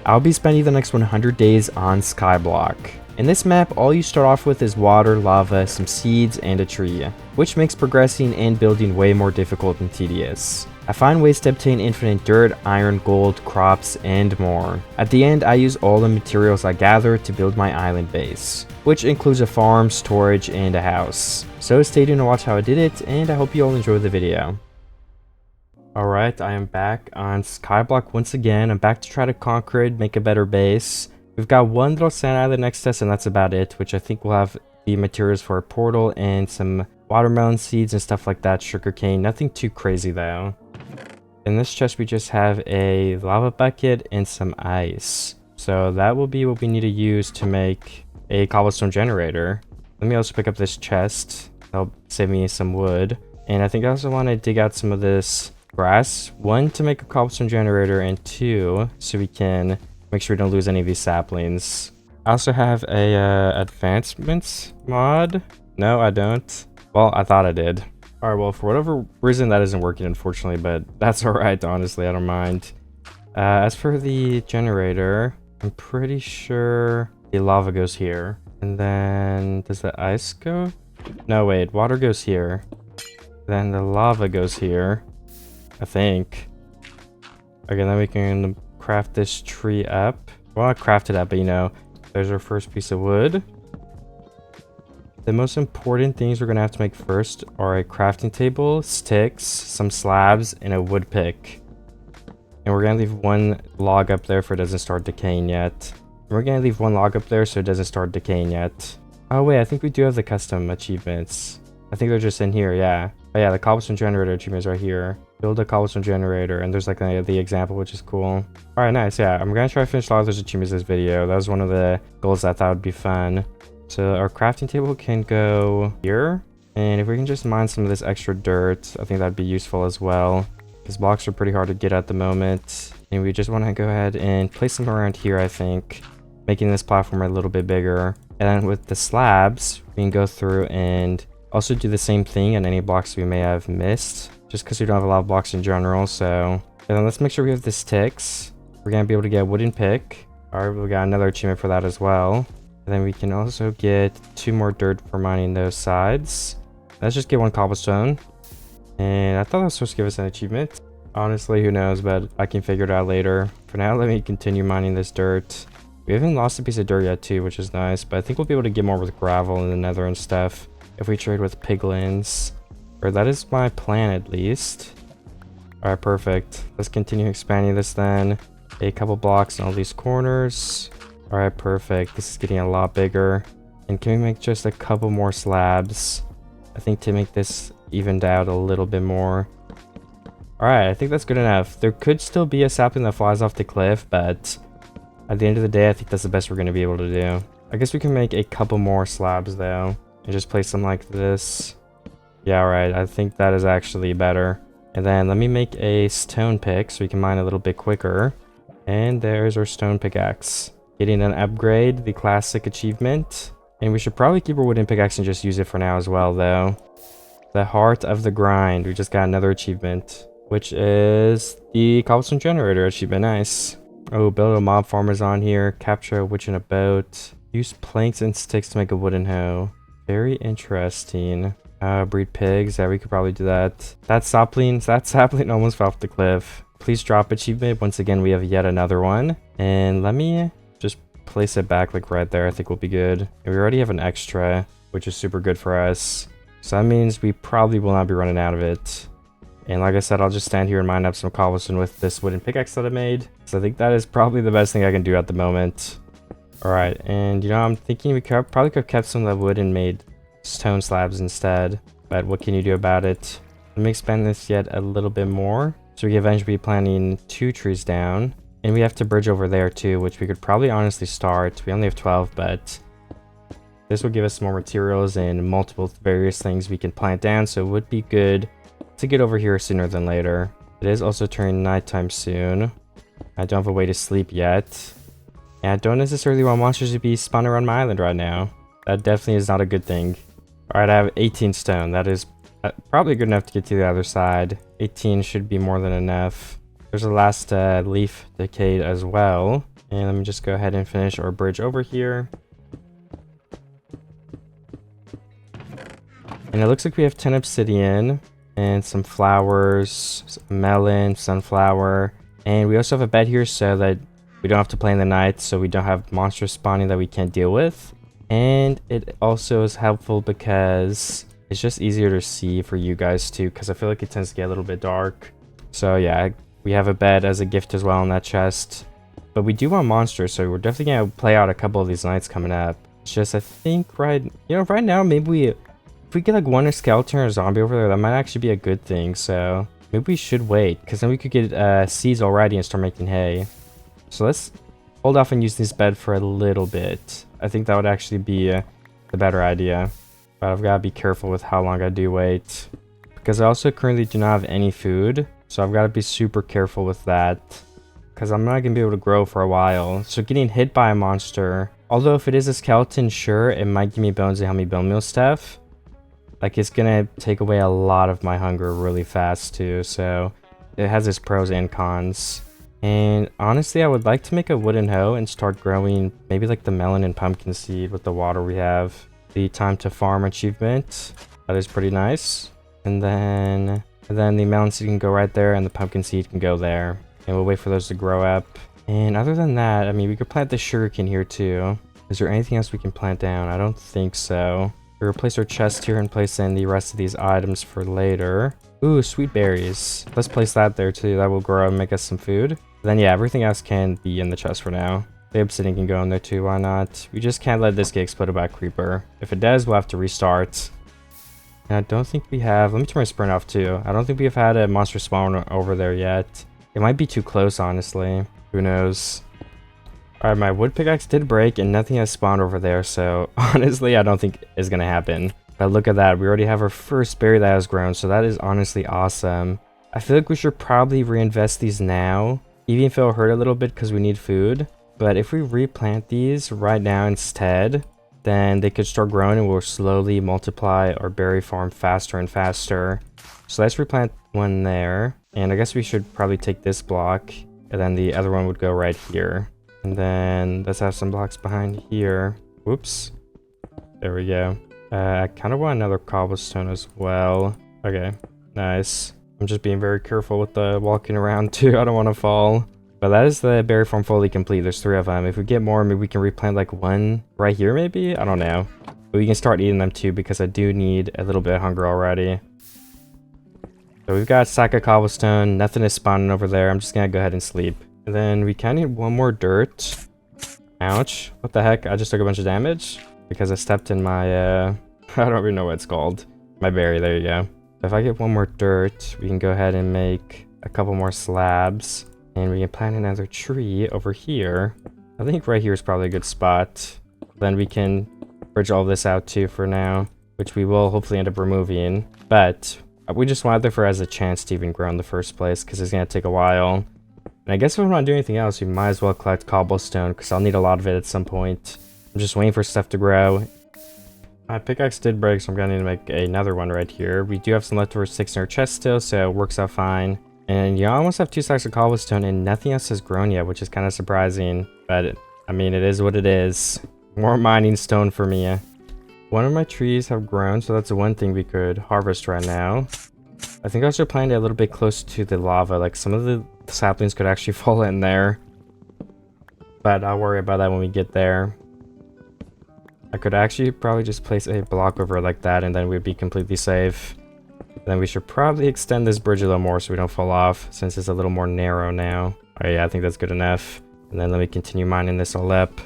I'll be spending the next 100 days on Skyblock. In this map, all you start off with is water, lava, some seeds, and a tree, which makes progressing and building way more difficult and tedious. I find ways to obtain infinite dirt, iron, gold, crops, and more. At the end, I use all the materials I gather to build my island base, which includes a farm, storage, and a house. So stay tuned to watch how I did it, and I hope you all enjoy the video. Alright, I am back on Skyblock once again. I'm back to try to conquer it, make a better base. We've got one little sand island next to us, and that's about it, which I think will have the materials for a portal and some watermelon seeds and stuff like that, sugarcane. Nothing too crazy though. In this chest, we just have a lava bucket and some ice. So that will be what we need to use to make a cobblestone generator. Let me also pick up this chest. That'll save me some wood. And I think I also want to dig out some of this grass. One, to make a cobblestone generator, and two, so we can make sure we don't lose any of these saplings. I also have a advancements mod. No, I don't. Well, I thought I did. Alright, well, for whatever reason that isn't working, unfortunately, but that's alright, honestly, I don't mind. As for the generator, I'm pretty sure the lava goes here. And then, does the ice go? No, wait, water goes here. Then the lava goes here, I think. Okay, then we can craft this tree up. Well, I crafted up, but you know, there's our first piece of wood. The most important things we're gonna have to make first are a crafting table, sticks, some slabs, and a wood pick. And we're gonna leave one log up there for it doesn't start decaying yet. And we're gonna leave one log up there so it doesn't start decaying yet. Oh wait, I think we do have the custom achievements. I think they're just in here, yeah. Oh yeah, the cobblestone generator achievement is right here. Build a cobblestone generator, and there's like the example, which is cool. Alright, nice, yeah. I'm gonna try to finish a lot of those achievements this video. That was one of the goals I thought would be fun. So our crafting table can go here. And if we can just mine some of this extra dirt, I think that'd be useful as well. Because blocks are pretty hard to get at the moment. And we just want to go ahead and place them around here, I think. Making this platform a little bit bigger. And then with the slabs, we can go through and also do the same thing on any blocks we may have missed. Just because we don't have a lot of blocks in general, so... And then let's make sure we have the sticks. We're going to be able to get a wooden pick. Alright, we got another achievement for that as well. And then we can also get 2 more dirt for mining those sides. Let's just get 1 cobblestone. And I thought that was supposed to give us an achievement. Honestly, who knows, but I can figure it out later. For now, let me continue mining this dirt. We haven't lost a piece of dirt yet too, which is nice. But I think we'll be able to get more with gravel and the nether and stuff if we trade with piglins. Or that is my plan at least. Alright, perfect. Let's continue expanding this then. A couple blocks in all these corners. Alright, perfect. This is getting a lot bigger. And can we make just a couple more slabs? I think to make this evened out a little bit more. Alright, I think that's good enough. There could still be a sapling that flies off the cliff, but at the end of the day, I think that's the best we're going to be able to do. I guess we can make a couple more slabs though. And just place them like this. Yeah, alright. I think that is actually better. And then let me make a stone pick so we can mine a little bit quicker. And there's our stone pickaxe. Getting an upgrade, the classic achievement. And we should probably keep our wooden pickaxe and just use it for now as well, though. The heart of the grind. We just got another achievement, which is the cobblestone generator achievement. Nice. Oh, build a mob farmers on here. Capture a witch in a boat. Use planks and sticks to make a wooden hoe. Very interesting. Breed pigs. Yeah, we could probably do that. That sapling almost fell off the cliff. Please drop achievement. Once again, we have yet another one. And let me just place it back like right there. I think we'll be good. And we already have an extra, which is super good for us. So that means we probably will not be running out of it. And like I said, I'll just stand here and mine up some cobblestone with this wooden pickaxe that I made. So I think that is probably the best thing I can do at the moment. Alright, and you know, I'm thinking we probably could have kept some of that wood and made stone slabs instead. But what can you do about it? Let me expand this yet a little bit more. So we can eventually be planting 2 trees down. And we have to bridge over there too, which we could probably honestly start. We only have 12, but this will give us more materials and multiple various things we can plant down. So it would be good to get over here sooner than later. It is also turning nighttime soon. I don't have a way to sleep yet. And I don't necessarily want monsters to be spawning around my island right now. That definitely is not a good thing. Alright, I have 18 stone. That is probably good enough to get to the other side. 18 should be more than enough. There's a last leaf decayed as well. And let me just go ahead and finish our bridge over here. And it looks like we have 10 obsidian and some flowers, some melon, sunflower. And we also have a bed here so that we don't have to play in the night, so we don't have monsters spawning that we can't deal with. And it also is helpful because it's just easier to see for you guys too, because I feel like it tends to get a little bit dark. So yeah, we have a bed as a gift as well in that chest. But we do want monsters, so we're definitely gonna play out a couple of these nights coming up. It's just, I think right now, maybe if we get like one skeleton or a zombie over there, that might actually be a good thing. So maybe we should wait, because then we could get seeds already and start making hay. So let's hold off and use this bed for a little bit. I think that would actually be the better idea. But I've got to be careful with how long I do wait, because I also currently do not have any food. So I've got to be super careful with that, because I'm not going to be able to grow for a while. So getting hit by a monster, although if it is a skeleton, sure, it might give me bones and help me bone meal stuff. Like, it's going to take away a lot of my hunger really fast too. So it has its pros and cons. And honestly, I would like to make a wooden hoe and start growing maybe like the melon and pumpkin seed with the water we have. The time to farm achievement, that is pretty nice. And then the melon seed can go right there and the pumpkin seed can go there. And we'll wait for those to grow up. And other than that, I mean, we could plant the sugarcane here too. Is there anything else we can plant down? I don't think so. We replace our chest here and place in the rest of these items for later. Ooh, sweet berries. Let's place that there too. That will grow and make us some food. Then yeah, everything else can be in the chest for now. The obsidian can go in there too, why not? We just can't let this get exploded by a creeper. If it does, we'll have to restart. And I don't think we have... Let me turn my sprint off too. I don't think we've had a monster spawn over there yet. It might be too close, honestly. Who knows? Alright, my wood pickaxe did break and nothing has spawned over there, so honestly, I don't think it's gonna happen. But look at that, we already have our first berry that has grown, so that is honestly awesome. I feel like we should probably reinvest these now, even if it'll hurt a little bit because we need food. But if we replant these right now instead, then they could start growing and we'll slowly multiply our berry farm faster and faster. So let's replant one there. And I guess we should probably take this block, and then the other one would go right here. And then let's have some blocks behind here. Whoops. There we go. I kind of want another cobblestone as well. Okay, nice. I'm just being very careful with the walking around too. I don't want to fall. But that is the berry farm fully complete. There's 3 of them. If we get more, maybe we can replant like one right here maybe? I don't know. But we can start eating them too, because I do need a little bit of hunger already. So we've got a sack of cobblestone. Nothing is spawning over there. I'm just going to go ahead and sleep. And then we kind of need one more dirt. Ouch. What the heck? I just took a bunch of damage because I stepped in my, I don't even know what it's called. My berry, there you go. If I get one more dirt, we can go ahead and make a couple more slabs. And we can plant another tree over here. I think right here is probably a good spot. Then we can bridge all this out too for now, which we will hopefully end up removing. But we just wanted there for as a chance to even grow in the first place, because it's going to take a while. And I guess if I'm not doing anything else, we might as well collect cobblestone, because I'll need a lot of it at some point. I'm just waiting for stuff to grow. My pickaxe did break, so I'm going to need to make another one right here. We do have some leftover sticks in our chest still, so it works out fine. And you almost have 2 stacks of cobblestone, and nothing else has grown yet, which is kind of surprising. But, I mean, it is what it is. More mining stone for me. One of my trees have grown, so that's the one thing we could harvest right now. I think I should plant it a little bit close to the lava. Like, some of the saplings could actually fall in there. But I'll worry about that when we get there. I could actually probably just place a block over it like that, and then we'd be completely safe. Then we should probably extend this bridge a little more so we don't fall off, since it's a little more narrow now. Oh yeah, I think that's good enough. And then let me continue mining this all up.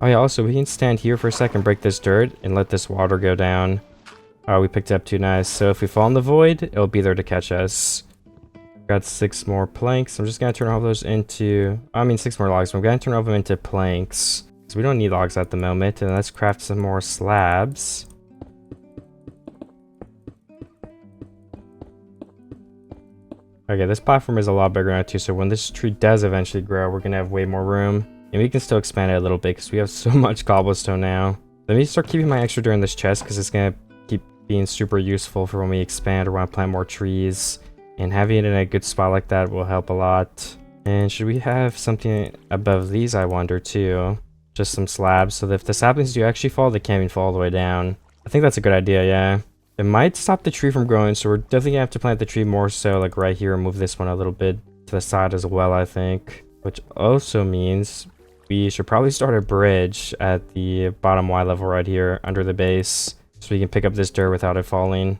Oh yeah, also we can stand here for a second, break this dirt, and let this water go down. Oh, we picked it up too nice. So if we fall in the void, it'll be there to catch us. Got 6 more planks. I'm just gonna turn all those into... I mean 6 more logs, but I'm gonna turn all of them into planks. So we don't need logs at the moment. And let's craft some more slabs. Okay, this platform is a lot bigger now too, so when this tree does eventually grow, we're gonna have way more room. And we can still expand it a little bit because we have so much cobblestone now. Let me start keeping my extra dirt in this chest because it's gonna keep being super useful for when we expand or want to plant more trees. And having it in a good spot like that will help a lot. And should we have something above these, I wonder, too? Just some slabs, so that if the saplings do actually fall, they can't even fall all the way down. I think that's a good idea, yeah. It might stop the tree from growing, so we're definitely gonna have to plant the tree more so, like right here, and move this one a little bit to the side as well, I think. Which also means we should probably start a bridge at the bottom Y level right here, under the base, so we can pick up this dirt without it falling.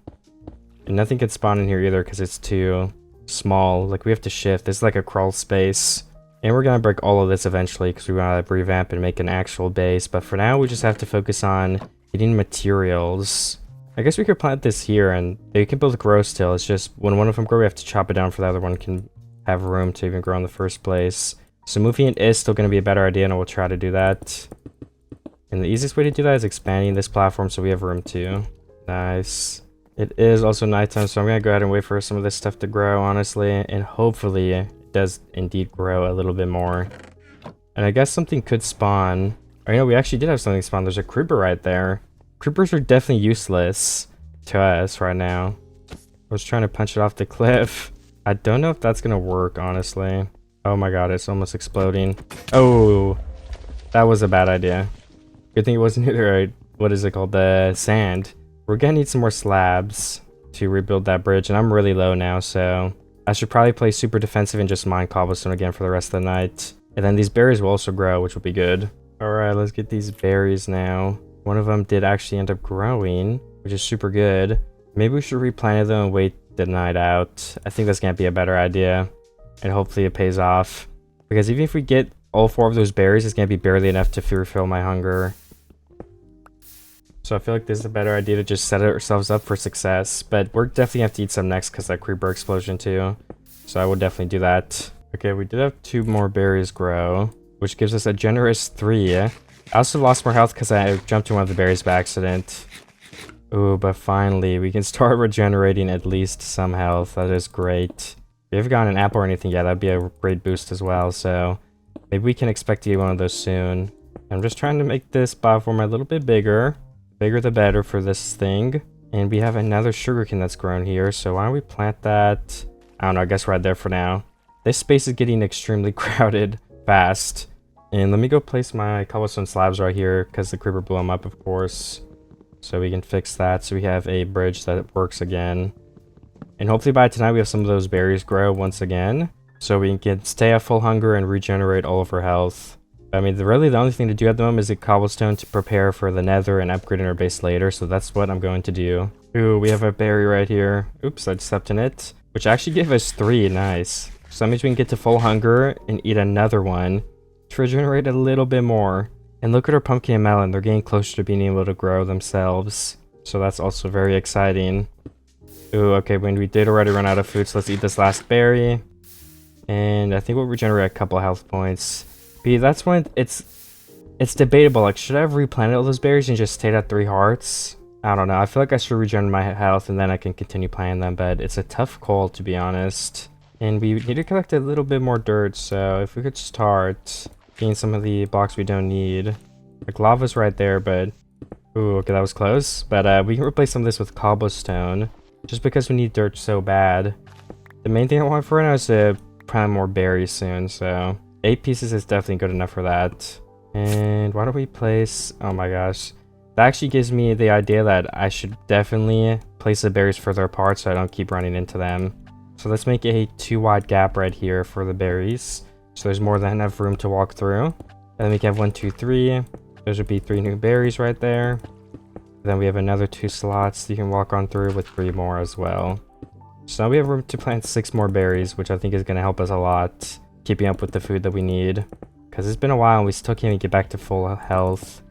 And nothing can spawn in here either, because it's too small. Like, we have to shift. This is like a crawl space. And we're gonna break all of this eventually, because we want to revamp and make an actual base. But for now, we just have to focus on getting materials. I guess we could plant this here, and they can both grow still. It's just, when one of them grow, we have to chop it down for the other one can have room to even grow in the first place. So moving it is still going to be a better idea, and we'll try to do that. And the easiest way to do that is expanding this platform so we have room too. Nice. It is also nighttime, so I'm going to go ahead and wait for some of this stuff to grow, honestly. And hopefully it does indeed grow a little bit more. And I guess something could spawn. Oh, you know, we actually did have something spawn. There's a creeper right there. Creepers are definitely useless to us right now. I was trying to punch it off the cliff. I don't know if that's going to work, honestly. Oh my god, it's almost exploding. Oh, that was a bad idea. Good thing it wasn't either, what is it called, the sand. We're gonna need some more slabs to rebuild that bridge, and I'm really low now, so I should probably play super defensive and just mine cobblestone again for the rest of the night. And then these berries will also grow, which will be good. Alright, let's get these berries now. One of them did actually end up growing, which is super good. Maybe we should replant them and wait the night out. I think that's gonna be a better idea. And hopefully it pays off. Because even if we get all 4 of those berries, it's going to be barely enough to refill my hunger. So I feel like this is a better idea to just set ourselves up for success. But we're definitely have to eat some next because that creeper explosion too. So I will definitely do that. Okay, we did have 2 more berries grow, which gives us a generous 3. I also lost more health because I jumped to one of the berries by accident. Ooh, but finally we can start regenerating at least some health. That is great. If we haven't gotten an apple or anything yet, that'd be a great boost as well, so maybe we can expect to get one of those soon. I'm just trying to make this platform a little bit bigger. Bigger the better for this thing. And we have another sugarcane that's grown here, so why don't we plant that? I don't know, I guess right there for now. This space is getting extremely crowded fast. And let me go place my cobblestone slabs right here, because the creeper blew them up, of course. So we can fix that, so we have a bridge that works again. And hopefully by tonight we have some of those berries grow once again. So we can stay at full hunger and regenerate all of our health. I mean, really the only thing to do at the moment is get cobblestone to prepare for the nether and upgrading our base later. So that's what I'm going to do. Ooh, we have a berry right here. Oops, I just stepped in it. Which actually gave us 3, nice. So that means we can get to full hunger and eat another one to regenerate a little bit more. And look at our pumpkin and melon, they're getting closer to being able to grow themselves. So that's also very exciting. Ooh, okay, when we did already run out of food, so let's eat this last berry. And I think we'll regenerate a couple health points. But that's when it's debatable. Like, should I have replanted all those berries and just stayed at 3 hearts? I don't know. I feel like I should regenerate my health and then I can continue planting them, but it's a tough call, to be honest. And we need to collect a little bit more dirt, so if we could start getting some of the blocks we don't need. Like, lava's right there, but... Ooh, okay, that was close. But we can replace some of this with cobblestone. Just because we need dirt so bad. The main thing I want for right now is to plant more berries soon, so 8 pieces is definitely good enough for that. And why don't we place... Oh my gosh. That actually gives me the idea that I should definitely place the berries further apart so I don't keep running into them. So let's make a 2 wide gap right here for the berries. So there's more than enough room to walk through. And then we can have 1, 2, 3. Those would be 3 new berries right there. Then we have another 2 slots you can walk on through with 3 more as well. So now we have room to plant 6 more berries, which I think is going to help us a lot, keeping up with the food that we need. Because it's been a while and we still can't even get back to full health.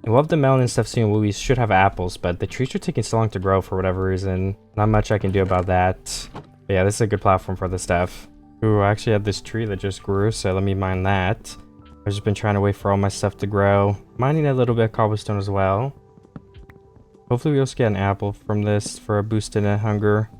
And we'll have the melon and stuff soon. We should have apples, but the trees are taking so long to grow for whatever reason. Not much I can do about that. But yeah, this is a good platform for the stuff. Ooh, I actually have this tree that just grew, so let me mine that. I've just been trying to wait for all my stuff to grow. Mining a little bit of cobblestone as well. Hopefully we also get an apple from this for a boost in hunger.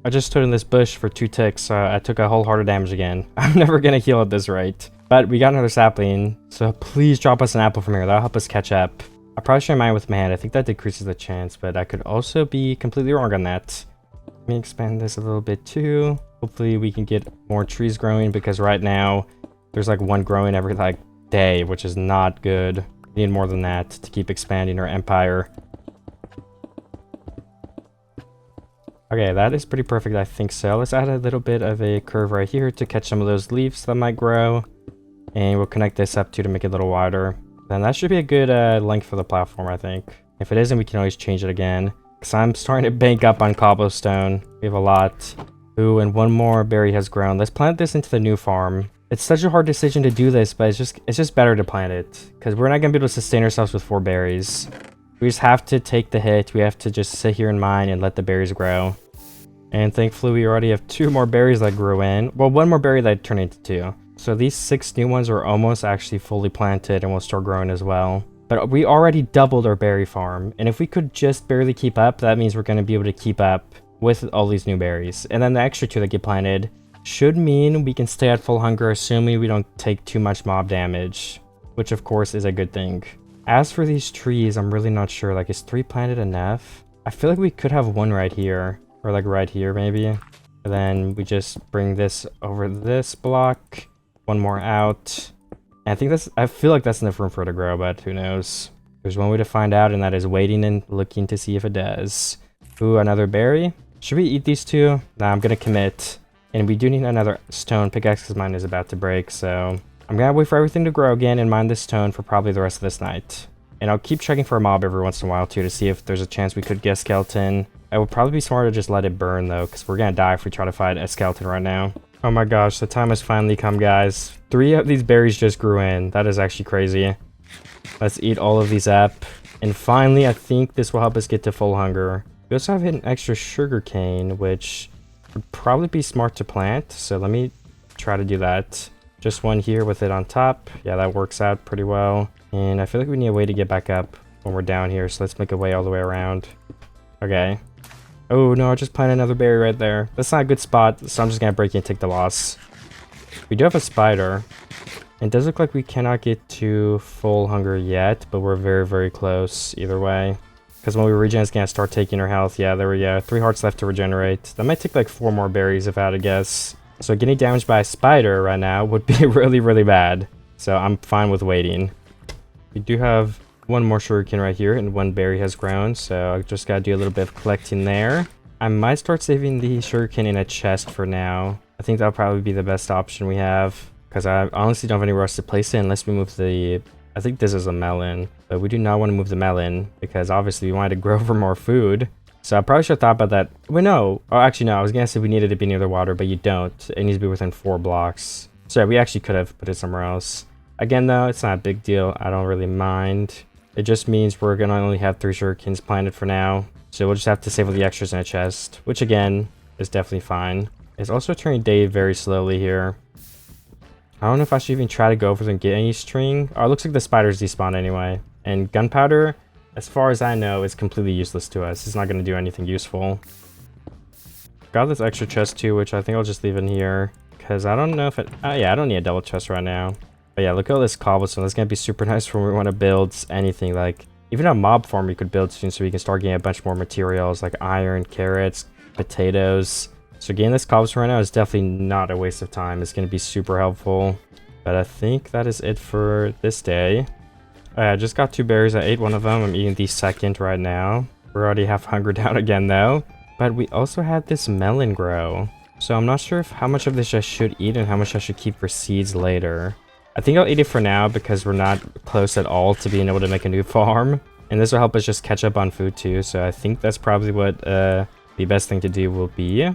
I just stood in this bush for 2 ticks, so I took a whole heart of damage again. I'm never gonna heal at this rate. But we got another sapling, so please drop us an apple from here. That'll help us catch up. I probably should mine with my hand. I think that decreases the chance, but I could also be completely wrong on that. Let me expand this a little bit too. Hopefully we can get more trees growing, because right now there's like one growing every like day, which is not good. We need more than that to keep expanding our empire. Okay, that is pretty perfect, I think so. Let's add a little bit of a curve right here to catch some of those leaves that might grow. And we'll connect this up too to make it a little wider. Then that should be a good length for the platform, I think. If it isn't, we can always change it again. Because I'm starting to bank up on cobblestone. We have a lot. Ooh, and one more berry has grown. Let's plant this into the new farm. It's such a hard decision to do this, but it's just better to plant it. Because we're not going to be able to sustain ourselves with 4 berries. We just have to take the hit. We have to just sit here and mine and let the berries grow. And thankfully, we already have 2 more berries that grew in. Well, 1 more berry that turned into 2. So these 6 new ones are almost actually fully planted and will start growing as well. But we already doubled our berry farm. And if we could just barely keep up, that means we're going to be able to keep up with all these new berries. And then the extra 2 that get planted should mean we can stay at full hunger, assuming we don't take too much mob damage. Which, of course, is a good thing. As for these trees, I'm really not sure. Like, is 3 planted enough? I feel like we could have 1 right here. Or like right here, maybe. And then we just bring this over this block. 1 more out. And I feel like that's enough room for it to grow, but who knows. There's one way to find out, and that is waiting and looking to see if it does. Ooh, another berry. Should we eat these 2? Nah, I'm gonna commit. And we do need another stone pickaxe because mine is about to break, so I'm gonna wait for everything to grow again and mine this stone for probably the rest of this night. And I'll keep checking for a mob every once in a while too to see if there's a chance we could get a skeleton. It would probably be smarter to just let it burn though, because we're gonna die if we try to fight a skeleton right now. Oh my gosh, the time has finally come, guys. 3 of these berries just grew in. That is actually crazy. Let's eat all of these up. And finally, I think this will help us get to full hunger. We also have an extra sugar cane, which would probably be smart to plant. So let me try to do that. Just 1 here with it on top. Yeah, that works out pretty well. And I feel like we need a way to get back up when we're down here. So let's make a way all the way around. Okay. Oh no, I just planted another berry right there. That's not a good spot, so I'm just gonna break it and take the loss. We do have a spider. It does look like we cannot get to full hunger yet, but we're very, very close either way. Because when we regen, it's gonna start taking our health. Yeah, there we go. 3 hearts left to regenerate. That might take like 4 more berries if I had to guess. So getting damaged by a spider right now would be really, really bad. So I'm fine with waiting. We do have 1 more sugarcane right here, and 1 berry has grown, so I just gotta do a little bit of collecting there. I might start saving the sugarcane in a chest for now. I think that'll probably be the best option we have, because I honestly don't have anywhere else to place it unless we move the... I think this is a melon, but we do not want to move the melon, because obviously we wanted to grow for more food. So I probably should have thought about that. Wait, no. Oh, actually, no. I was gonna say we needed to be near the water, but you don't. It needs to be within 4 blocks. So yeah, we actually could have put it somewhere else. Again, though, it's not a big deal. I don't really mind. It just means we're gonna only have 3 sugarcanes planted for now. So we'll just have to save all the extras in a chest, which again, is definitely fine. It's also turning day very slowly here. I don't know if I should even try to go over and get any string. Oh, it looks like the spiders despawn anyway. And gunpowder, as far as I know, is completely useless to us. It's not gonna do anything useful. Got this extra chest too, which I think I'll just leave in here. Because I don't know if it... Oh yeah, I don't need a double chest right now. But yeah, look at all this cobblestone. That's gonna be super nice when we want to build anything. Like, even a mob farm we could build soon so we can start getting a bunch more materials like iron, carrots, potatoes. So getting this cobblestone right now is definitely not a waste of time. It's gonna be super helpful. But I think that is it for this day. I just got 2 berries. I ate 1 of them. I'm eating the second right now. We're already half hunger down again though. But we also had this melon grow. So I'm not sure how much of this I should eat and how much I should keep for seeds later. I think I'll eat it for now because we're not close at all to being able to make a new farm. And this will help us just catch up on food too. So I think that's probably what the best thing to do will be.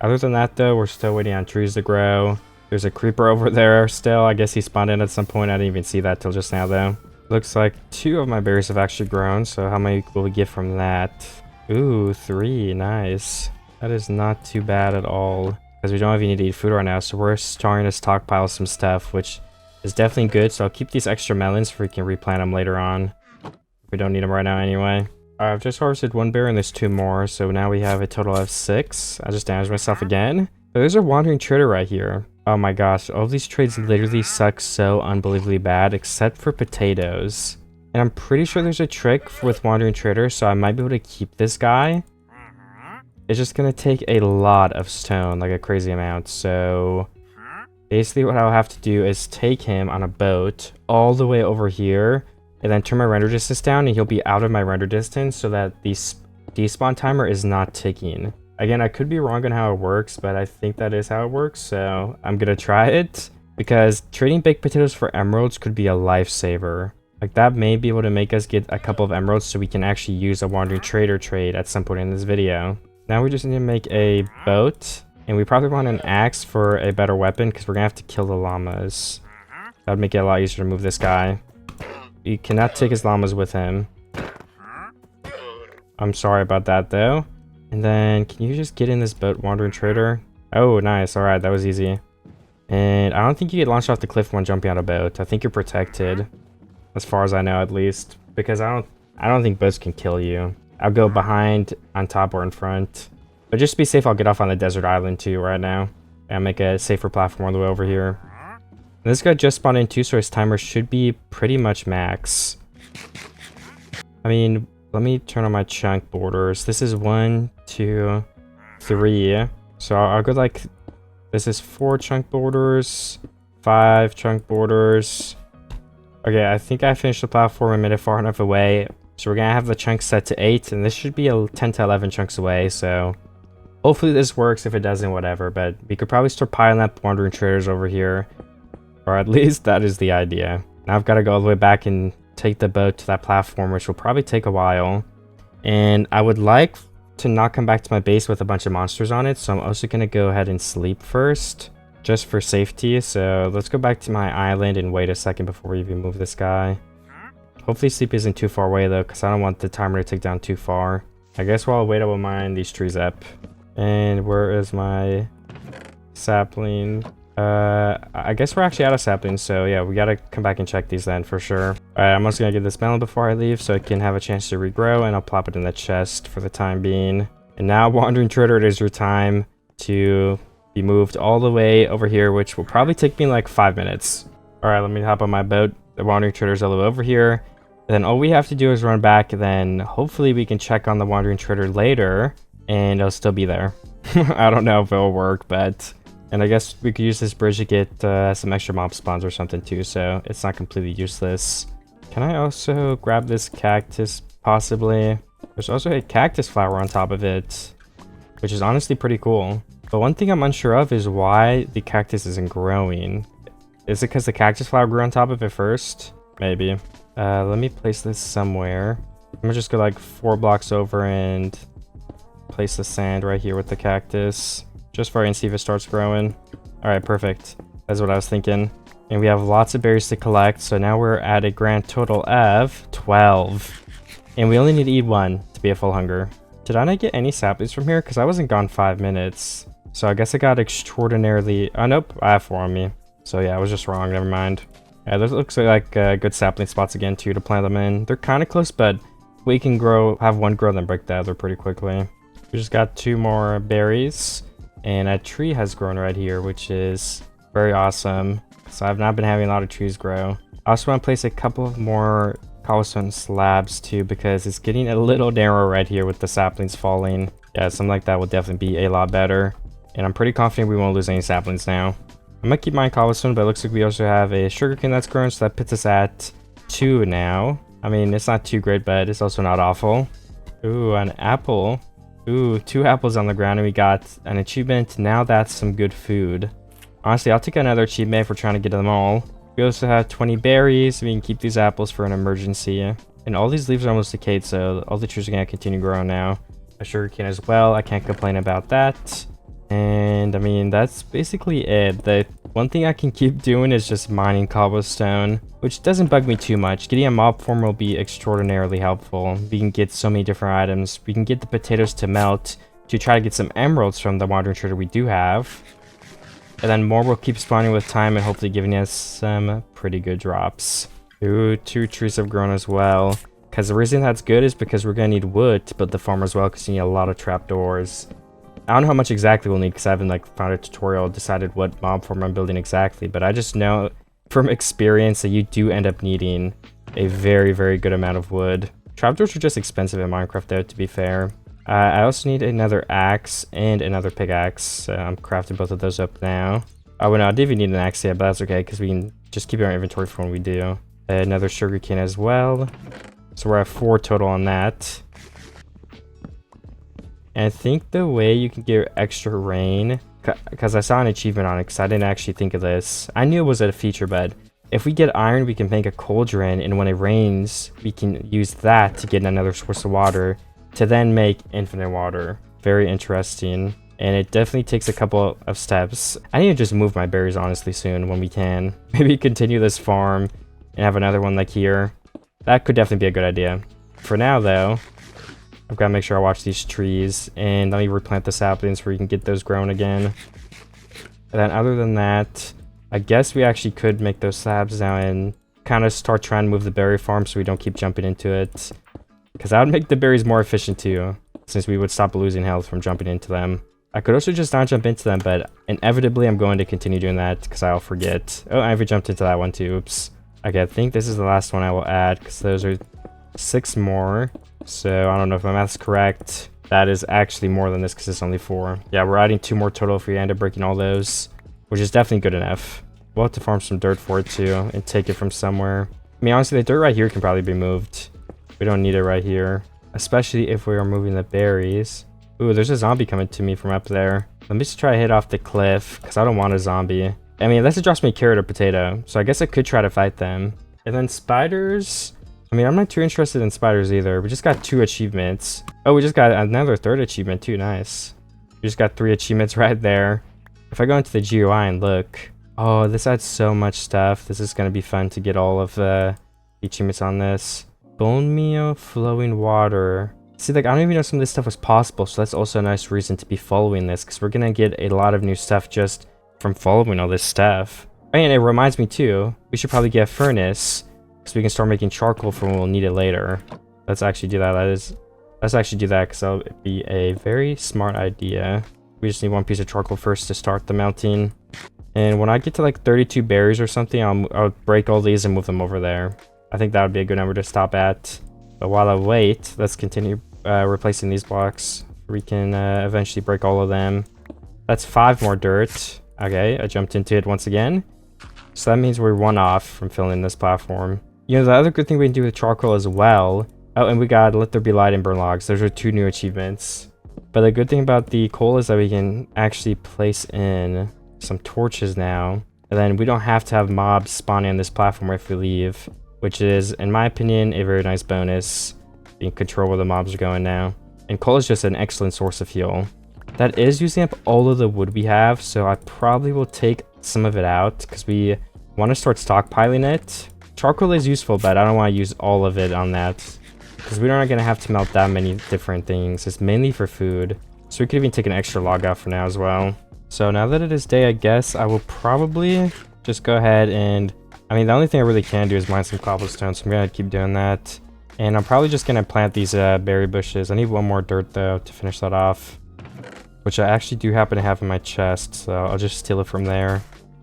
Other than that though, we're still waiting on trees to grow. There's a creeper over there still. I guess he spawned in at some point. I didn't even see that till just now though. Looks like 2 of my berries have actually grown. So how many will we get from that? Ooh, 3. Nice. That is not too bad at all. Because we don't even need to eat food right now, so we're starting to stockpile some stuff, which is definitely good. So I'll keep these extra melons so we can replant them later on. We don't need them right now anyway. I've just harvested 1 berry and there's 2 more, so now we have a total of 6. I just damaged myself again. But there's a wandering trader right here. Oh my gosh, all these trades literally suck so unbelievably bad, except for potatoes. And I'm pretty sure there's a trick with wandering trader, so I might be able to keep this guy. it's just gonna take a lot of stone, like a crazy amount. So basically what I'll have to do is take him on a boat all the way over here and then turn my render distance down, and he'll be out of my render distance so that the despawn timer is not ticking. Again, I could be wrong on how it works, but I think that is how it works, so I'm gonna try it, because trading baked potatoes for emeralds could be a lifesaver. Like, that may be able to make us get a couple of emeralds so we can actually use a wandering trader trade at some point in this video. Now we just need to make a boat, and we probably want an axe for a better weapon because we're gonna have to kill the llamas. That would make it a lot easier to move this guy. You cannot take his llamas with him. I'm sorry about that though. And then, can you just get in this boat, wandering trader? Oh, nice. All right, that was easy. And I don't think you get launched off the cliff when jumping out of a boat. I think you're protected, as far as I know, at least, because I don't think boats can kill you. I'll go behind, on top, or in front. But just to be safe, I'll get off on the desert island too right now, and make a safer platform all the way over here. And this guy just spawned in too, so his timer should be pretty much max. I mean, let me turn on my chunk borders. This is 1, 2, 3. So I'll go like, this is 4 chunk borders, 5 chunk borders. Okay, I think I finished the platform and made it far enough away. So we're gonna have the chunks set to 8, and this should be 10 to 11 chunks away. So hopefully this works. If it doesn't, whatever. But we could probably start piling up wandering traders over here, or at least that is the idea. Now I've got to go all the way back and take the boat to that platform, which will probably take a while. And I would like to not come back to my base with a bunch of monsters on it, so I'm also going to go ahead and sleep first, just for safety. So let's go back to my island and wait a second before we even move this guy. Hopefully sleep isn't too far away though, because I don't want the timer to tick down too far. I guess while I wait, I will mine these trees up. And where is my sapling? I guess we're actually out of saplings, so yeah, we gotta come back and check these then for sure. Alright, I'm also gonna get this melon before I leave so it can have a chance to regrow, and I'll plop it in the chest for the time being. And now, wandering trader, it is your time to be moved all the way over here, which will probably take me like 5 minutes. Alright, let me hop on my boat. The wandering trader's all the way over here. And then all we have to do is run back, and then hopefully we can check on the wandering trader later, and it'll still be there. I don't know if it'll work, but... And I guess we could use this bridge to get some extra mob spawns or something too, so it's not completely useless. Can I also grab this cactus, possibly? There's also a cactus flower on top of it, which is honestly pretty cool. But one thing I'm unsure of is why the cactus isn't growing. Is it because the cactus flower grew on top of it first? Maybe. Let me place this somewhere. I'm gonna just go like 4 blocks over and place the sand right here with the cactus. Just for I can see if it starts growing. Alright, perfect. That's what I was thinking. And we have lots of berries to collect, so now we're at a grand total of 12. And we only need to eat 1 to be a full hunger. Did I not get any saplings from here? Because I wasn't gone 5 minutes. So I guess I got extraordinarily... Oh, nope. I have 4 on me. So yeah, I was just wrong. Never mind. Yeah, this looks like good sapling spots again, too, to plant them in. They're kind of close, but we can have 1 grow, then break the other pretty quickly. We just got 2 more berries. And a tree has grown right here, which is very awesome. So I've not been having a lot of trees grow. I also want to place a couple of more cobblestone slabs too, because it's getting a little narrow right here with the saplings falling. Yeah, something like that will definitely be a lot better. And I'm pretty confident we won't lose any saplings now. I'm going to keep mine cobblestone, but it looks like we also have a sugarcane that's grown, so that puts us at 2 now. I mean, it's not too great, but it's also not awful. Ooh, an apple. Ooh, 2 apples on the ground, and we got an achievement. Now that's some good food. Honestly, I'll take another achievement if we're trying to get them all. We also have 20 berries. We can keep these apples for an emergency. And all these leaves are almost decayed, so all the trees are going to continue growing now. A sugarcane as well. I can't complain about that. And, I mean, that's basically it. The one thing I can keep doing is just mining cobblestone, which doesn't bug me too much. Getting a mob form will be extraordinarily helpful. We can get so many different items. We can get the potatoes to melt to try to get some emeralds from the wandering trader we do have. And then more will keep spawning with time and hopefully giving us some pretty good drops. Ooh, 2 trees have grown as well. Because the reason that's good is because we're going to need wood to build the farm as well, because you need a lot of trapdoors. I don't know how much exactly we'll need because I haven't like found a tutorial, decided what mob form I'm building exactly, but I just know from experience that you do end up needing a very, very good amount of wood. Trapdoors are just expensive in Minecraft though, to be fair. I also need another axe and another pickaxe, so I'm crafting both of those up now. Oh, well, no, I didn't even need an axe yet, but that's okay, because we can just keep it in our inventory for when we do. Another sugar cane as well. So we're at 4 total on that. And I think the way you can get extra rain, because I saw an achievement on it, because I didn't actually think of this. I knew it was a feature, but if we get iron, we can make a cauldron, and when it rains, we can use that to get another source of water to then make infinite water. Very interesting. And it definitely takes a couple of steps. I need to just move my berries, honestly, soon when we can. Maybe continue this farm and have another one like here. That could definitely be a good idea. For now, though, I've got to make sure I watch these trees. And let me replant the saplings where you can get those grown again. And then other than that, I guess we actually could make those slabs now and kind of start trying to move the berry farm so we don't keep jumping into it. Because that would make the berries more efficient too, since we would stop losing health from jumping into them. I could also just not jump into them, but inevitably I'm going to continue doing that because I'll forget. Oh, I jumped into that one too. Oops. Okay, I think this is the last one I will add because those are 6 more. So I don't know if my math's correct. That is actually more than this because it's only 4. Yeah, we're adding 2 more total if we end up breaking all those, which is definitely good enough. We'll have to farm some dirt for it too and take it from somewhere. I mean, honestly, the dirt right here can probably be moved. We don't need it right here, especially if we are moving the berries. Ooh, there's a zombie coming to me from up there. Let me just try to hit off the cliff, because I don't want a zombie. I mean, unless it drops me a carrot or potato, so I guess I could try to fight them. And then spiders. I mean, I'm not too interested in spiders either. We just got 2 achievements. Oh, we just got another 3rd achievement too. Nice. We just got 3 achievements right there. If I go into the GUI and look... Oh, this adds so much stuff. This is going to be fun to get all of the achievements on this. Bone meal, flowing water... See, like, I don't even know some of this stuff was possible, so that's also a nice reason to be following this, because we're gonna get a lot of new stuff just from following all this stuff. And it reminds me, too, we should probably get a furnace, so we can start making charcoal for when we'll need it later. Let's actually do that. Let's actually do that, because that'll be a very smart idea. We just need 1 piece of charcoal first to start the melting. And when I get to, like, 32 berries or something, I'll break all these and move them over there. I think that would be a good number to stop at. But while I wait, let's continue replacing these blocks. We can eventually break all of them. That's 5 more dirt. Okay, I jumped into it once again. So that means we're 1 off from filling this platform. You know, the other good thing we can do with charcoal as well. Oh, and we got Let There Be Light and Burn Logs. Those are 2 new achievements. But the good thing about the coal is that we can actually place in some torches now. And then we don't have to have mobs spawning on this platform if we leave. Which is, in my opinion, a very nice bonus. You can control where the mobs are going now. And coal is just an excellent source of fuel. That is using up all of the wood we have, so I probably will take some of it out because we want to start stockpiling it. Charcoal is useful, but I don't want to use all of it on that because we're not going to have to melt that many different things. It's mainly for food. So we could even take an extra log out for now as well. So now that it is day, I guess I will probably just go ahead and... I mean, the only thing I really can do is mine some cobblestone, so I'm going to keep doing that. And I'm probably just going to plant these berry bushes. I need 1 more dirt, though, to finish that off. Which I actually do happen to have in my chest, so I'll just steal it from there.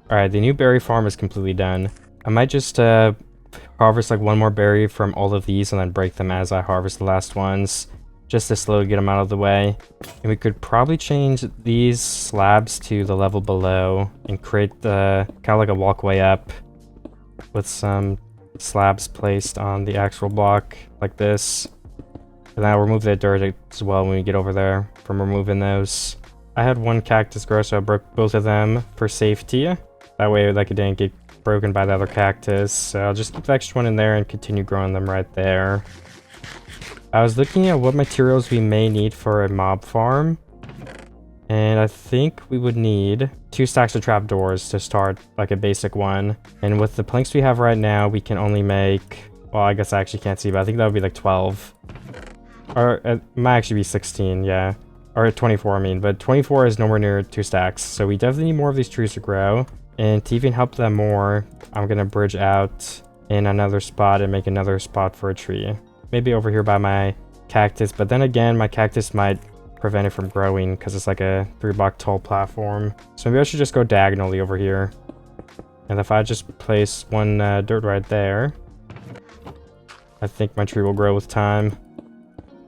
Alright, the new berry farm is completely done. I might just harvest like 1 more berry from all of these and then break them as I harvest the last ones. Just to slowly get them out of the way. And we could probably change these slabs to the level below and create the kind of like a walkway up with some slabs placed on the actual block like this. And then I'll remove the dirt as well when we get over there from removing those. I had 1 cactus grow, so I broke both of them for safety. That way like it didn't get broken by the other cactus. So I'll just keep the extra one in there and continue growing them right there. I was looking at what materials we may need for a mob farm. And I think we would need 2 stacks of trapdoors to start like a basic one. And with the planks we have right now, we can only make... Well, I guess I actually can't see, but I think that would be like 12. Or it might actually be 16, yeah. Or 24, I mean. But 24 is nowhere near 2 stacks. So we definitely need more of these trees to grow. And to even help them more, I'm going to bridge out in another spot and make another spot for a tree. Maybe over here by my cactus. But then again, my cactus might prevent it from growing because it's like a 3-block tall platform. So maybe I should just go diagonally over here. And if I just place 1 dirt right there, I think my tree will grow with time.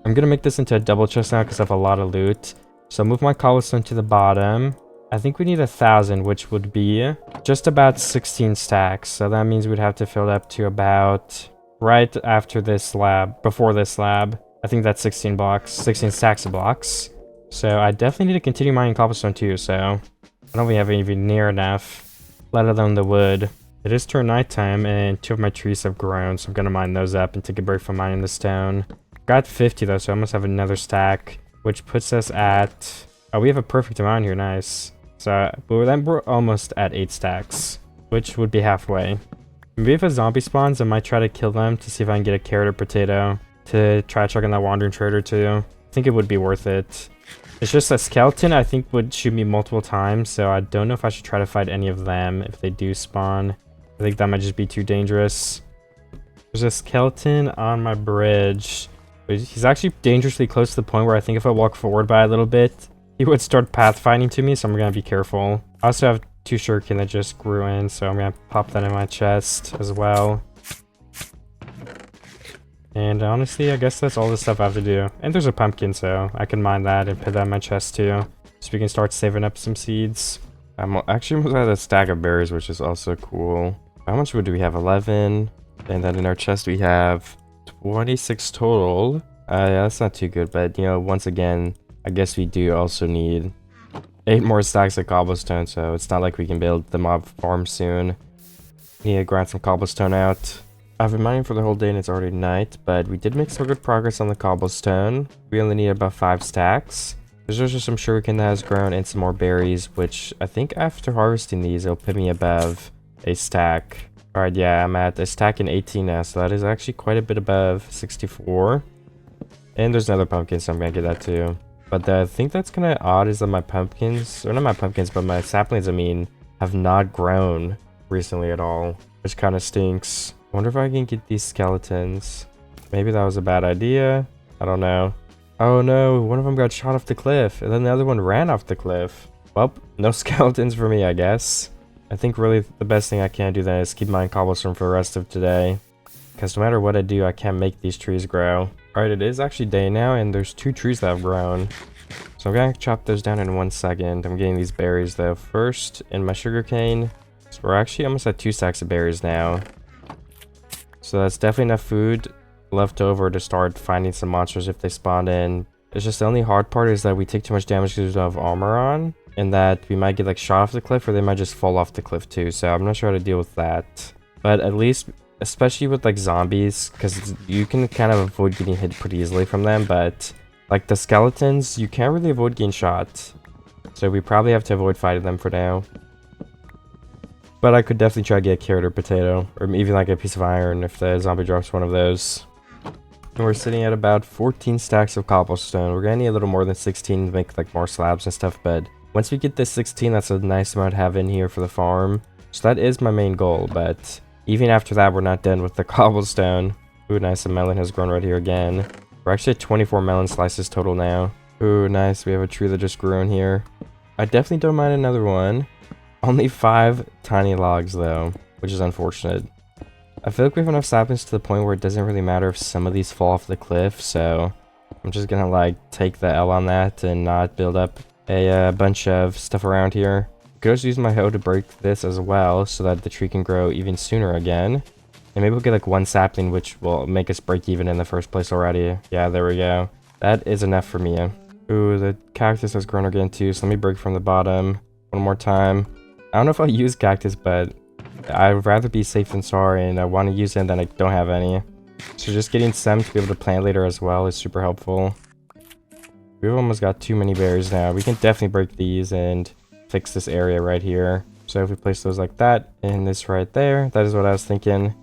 I'm gonna make this into a double chest now because I have a lot of loot. So move my cobblestone to the bottom. I think we need 1,000, which would be just about 16 stacks. So that means we'd have to fill it up to about right after this slab, before this slab. I think that's 16 blocks, 16 stacks of blocks. So I definitely need to continue mining cobblestone too, so I don't think we have even near enough, let alone the wood. It is turned nighttime and 2 of my trees have grown, so I'm gonna mine those up and take a break from mining the stone. Got 50 though, so I must have another stack, which puts us at, oh, we have a perfect amount here, nice. So then we're almost at 8 stacks, which would be halfway. Maybe if a zombie spawns, I might try to kill them to see if I can get a carrot or potato to try chucking that wandering trader too. I think it would be worth it. It's just a skeleton I think would shoot me multiple times, so I don't know if I should try to fight any of them if they do spawn. I think that might just be too dangerous. There's a skeleton on my bridge. He's actually dangerously close to the point where I think if I walk forward by a little bit, he would start pathfinding to me, so I'm gonna be careful. I also have 2 shuriken that just grew in, so I'm gonna pop that in my chest as well. And honestly, I guess that's all the stuff I have to do. And there's a pumpkin, so I can mine that and put that in my chest too. So we can start saving up some seeds. I'm actually almost at a stack of berries, which is also cool. How much wood do we have? 11. And then in our chest we have 26 total. Yeah, that's not too good, but you know, once again, I guess we do also need 8 more stacks of cobblestone, so it's not like we can build the mob farm soon. Need to grind some cobblestone out. I've been mining for the whole day and it's already night, but we did make some good progress on the cobblestone. We only need about 5 stacks. There's also some shuriken that has grown and some more berries, which I think after harvesting these, it'll put me above a stack. Alright, yeah, I'm at a stack in 18 now, so that is actually quite a bit above 64. And there's another pumpkin, so I'm gonna get that too. But I think that's kind of odd is that my pumpkins, or not my pumpkins, but my saplings, I mean, have not grown recently at all, which kind of stinks. I wonder if I can get these skeletons. Maybe that was a bad idea. I don't know. Oh no, one of them got shot off the cliff, and then the other one ran off the cliff. Well, no skeletons for me, I guess. I think really the best thing I can do then is keep mining cobblestone for the rest of today. Because no matter what I do, I can't make these trees grow. Alright, it is actually day now, and there's 2 trees that have grown. So I'm gonna chop those down in 1 second. I'm getting these berries though first in my sugarcane. So we're actually almost at 2 stacks of berries now. So that's definitely enough food left over to start finding some monsters if they spawn in. It's just the only hard part is that we take too much damage because we don't have armor on. And that we might get like shot off the cliff, or they might just fall off the cliff too. So I'm not sure how to deal with that. But at least, especially with like zombies, because you can kind of avoid getting hit pretty easily from them. But like the skeletons, you can't really avoid getting shot. So we probably have to avoid fighting them for now. But I could definitely try to get a carrot or potato, or even like a piece of iron if the zombie drops one of those. And we're sitting at about 14 stacks of cobblestone. We're gonna need a little more than 16 to make like more slabs and stuff, but once we get this 16, that's a nice amount to have in here for the farm. So that is my main goal, but even after that, we're not done with the cobblestone. Ooh, nice, a melon has grown right here again. We're actually at 24 melon slices total now. Ooh, nice, we have a tree that just grew in here. I definitely don't mind another one. Only 5 tiny logs though, which is unfortunate. I feel like we have enough saplings to the point where it doesn't really matter if some of these fall off the cliff, so I'm just gonna like take the L on that and not build up a bunch of stuff around here. I could also use my hoe to break this as well so that the tree can grow even sooner again. And maybe we'll get like 1 sapling, which will make us break even in the first place already. Yeah, there we go. That is enough for me. Ooh, the cactus has grown again too, so let me break from the bottom one more time. I don't know if I'll use cactus, but I'd rather be safe than sorry, and I want to use it and then I don't have any. So just getting some to be able to plant later as well is super helpful. We've almost got too many berries now. We can definitely break these and fix this area right here. So if we place those like that and this right there, that is what I was thinking.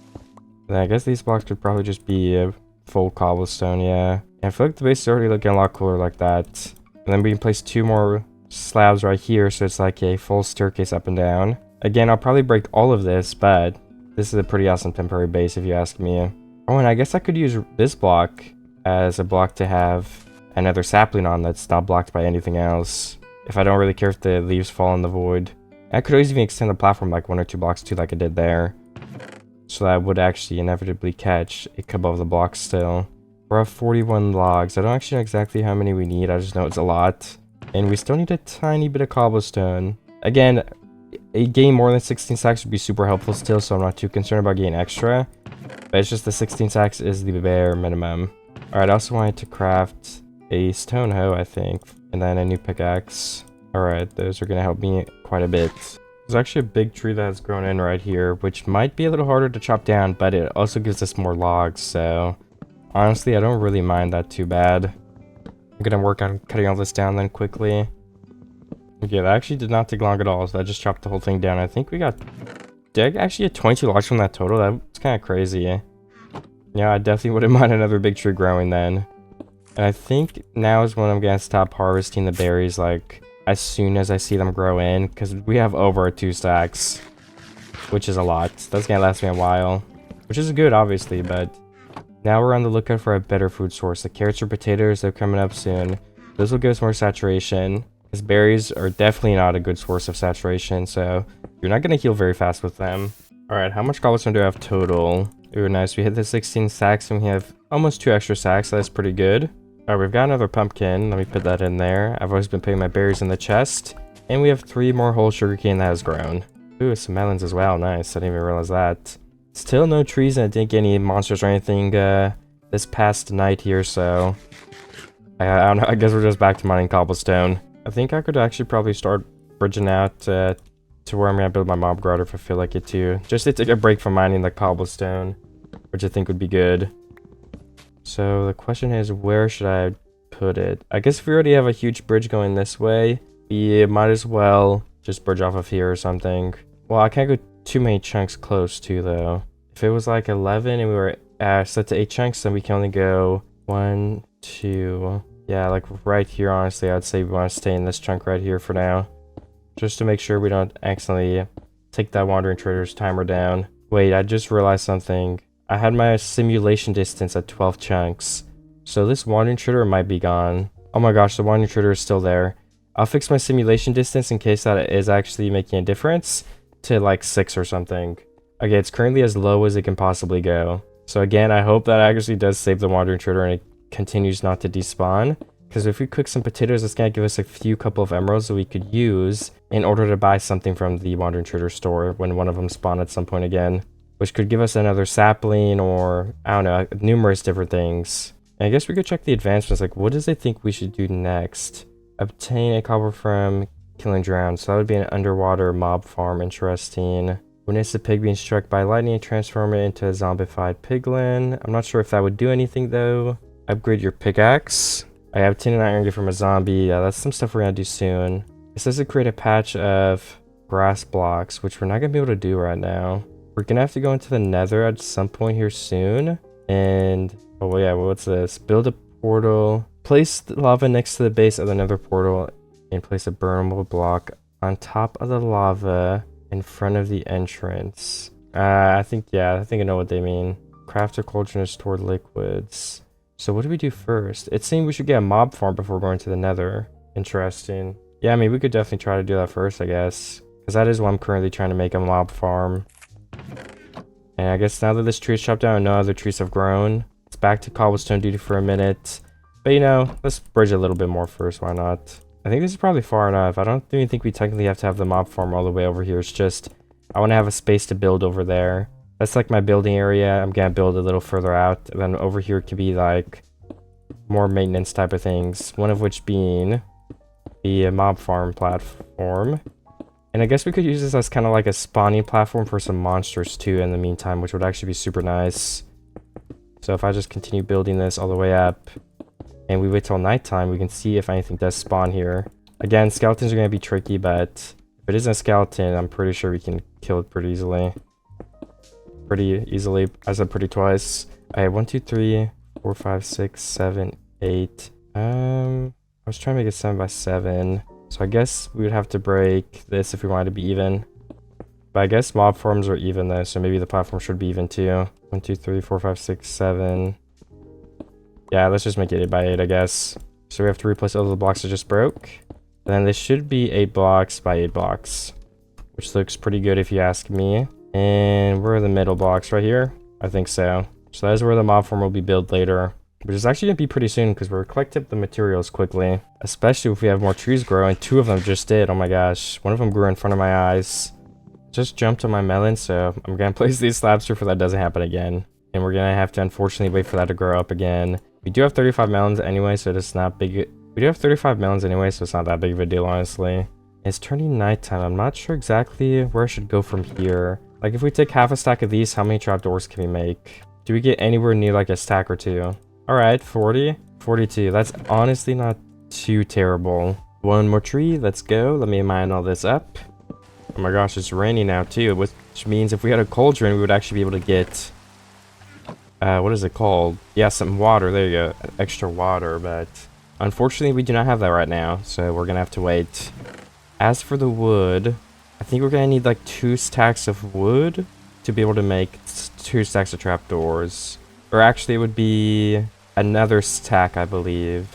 Then I guess these blocks could probably just be a full cobblestone, yeah. And I feel like the base is already looking a lot cooler like that. And then we can place 2 more slabs right here, so it's like a full staircase up and down. Again, I'll probably break all of this, but this is a pretty awesome temporary base if you ask me. Oh, and I guess I could use this block as a block to have another sapling on that's not blocked by anything else. If I don't really care if the leaves fall in the void. I could always even extend the platform like 1 or 2 blocks too, like I did there. So that I would actually inevitably catch a couple of the blocks still. We're at 41 logs. I don't actually know exactly how many we need. I just know it's a lot. And we still need a tiny bit of cobblestone. Again, getting more than 16 stacks would be super helpful still, so I'm not too concerned about getting extra. But it's just the 16 stacks is the bare minimum. Alright, I also wanted to craft a stone hoe, I think. And then a new pickaxe. Alright, those are going to help me quite a bit. There's actually a big tree that has grown in right here, which might be a little harder to chop down, but it also gives us more logs, so honestly, I don't really mind that too bad. I'm gonna work on cutting all this down then quickly. Okay, that actually did not take long at all, so I just chopped the whole thing down. I think we got... Did I actually get 22 logs from that total? That's kind of crazy. Yeah, I definitely wouldn't mind another big tree growing then. And I think now is when I'm gonna stop harvesting the berries, like, as soon as I see them grow in, because we have over 2 stacks, which is a lot. That's gonna last me a while, which is good, obviously, but now we're on the lookout for a better food source. The carrots or potatoes, they're coming up soon. Those will give us more saturation, because berries are definitely not a good source of saturation, so you're not gonna heal very fast with them. Alright, how much cobblestone do I have total? Ooh, nice. We hit the 16 stacks, and we have almost 2 extra stacks, so that's pretty good. Alright, we've got another pumpkin. Let me put that in there. I've always been putting my berries in the chest. And we have 3 more whole sugarcane that has grown. Ooh, some melons as well. Nice. I didn't even realize that. Still no trees, and I didn't get any monsters or anything this past night here, so... I don't know. I guess we're just back to mining cobblestone. I think I could actually probably start bridging out to where I'm going to build my mob grotto if I feel like it too. Just to take a break from mining the cobblestone, which I think would be good. So the question is, where should I put it? I guess if we already have a huge bridge going this way, we might as well just bridge off of here or something. Well, I can't go too many chunks close to though. If it was like 11 and we were set to 8 chunks, then we can only go 1, 2. Yeah, like right here, honestly, I'd say we want to stay in this chunk right here for now. Just to make sure we don't accidentally take that wandering trader's timer down. Wait, I just realized something. I had my simulation distance at 12 chunks, so this wandering trader might be gone. Oh my gosh, the wandering trader is still there. I'll fix my simulation distance in case that it is actually making a difference to like 6 or something. Okay, it's currently as low as it can possibly go. So again, I hope that actually does save the wandering trader and it continues not to despawn. Because if we cook some potatoes, it's going to give us a few couple of emeralds that we could use in order to buy something from the wandering trader store when one of them spawn at some point again. Which could give us another sapling or, I don't know, numerous different things. And I guess we could check the advancements, like what does it think we should do next? Obtain a copper from killing drowned, so that would be an underwater mob farm, interesting. Witness a pig being struck by lightning and transform it into a zombified piglin. I'm not sure if that would do anything though. Upgrade your pickaxe. I have tin and iron from a zombie. Yeah, that's some stuff we're gonna do soon. It says to create a patch of grass blocks, which we're not gonna be able to do right now. We're gonna have to go into the nether at some point here soon. And, oh yeah, what's this? Build a portal. Place the lava next to the base of the nether portal and place a burnable block on top of the lava in front of the entrance. I think I know what they mean. Craft a cauldron to store liquids. So what do we do first? It seemed we should get a mob farm before going to the nether. Interesting. Yeah, I mean, we could definitely try to do that first, I guess. Because that is what I'm currently trying to make, a mob farm. And I guess now that this tree is chopped down and no other trees have grown, it's back to cobblestone duty for a minute. But you know, let's bridge a little bit more first, why not? I think this is probably far enough. I don't even think we technically have to have the mob farm all the way over here. It's just, I want to have a space to build over there. That's like my building area. I'm going to build a little further out. And then over here could be like more maintenance type of things. One of which being the mob farm platform. And I guess we could use this as kind of like a spawning platform for some monsters too in the meantime, which would actually be super nice. So if I just continue building this all the way up and we wait till nighttime, we can see if anything does spawn here. Again, skeletons are going to be tricky, but if it isn't a skeleton, I'm pretty sure we can kill it pretty easily. I said pretty twice. Alright, 1, 2, 3, 4, 5, 6, 7, 8. I was trying to make it 7 by 7. So I guess we would have to break this if we wanted to be even. But I guess mob farms are even though, so maybe the platform should be even too. 1, 2, 3, 4, 5, 6, 7. Yeah, let's just make it 8 by 8, I guess. So we have to replace all the blocks that just broke. And then this should be 8 blocks by 8 blocks. Which looks pretty good if you ask me. And where are the middle blocks? Right here? I think so. So that is where the mob farm will be built later. Which is actually going to be pretty soon because we're collecting up the materials quickly. Especially if we have more trees grow, and 2 of them just did. Oh my gosh. One of them grew in front of my eyes. Just jumped on my melon, so I'm going to place these slabs here for that doesn't happen again. And we're going to have to unfortunately wait for that to grow up again. We do have 35 melons anyway, so it's not big. We do have 35 melons anyway, so it's not that big of a deal, honestly. It's turning nighttime. I'm not sure exactly where I should go from here. Like, if we take half a stack of these, how many trapdoors can we make? Do we get anywhere near, like, a stack or 2? Alright, 40. 42. That's honestly not too terrible. 1 more tree. Let's go. Let me mine all this up. Oh my gosh, it's raining now, too. Which means if we had a cauldron, we would actually be able to get... what is it called? Yeah, some water. There you go. Extra water, but... Unfortunately, we do not have that right now, so we're gonna have to wait. As for the wood, I think we're gonna need like 2 stacks of wood to be able to make 2 stacks of trapdoors. Or actually, it would be another stack, I believe.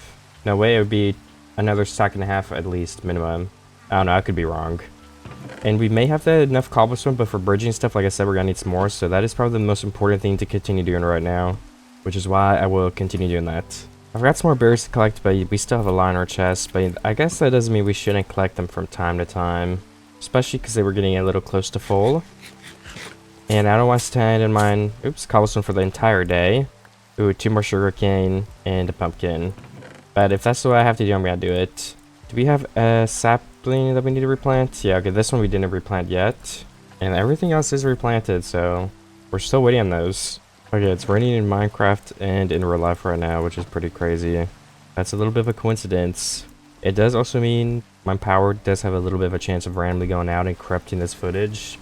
No way, it would be another stack and a half at least, minimum. I don't know, I could be wrong. And we may have enough cobblestone, but for bridging stuff, like I said, we're gonna need some more. So that is probably the most important thing to continue doing right now, which is why I will continue doing that. I've got some more berries to collect, but we still have a lot in our chest. But I guess that doesn't mean we shouldn't collect them from time to time, especially because they were getting a little close to full. And I don't want to stand in mine. Oops, cobblestone for the entire day. Ooh, 2 more sugarcane and a pumpkin. But if that's what I have to do, I'm gonna do it. Do we have a sapling that we need to replant? Yeah, okay, this one we didn't replant yet. And everything else is replanted, so we're still waiting on those. Okay, it's raining in Minecraft and in real life right now, which is pretty crazy. That's a little bit of a coincidence. It does also mean my power does have a little bit of a chance of randomly going out and corrupting this footage.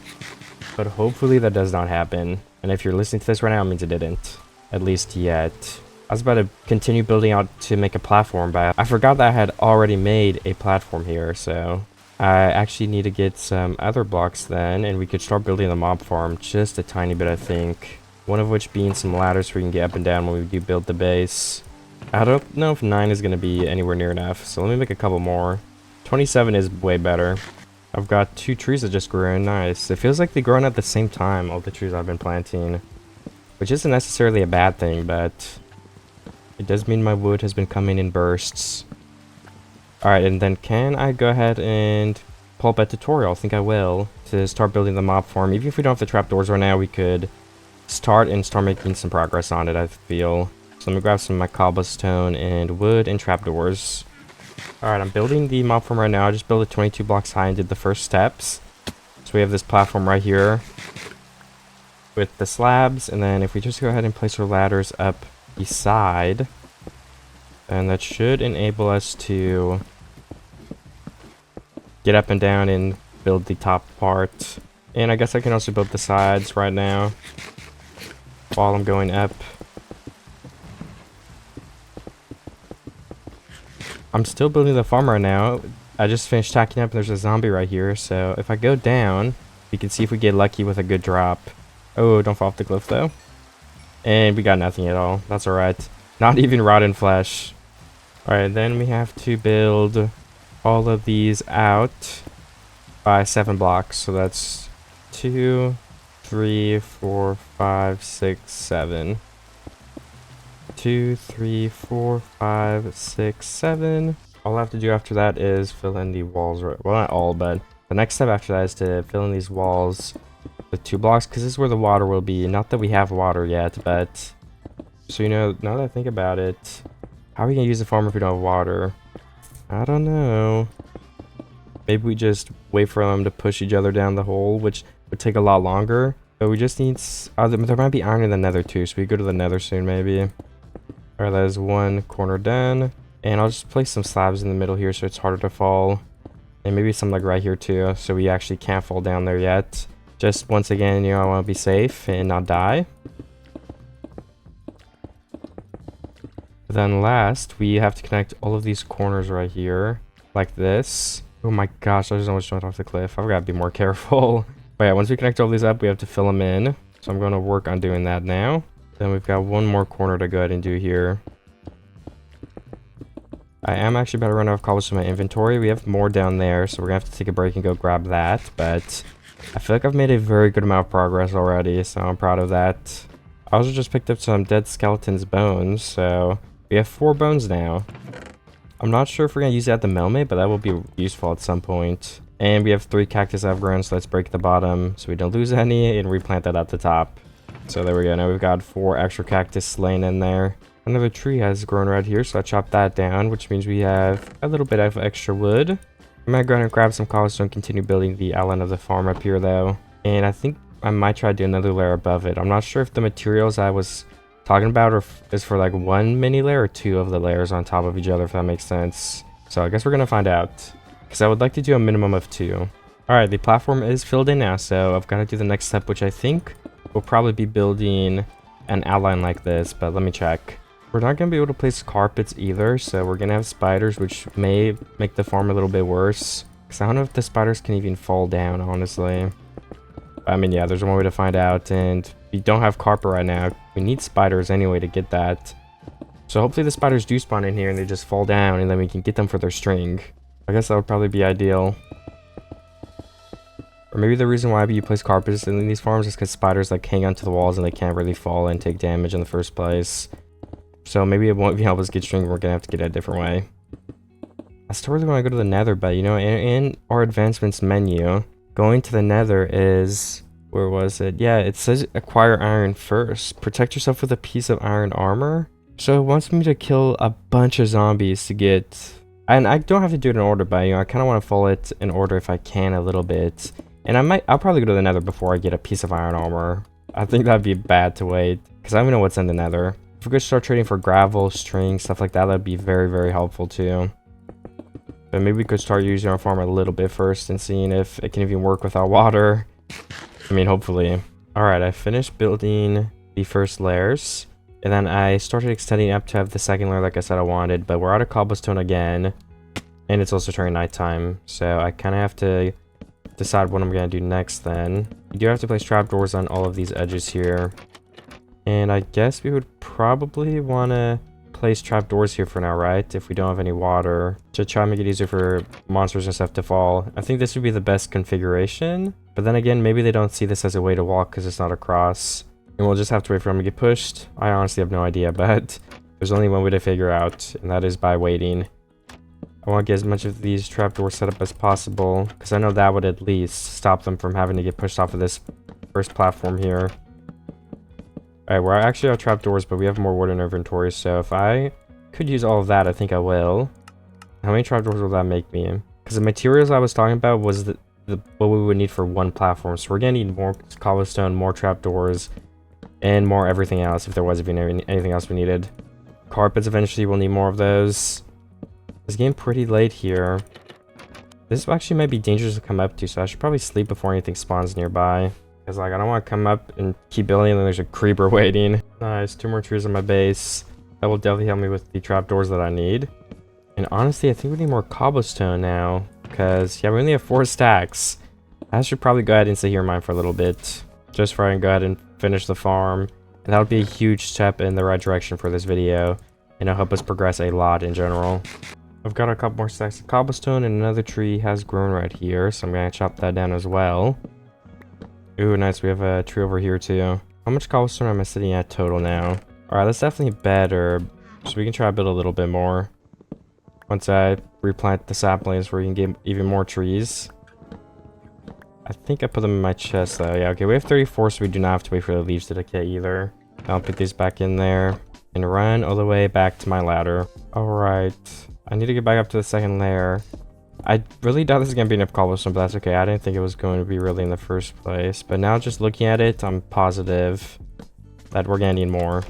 But hopefully that does not happen. And if you're listening to this right now, it means it didn't. At least yet. I was about to continue building out to make a platform, but I forgot that I had already made a platform here, so... I actually need to get some other blocks then, and we could start building the mob farm just a tiny bit, I think. One of which being some ladders so we can get up and down when we do build the base. I don't know if 9 is going to be anywhere near enough, so let me make a couple more. 27 is way better. I've got 2 trees that just grew in. Nice. It feels like they're growing at the same time, all the trees I've been planting. Which isn't necessarily a bad thing, but it does mean my wood has been coming in bursts. Alright, and then can I go ahead and pull up a tutorial? I think I will. To start building the mob farm. Even if we don't have the trapdoors right now, we could... start making some progress on it, I feel. So let me grab some of my cobblestone and wood and trapdoors. Alright, I'm building the mob farm right now. I just built it 22 blocks high and did the first steps. So we have this platform right here with the slabs, and then if we just go ahead and place our ladders up beside, and that should enable us to get up and down and build the top part. And I guess I can also build the sides right now while I'm going up. I'm still building the farm right now. I just finished tacking up and there's a zombie right here. So if I go down, we can see if we get lucky with a good drop. Oh, don't fall off the cliff though. And we got nothing at all. That's alright. Not even rotten flesh. Alright, then we have to build all of these out by 7 blocks. So that's 2, 3, 4, 5, 6, 7. 2, 3, 4, 5, 6, 7. All I have to do after that is fill in the walls. Well, not all, but the next step after that is to fill in these walls with 2 blocks, because this is where the water will be. Not that we have water yet, but so you know, now that I think about it, how are we gonna use the farm if we don't have water? I don't know. Maybe we just wait for them to push each other down the hole, which would take a lot longer. But we just need... there might be iron in the nether too, so we go to the nether soon maybe. Alright, that is 1 corner done. And I'll just place some slabs in the middle here so it's harder to fall. And maybe some like right here too, so we actually can't fall down there yet. Just once again, you know, I want to be safe and not die. Then last, we have to connect all of these corners right here, like this. Oh my gosh, I just almost jumped off the cliff. I've got to be more careful. But yeah, once we connect all these up, we have to fill them in. So I'm going to work on doing that now. Then we've got 1 more corner to go ahead and do here. I am actually about to run out of cobblestone in my inventory. We have more down there, so we're going to have to take a break and go grab that. But I feel like I've made a very good amount of progress already, so I'm proud of that. I also just picked up some dead skeleton's bones, so we have 4 bones now. I'm not sure if we're gonna use that at the Melme, but that will be useful at some point. And we have 3 cactus that have grown, so let's break the bottom so we don't lose any and replant that at the top. So there we go. Now we've got 4 extra cactus laying in there. Another tree has grown right here, so I chopped that down, which means we have a little bit of extra wood. I'm gonna go ahead and grab some cobblestone, continue building the outline of the farm up here though. And I think I might try to do another layer above it. I'm not sure if the materials I was talking about is for like 1 mini layer or 2 of the layers on top of each other, if that makes sense. So I guess we're gonna find out, because I would like to do a minimum of 2. Alright, the platform is filled in now, so I've got to do the next step, which I think will probably be building an outline like this, but let me check. We're not going to be able to place carpets either, so we're going to have spiders, which may make the farm a little bit worse. Because I don't know if the spiders can even fall down, honestly. I mean, yeah, there's one way to find out, and we don't have carpet right now. We need spiders anyway to get that. So hopefully the spiders do spawn in here and they just fall down, and then we can get them for their string. I guess that would probably be ideal. Or maybe the reason why you place carpets in these farms is because spiders like hang onto the walls and they can't really fall and take damage in the first place. So maybe it won't help us get string. We're gonna have to get it a different way. I still really want to go to the nether, but you know, in our advancements menu, going to the nether is, where was it? Yeah, it says acquire iron first. Protect yourself with a piece of iron armor. So it wants me to kill a bunch of zombies to get, and I don't have to do it in order, but you know, I kind of want to follow it in order if I can a little bit. And I'll probably go to the nether before I get a piece of iron armor. I think that'd be bad to wait, because I don't even know what's in the nether. If we could start trading for gravel, string, stuff like that, that'd be very, very helpful too. But maybe we could start using our farm a little bit first and seeing if it can even work without water. I mean, hopefully. Alright, I finished building the first layers. And then I started extending up to have the second layer like I said I wanted. But we're out of cobblestone again. And it's also turning nighttime. So I kind of have to decide what I'm going to do next then. You do have to place trapdoors on all of these edges here. And I guess we would probably want to place trapdoors here for now, right? If we don't have any water, to try and make it easier for monsters and stuff to fall. I think this would be the best configuration. But then again, maybe they don't see this as a way to walk because it's not across. And we'll just have to wait for them to get pushed. I honestly have no idea, but there's only one way to figure out, and that is by waiting. I want to get as much of these trapdoors set up as possible, because I know that would at least stop them from having to get pushed off of this first platform here. Alright, we're actually out of trapdoors, but we have more wood in our inventory, so if I could use all of that, I think I will. How many trapdoors will that make me? Because the materials I was talking about was what we would need for 1 platform, so we're going to need more cobblestone, more trapdoors, and more everything else if there was even anything else we needed. Carpets, eventually we'll need more of those. It's getting pretty late here. This actually might be dangerous to come up to, so I should probably sleep before anything spawns nearby. Because like, I don't want to come up and keep building and then there's a creeper waiting. Nice, 2 more trees on my base. That will definitely help me with the trapdoors that I need. And honestly, I think we need more cobblestone now. Because, yeah, we only have 4 stacks. I should probably go ahead and sit here in mine for a little bit. Just so I can go ahead and finish the farm. And that would be a huge step in the right direction for this video. And it'll help us progress a lot in general. I've got a couple more stacks of cobblestone and another tree has grown right here. So I'm going to chop that down as well. Ooh, nice. We have a tree over here too. How much cobblestone am I sitting at total now? Alright, that's definitely better. So we can try to build a little bit more. Once I replant the saplings where we can get even more trees. I think I put them in my chest though. Yeah, okay, we have 34, so we do not have to wait for the leaves to decay either. I'll put these back in there and run all the way back to my ladder. Alright, I need to get back up to the second layer. I really doubt this is going to be enough cobblestone, but that's okay. I didn't think it was going to be really in the first place. But now just looking at it, I'm positive that we're going to need more.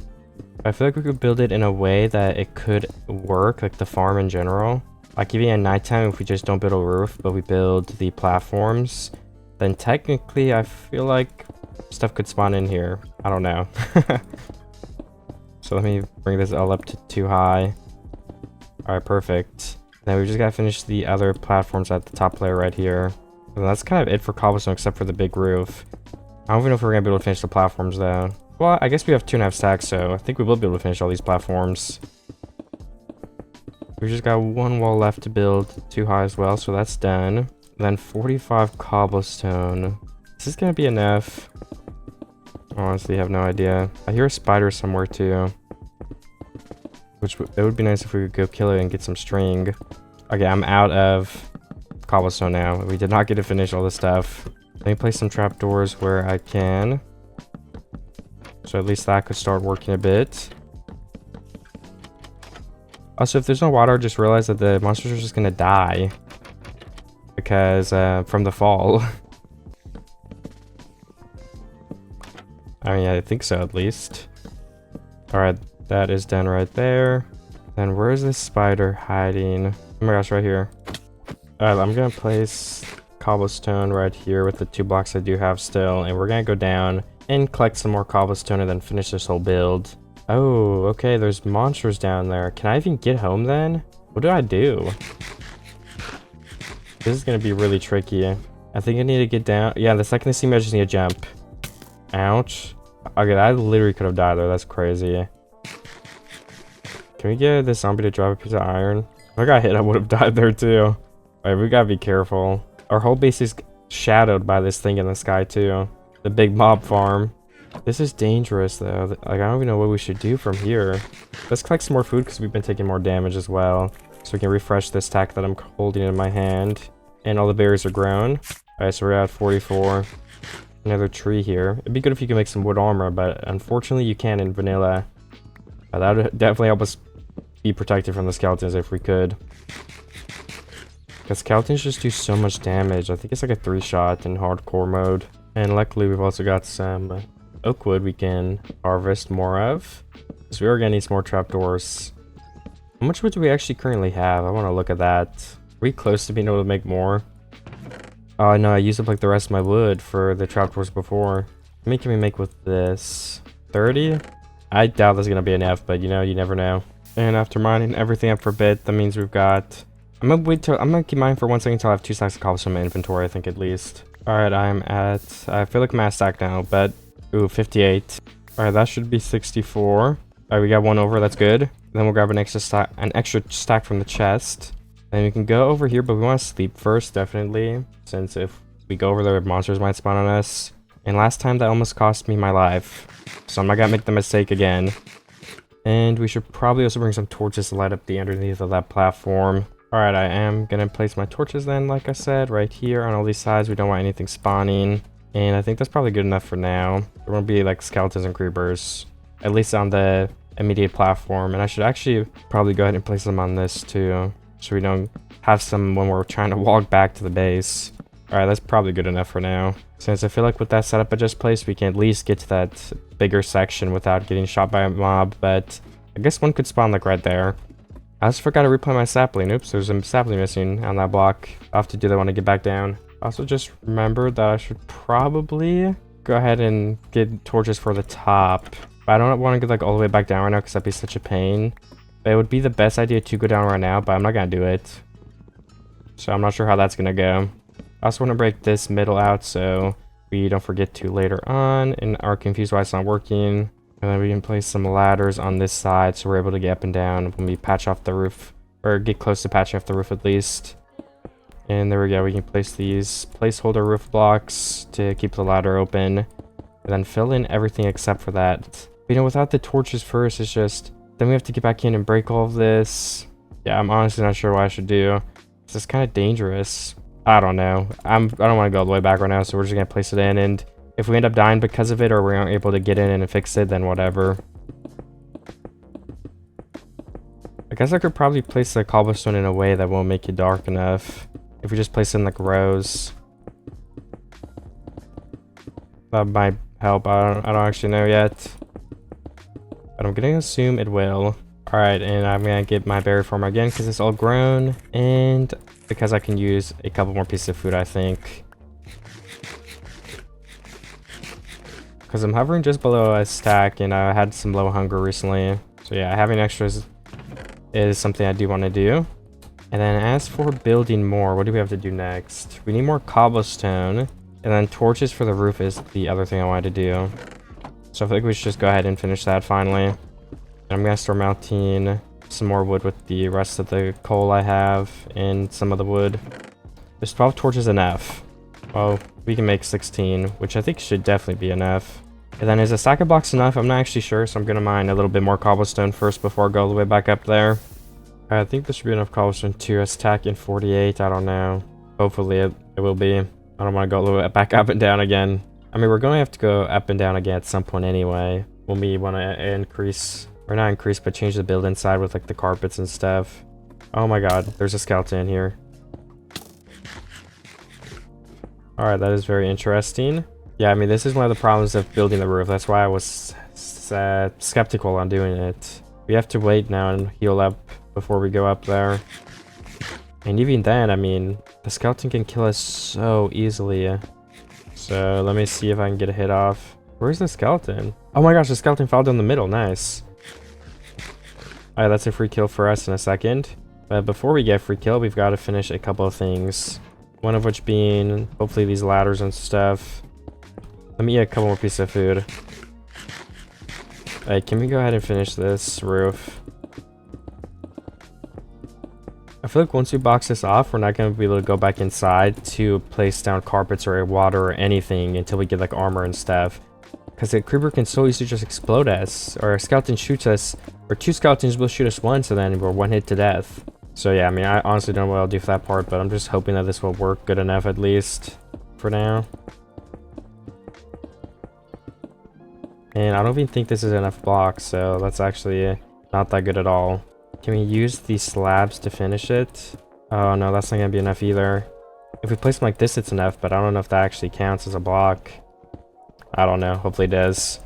I feel like we could build it in a way that it could work, like the farm in general. Like even at nighttime, if we just don't build a roof, but we build the platforms, then technically I feel like stuff could spawn in here. I don't know. So let me bring this all up to 2 high. Alright, perfect. Now we just gotta finish the other platforms at the top layer right here. And that's kind of it for cobblestone except for the big roof. I don't even know if we're gonna be able to finish the platforms though. Well, I guess we have 2.5 stacks, so I think we will be able to finish all these platforms. We just got 1 wall left to build 2 high as well, so that's done. And then 45 cobblestone. Is this gonna be enough? Honestly, have no idea. I hear a spider somewhere too. It would be nice if we could go kill it and get some string. Okay, I'm out of cobblestone now. We did not get to finish all this stuff. Let me place some trapdoors where I can. So at least that could start working a bit. Also, if there's no water, just realize that the monsters are just gonna die. Because, from the fall. I mean, I think so, at least. Alright, that is done right there. Then where is this spider hiding? Oh my gosh, right here. Alright, I'm gonna place cobblestone right here with the 2 blocks I do have still. And we're gonna go down and collect some more cobblestone and then finish this whole build. Oh, okay, there's monsters down there. Can I even get home then? What do I do? This is gonna be really tricky. I think I need to get down. Yeah, the second I see me, I just need to jump. Ouch. Okay, I literally could have died there. That's crazy. Can we get this zombie to drop a piece of iron? If I got hit, I would have died there too. Alright, we gotta be careful. Our whole base is shadowed by this thing in the sky too. The big mob farm. This is dangerous though. Like, I don't even know what we should do from here. Let's collect some more food because we've been taking more damage as well. So we can refresh this stack that I'm holding in my hand. And all the berries are grown. Alright, so we're at 44. Another tree here. It'd be good if you could make some wood armor, but unfortunately you can't in vanilla. That would definitely help us be protected from the skeletons if we could. Because skeletons just do so much damage. I think it's like a 3-shot in hardcore mode. And luckily we've also got some oak wood we can harvest more of. So we are gonna need some more trapdoors. How much wood do we actually currently have? I want to look at that. Are we close to being able to make more? Oh no, I used up like the rest of my wood for the trapdoors before. How many can we make with this? 30? I doubt that's gonna be enough, but you know, you never know. And after mining everything up for a bit, that means we've got... I'm gonna keep mining for 1 second until I have 2 stacks of cobblestone in my inventory, I think at least. Alright, I feel like I'm at a stack now, but... Ooh, 58. Alright, that should be 64. Alright, we got 1 over, that's good. Then we'll grab an extra stack from the chest. And we can go over here, but we want to sleep first, definitely. Since if we go over there, monsters might spawn on us. And last time, that almost cost me my life. So I'm not gonna make the mistake again. And we should probably also bring some torches to light up the underneath of that platform. Alright, I am gonna place my torches then, like I said, right here on all these sides. We don't want anything spawning. And I think that's probably good enough for now. There won't be like skeletons and creepers. At least on the immediate platform. And I should actually probably go ahead and place them on this too. So we don't have some when we're trying to walk back to the base. Alright, that's probably good enough for now. Since I feel like with that setup I just placed, we can at least get to that bigger section without getting shot by a mob. But I guess one could spawn like right there. I also forgot to replant my sapling. Oops, there's a sapling missing on that block. I'll have to do that when I get back down. I also just remembered that I should probably go ahead and get torches for the top. But I don't want to get like all the way back down right now because that'd be such a pain. But it would be the best idea to go down right now, but I'm not gonna do it. So I'm not sure how that's gonna go. I also want to break this middle out so we don't forget to later on and are confused why it's not working. And then we can place some ladders on this side so we're able to get up and down when we patch off the roof, or get close to patching off the roof at least. And there we go, we can place these placeholder roof blocks to keep the ladder open, and then fill in everything except for that. But, you know, without the torches first, it's just, then we have to get back in and break all of this. Yeah, I'm honestly not sure what I should do. This is kind of dangerous. I don't know. I don't want to go all the way back right now, so we're just gonna place it in, and if we end up dying because of it, or we aren't able to get in and fix it, then whatever. I guess I could probably place the cobblestone in a way that won't make it dark enough. If we just place it in like rows. That might help. I don't actually know yet. But I'm gonna assume it will. Alright, and I'm gonna get my berry farm again because it's all grown. And because I can use a couple more pieces of food, I think. Because I'm hovering just below a stack and I had some low hunger recently. So yeah, having extras is something I do want to do. And then as for building more, what do we have to do next? We need more cobblestone. And then torches for the roof is the other thing I wanted to do. So I feel like we should just go ahead and finish that finally. And I'm going to start melting some more wood with the rest of the coal I have and some of the wood. Is 12 torches enough? Well, we can make 16, which I think should definitely be enough. And then is a stack of blocks enough? I'm not actually sure, so I'm gonna mine a little bit more cobblestone first before I go all the way back up there. I think this should be enough cobblestone to stack in 48. I don't know. Hopefully it will be. I don't want to go all the way back up and down again. I mean, we're going to have to go up and down again at some point anyway. When we want to increase, or not increase, but change the build inside with like the carpets and stuff. Oh my god, there's a skeleton in here. Alright, that is very interesting. Yeah, I mean, this is one of the problems of building the roof. That's why I was skeptical on doing it. We have to wait now and heal up before we go up there. And even then, I mean, the skeleton can kill us so easily. So let me see if I can get a hit off. Where's the skeleton? Oh my gosh, the skeleton fell down the middle. Nice. Alright, that's a free kill for us in a second. But before we get free kill, we've got to finish a couple of things. One of which being, hopefully, these ladders and stuff. Let me eat a couple more pieces of food. Hey, can we go ahead and finish this roof? I feel like once we box this off, we're not going to be able to go back inside to place down carpets or water or anything until we get like armor and stuff. Because a creeper can so easily just explode us, or a skeleton shoots us, or two skeletons will shoot us once and then we're one hit to death. So yeah, I mean, I honestly don't know what I'll do for that part, but I'm just hoping that this will work good enough at least for now. And I don't even think this is enough blocks, so that's actually not that good at all. Can we use these slabs to finish it? Oh no, that's not gonna be enough either. If we place them like this, it's enough, but I don't know if that actually counts as a block. I don't know, hopefully it does.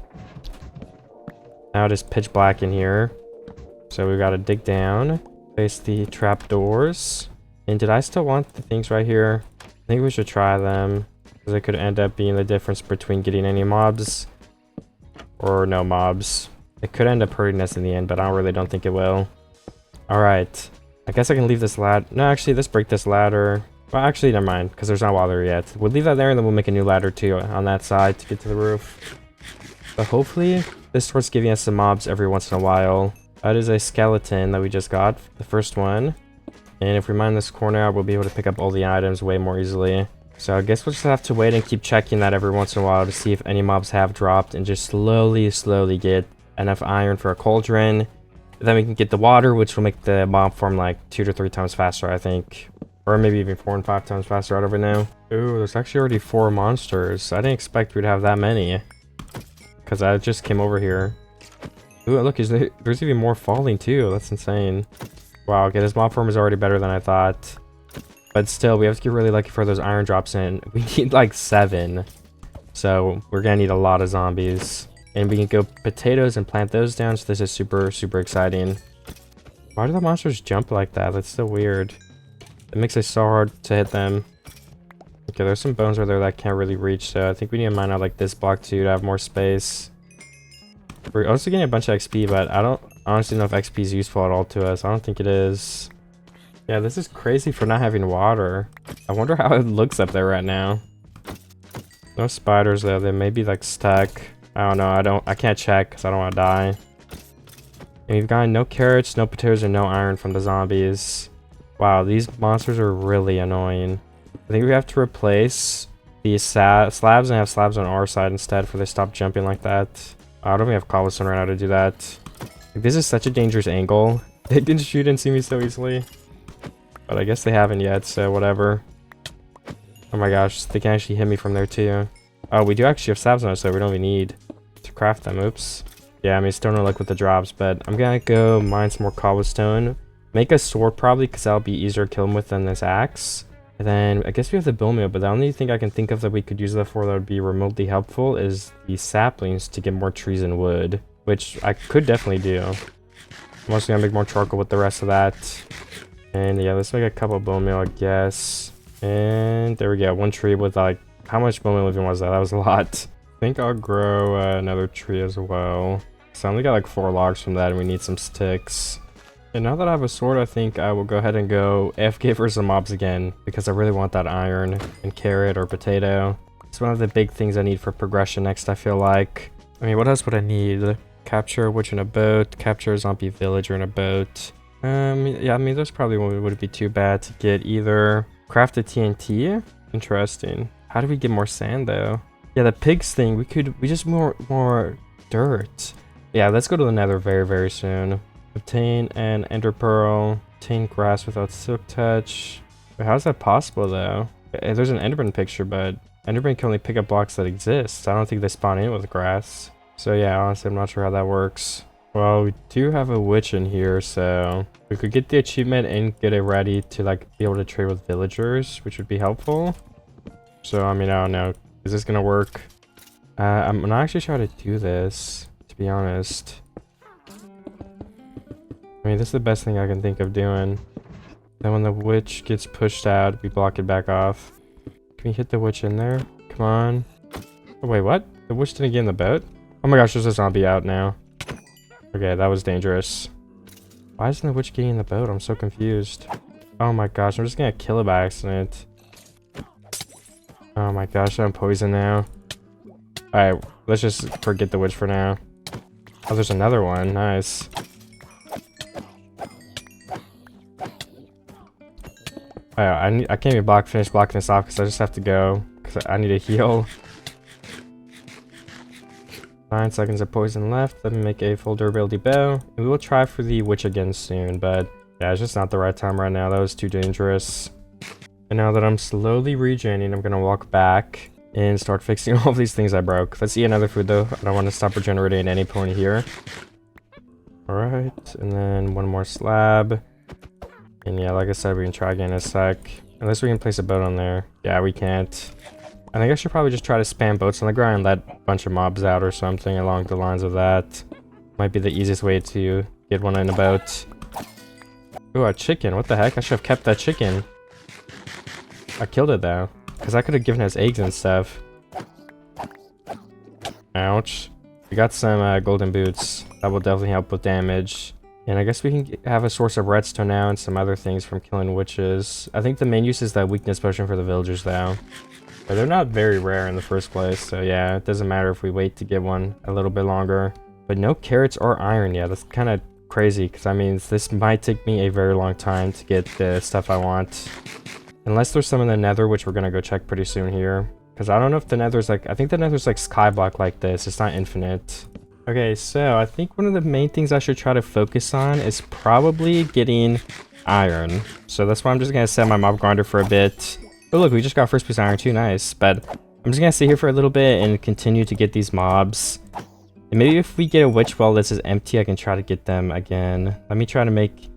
Now it is pitch black in here. So we've got to dig down, place the trapdoors. And did I still want the things right here? I think we should try them, because it could end up being the difference between getting any mobs or no mobs. It could end up hurting us in the end, but I really don't think it will. Alright, I guess I can leave this ladder. No, actually, let's break this ladder. Well, actually, never mind, because there's not wall there yet. We'll leave that there, and then we'll make a new ladder too on that side to get to the roof. But hopefully, this starts giving us some mobs every once in a while. That is a skeleton that we just got, the first one. And if we mine this corner out, we'll be able to pick up all the items way more easily. So I guess we'll just have to wait and keep checking that every once in a while to see if any mobs have dropped, and just slowly get enough iron for a cauldron. Then we can get the water, which will make the mob farm like 2 to 3 times faster, I think. Or maybe even 4 and 5 times faster, I don't know. Ooh, there's actually already 4 monsters. I didn't expect we'd have that many, because I just came over here. Ooh, look, there's even more falling too. That's insane. Wow, okay, this mob farm is already better than I thought. But still, we have to get really lucky for those iron drops in. We need like 7. So we're gonna need a lot of zombies. And we can go potatoes and plant those down, so this is super exciting. Why do the monsters jump like that? That's so weird. It makes it so hard to hit them. Okay, there's some bones right there that I can't really reach, so I think we need to mine out like this block too to have more space. We're also getting a bunch of XP, but I don't honestly know if XP is useful at all to us. I don't think it is. Yeah, this is crazy for not having water. I wonder how it looks up there right now. No spiders though, they may be like stuck. I don't know, I can't check because I don't want to die. And we've got no carrots, no potatoes, and no iron from the zombies. Wow, these monsters are really annoying. I think we have to replace these slabs and have slabs on our side instead for they stop jumping like that. I don't even have cobblestone right now to do that. Like, this is such a dangerous angle. They can shoot and see me so easily. But I guess they haven't yet, so whatever. Oh my gosh, they can actually hit me from there too. Oh, we do actually have slabs on us, so we don't even need to craft them. Oops. Yeah, I mean, still no luck with the drops, but I'm gonna go mine some more cobblestone. Make a sword probably, because that'll be easier to kill him with than this axe. And then I guess we have the bone meal, but the only thing I can think of that we could use that for that would be remotely helpful is the saplings to get more trees and wood, which I could definitely do. I'm also gonna make more charcoal with the rest of that. And yeah, let's make a couple of bone meal, I guess. And there we go, 1 tree with like, how much bone meal even was that? That was a lot. I think I'll grow another tree as well. So I only got like 4 logs from that, and we need some sticks. And now that I have a sword, I think I will go ahead and go AFK for some mobs again, because I really want that iron and carrot or potato. It's one of the big things I need for progression next, I feel like. I mean, what else would I need? Capture a witch in a boat, capture a zombie villager in a boat. Yeah, I mean, those probably wouldn't be too bad to get either. Craft a TNT? Interesting. How do we get more sand, though? Yeah, the pigs thing, we just more dirt. Yeah, let's go to the nether very, very soon. Obtain an ender pearl. Obtain grass without silk touch. Wait, how's that possible though? There's an enderman picture, but enderman can only pick up blocks that exist. I don't think they spawn in with grass. So yeah, honestly, I'm not sure how that works. Well, we do have a witch in here, so we could get the achievement and get it ready to like be able to trade with villagers, which would be helpful. So I mean, I don't know. Is this gonna work? I'm not actually trying to do this, to be honest. I mean, this is the best thing I can think of doing. Then when the witch gets pushed out, we block it back off. Can we hit the witch in there? Come on. Oh, wait, what? The witch didn't get in the boat? Oh my gosh, there's a zombie out now. Okay, that was dangerous. Why isn't the witch getting in the boat? I'm so confused. Oh my gosh, I'm just gonna kill it by accident. Oh my gosh, I'm poisoned now. Alright, let's just forget the witch for now. Oh, there's another one. Nice. Alright, I can't even finish blocking this off because I just have to go. Because I need to heal. 9 seconds of poison left. Let me make a full durability bow. And we will try for the witch again soon, but yeah, it's just not the right time right now. That was too dangerous. And now that I'm slowly regenerating, I'm gonna walk back and start fixing all of these things I broke. Let's eat another food though. I don't want to stop regenerating at any point here. Alright, and then one more slab. And yeah, like I said, we can try again in a sec. Unless we can place a boat on there. Yeah, we can't. I think I should probably just try to spam boats on the ground and let a bunch of mobs out or something along the lines of that. Might be the easiest way to get one in a boat. Ooh, a chicken. What the heck? I should have kept that chicken. I killed it though, because I could have given us eggs and stuff. Ouch. We got some golden boots. That will definitely help with damage. And I guess we can have a source of redstone now and some other things from killing witches. I think the main use is that weakness potion for the villagers though. But they're not very rare in the first place, so yeah, it doesn't matter if we wait to get one a little bit longer. But no carrots or iron yet. That's kind of crazy, because that means this might take me a very long time to get the stuff I want. Unless there's some in the nether, which we're gonna go check pretty soon here. Because I don't know if the nether's like, I think the nether's like skyblock like this. It's not infinite. Okay, so I think one of the main things I should try to focus on is probably getting iron. So that's why I'm just gonna set my mob grinder for a bit. Oh look, we just got first piece of iron too, nice. But I'm just gonna sit here for a little bit and continue to get these mobs. And maybe if we get a witch while this is empty, I can try to get them again. Let me try to make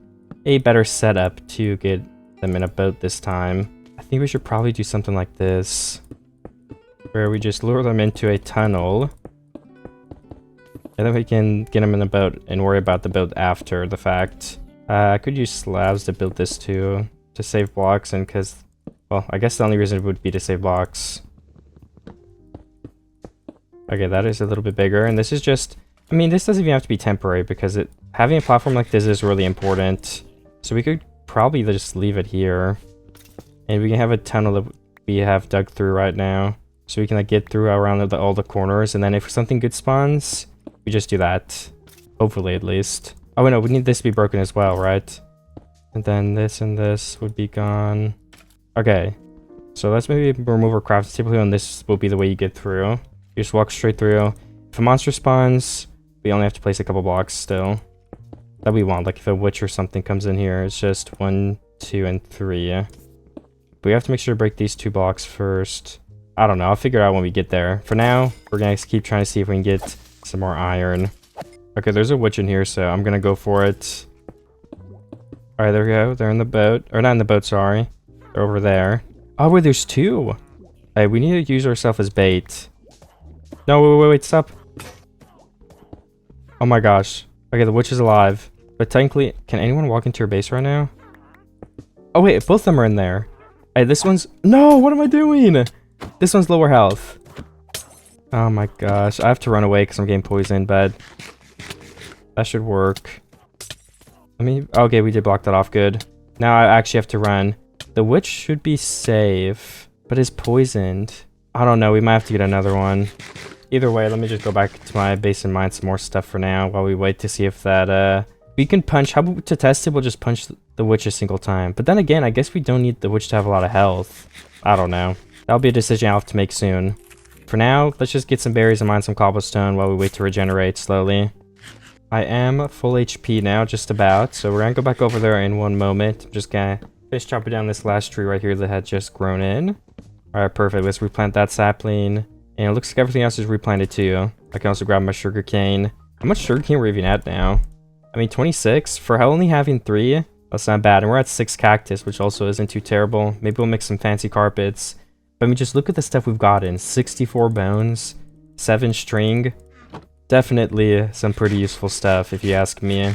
a better setup to get them in a boat this time. I think we should probably do something like this, where we just lure them into a tunnel, and then we can get them in a boat and worry about the boat after the fact. I could use slabs to build this too, to save blocks, and because, well, I guess the only reason would be to save blocks. Okay, that is a little bit bigger, and this is just, I mean, this doesn't even have to be temporary, because having a platform like this is really important. So we could probably just leave it here, and we can have a tunnel that we have dug through right now, so we can like get through around all the corners, and then if something good spawns, we just do that, hopefully at least. Oh wait, no, we need this to be broken as well, right? And then this and this would be gone. Okay, so let's maybe remove our crafting table, and this will be the way you get through. You just walk straight through. If a monster spawns, we only have to place a couple blocks still that we want. Like if a witch or something comes in here, it's just 1, 2, and 3. But we have to make sure to break these 2 blocks first. I don't know, I'll figure it out when we get there. For now, we're gonna keep trying to see if we can get some more iron. Okay, there's a witch in here, so I'm gonna go for it. Alright, there we go. They're in the boat. Or not in the boat, sorry. They're over there. Oh, wait, there's 2. Hey, we need to use ourselves as bait. No, wait, stop. Oh my gosh. Okay, the witch is alive. But technically, can anyone walk into your base right now? Oh wait, both of them are in there. Hey, this one's... No, what am I doing? This one's lower health. Oh my gosh. I have to run away because I'm getting poisoned, but... that should work. Let me... Okay, we did block that off. Good. Now I actually have to run. The witch should be safe, but is poisoned. I don't know. We might have to get another one. Either way, let me just go back to my base and mine some more stuff for now while we wait to see if that, we can punch. How about to test it, we'll just punch the witch a single time. But then again, I guess we don't need the witch to have a lot of health. I don't know. That'll be a decision I'll have to make soon. for now, let's just get some berries and mine some cobblestone while we wait to regenerate slowly. I am full HP now, just about, so we're gonna go back over there in one moment. I'm just gonna finish chopping down this last tree right here that had just grown in. Alright, perfect. Let's replant that sapling. And it looks like everything else is replanted too. I can also grab my sugar cane. How much sugar cane we're even at now? I mean, 26 for only having 3. That's not bad. And we're at 6 cactus, which also isn't too terrible. Maybe we'll make some fancy carpets. But I mean, just look at the stuff we've gotten. 64 bones, 7 string. Definitely some pretty useful stuff, if you ask me.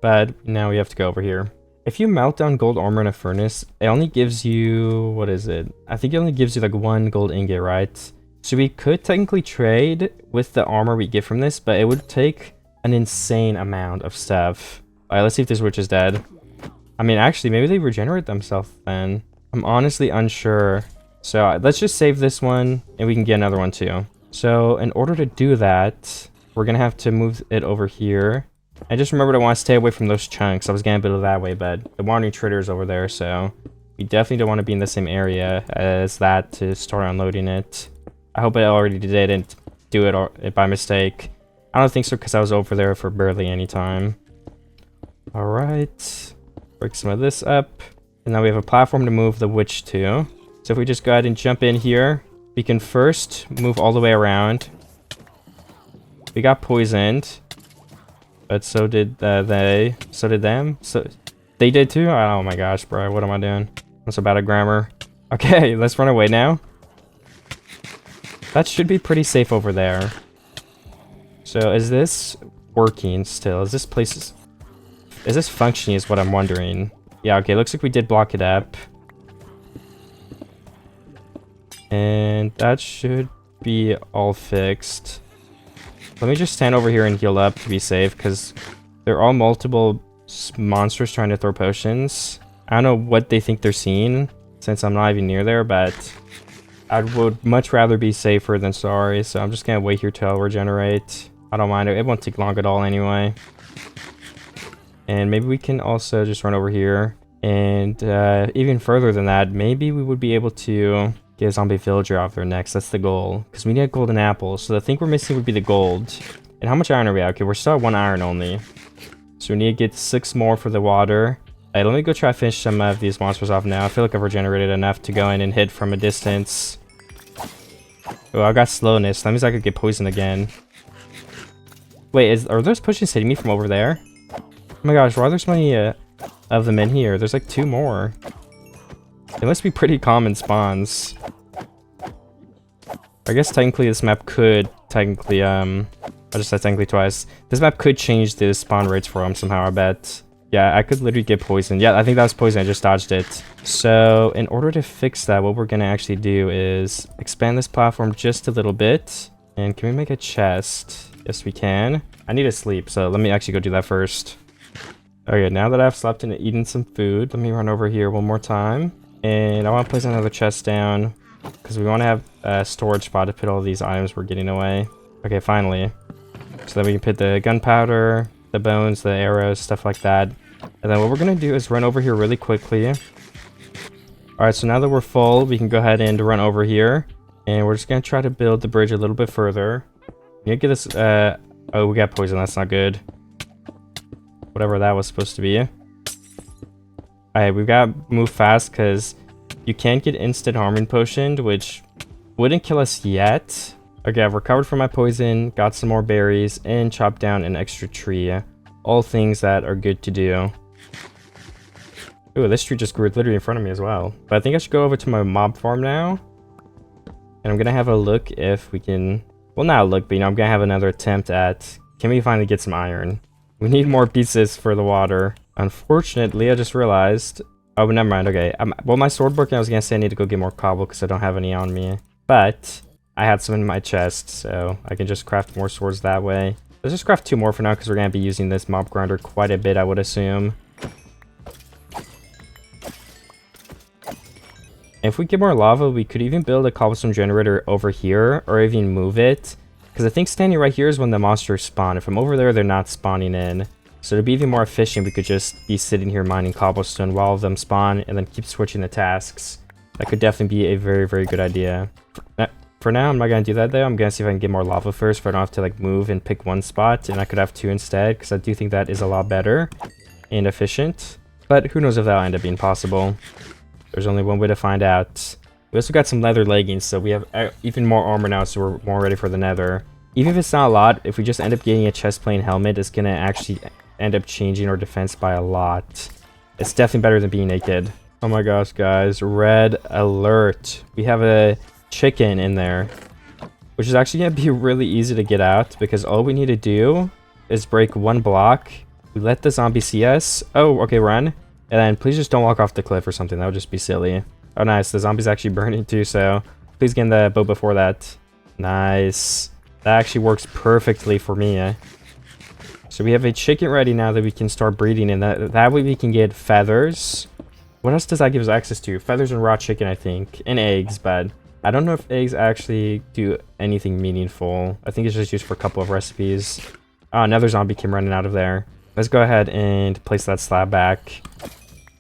But now we have to go over here. If you melt down gold armor in a furnace, it only gives you... what is it? I think it only gives you like 1 gold ingot, right? So we could technically trade with the armor we get from this, but it would take an insane amount of stuff. Alright, let's see if this witch is dead. I mean, actually, maybe they regenerate themselves then. I'm honestly unsure. So let's just save this one, and we can get another one too. So in order to do that, we're going to have to move it over here. I just remembered I want to stay away from those chunks. I was going to build it that way, but the wandering trader is over there, so we definitely don't want to be in the same area as that to start unloading it. I hope I already didn't do it by mistake. I don't think so, because I was over there for barely any time. Alright. Break some of this up. And now we have a platform to move the witch to. So if we just go ahead and jump in here, we can first move all the way around. We got poisoned. But so did they. So did them. So they did too? Oh my gosh, bro. What am I doing? I'm so bad at grammar. Okay, let's run away now. That should be pretty safe over there. So is this working still? Is this place... is this functioning is what I'm wondering. Yeah, okay, looks like we did block it up. And that should be all fixed. Let me just stand over here and heal up to be safe, because there are multiple monsters trying to throw potions. I don't know what they think they're seeing, since I'm not even near there, but I would much rather be safer than sorry, so I'm just gonna wait here till I regenerate. I don't mind it. It won't take long at all anyway. And maybe we can also just run over here. And even further than that, maybe we would be able to get a zombie villager off there next. That's the goal. Because we need a golden apple. So the thing we're missing would be the gold. And how much iron are we at? Okay, we're still at 1 iron only. So we need to get 6 more for the water. Let me go try to finish some of these monsters off now. I feel like I've regenerated enough to go in and hit from a distance. Oh, I got slowness. That means I could get poisoned again. Wait, are those potions hitting me from over there? Oh my gosh, why are there so many of them in here? There's like 2 more. It must be pretty common spawns. I guess technically this map could technically, I just said technically twice. This map could change the spawn rates for them somehow, I bet. Yeah, I could literally get poisoned. Yeah, I think that was poison. I just dodged it. So in order to fix that, what we're going to actually do is expand this platform just a little bit. And can we make a chest? Yes, we can. I need to sleep, so let me actually go do that first. Okay, now that I've slept and eaten some food, let me run over here one more time. And I want to place another chest down, because we want to have a storage spot to put all these items we're getting away. Okay, finally. So that we can put the gunpowder, the bones, the arrows, stuff like that. And then what we're going to do is run over here really quickly. Alright, so now that we're full, we can go ahead and run over here. And we're just going to try to build the bridge a little bit further. We need to get this... oh, we got poison. That's not good. Whatever that was supposed to be. Alright, we've got to move fast because you can't get instant harming potioned, which wouldn't kill us yet. Okay, I've recovered from my poison, got some more berries, and chopped down an extra tree. All things that are good to do. Ooh, this tree just grew literally in front of me as well. But I think I should go over to my mob farm now. And I'm going to have a look if we can... well, not a look, but you know, I'm going to have another attempt at... can we finally get some iron? We need more pieces for the water. Unfortunately, I just realized... oh, but never mind. Okay. Well, my sword broken. I was going to say I need to go get more cobble because I don't have any on me. But I had some in my chest, so I can just craft more swords that way. Let's just craft 2 more for now because we're going to be using this mob grinder quite a bit, I would assume. If we get more lava, we could even build a cobblestone generator over here, or even move it. Because I think standing right here is when the monsters spawn. If I'm over there, they're not spawning in. So to be even more efficient, we could just be sitting here mining cobblestone while them spawn, and then keep switching the tasks. That could definitely be a very, very good idea. For now, I'm not gonna do that though. I'm gonna see if I can get more lava first, so I don't have to like move and pick one spot, and I could have two instead, because I do think that is a lot better and efficient. But who knows if that'll end up being possible. There's only one way to find out. We also got some leather leggings, so we have even more armor now, so we're more ready for the nether. Even if it's not a lot, if we just end up getting a chestplate and helmet, it's gonna actually end up changing our defense by a lot. It's definitely better than being naked. Oh my gosh, guys, red alert. We have a chicken in there, which is actually gonna be really easy to get out, because all we need to do is break one block. We let the zombie see us. Oh, okay, run. And then please just don't walk off the cliff or something. That would just be silly. Oh, nice. The zombie's actually burning too, so please get in the boat before that. Nice. That actually works perfectly for me. So we have a chicken ready now that we can start breeding, and that way we can get feathers. What else does that give us access to? Feathers and raw chicken, I think. And eggs, but I don't know if eggs actually do anything meaningful. I think it's just used for a couple of recipes. Oh, another zombie came running out of there. Let's go ahead and place that slab back.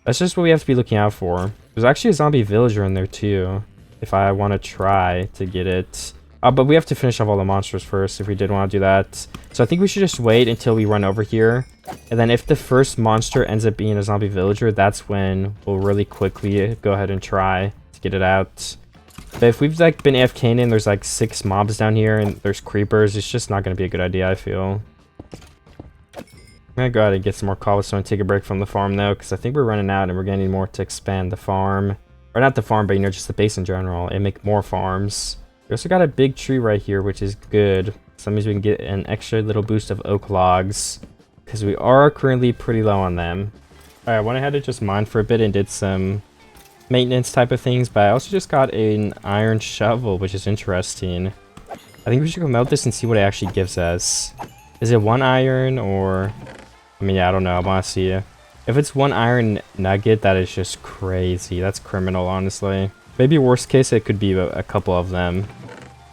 That's just what we have to be looking out for. There's actually a zombie villager in there too, if I want to try to get it. But we have to finish off all the monsters first if we did want to do that. So I think we should just wait until we run over here. And then if the first monster ends up being a zombie villager, that's when we'll really quickly go ahead and try to get it out. But if we've like been AFKing and there's like 6 mobs down here and there's creepers, it's just not going to be a good idea, I feel. I'm gonna go ahead and get some more cobblestone and take a break from the farm though, because I think we're running out and we're gonna need more to expand the farm. Or not the farm, but you know, just the base in general, and make more farms. We also got a big tree right here, which is good. So that means we can get an extra little boost of oak logs, because we are currently pretty low on them. Alright, I went ahead and just mined for a bit and did some maintenance type of things, but I also just got an iron shovel, which is interesting. I think we should go melt this and see what it actually gives us. Is it 1 iron or... I mean, yeah, I don't know. I want to see. If it's 1 iron nugget, that is just crazy. That's criminal, honestly. Maybe worst case, it could be a couple of them.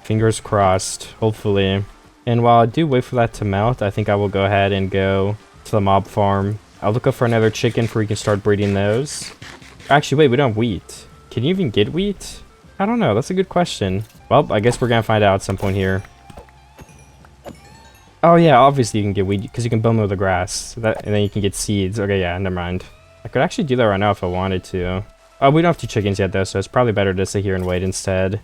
Fingers crossed, hopefully. And while I do wait for that to melt, I think I will go ahead and go to the mob farm. I'll look up for another chicken before we can start breeding those. Actually, wait, we don't have wheat. Can you even get wheat? I don't know. That's a good question. Well, I guess we're going to find out at some point here. Oh yeah, obviously you can get wheat because you can bone mow the grass, and then you can get seeds. Okay, yeah, never mind. I could actually do that right now if I wanted to. Oh, we don't have 2 chickens yet though, so it's probably better to sit here and wait instead.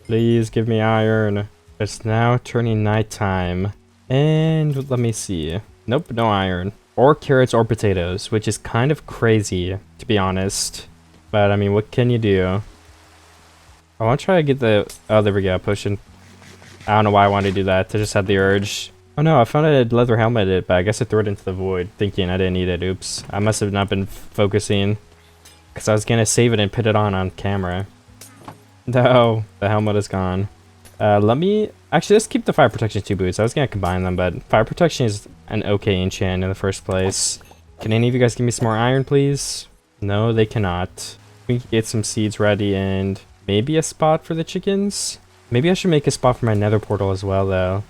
Please give me iron. It's now turning nighttime. And let me see. Nope, no iron. Or carrots or potatoes, which is kind of crazy, to be honest. But I mean, what can you do? I want to try to get the... Oh, there we go, pushing. I don't know why I wanted to do that. I just had the urge. Oh no, I found a leather helmet, but I guess I threw it into the void, thinking I didn't need it. Oops. I must have not been focusing, because I was going to save it and put it on camera. No, the helmet is gone. Let me... Actually, let's keep the fire protection 2 boots. I was going to combine them, but fire protection is an okay enchant in the first place. Can any of you guys give me some more iron, please? No, they cannot. We can get some seeds ready and maybe a spot for the chickens? Maybe I should make a spot for my nether portal as well, though.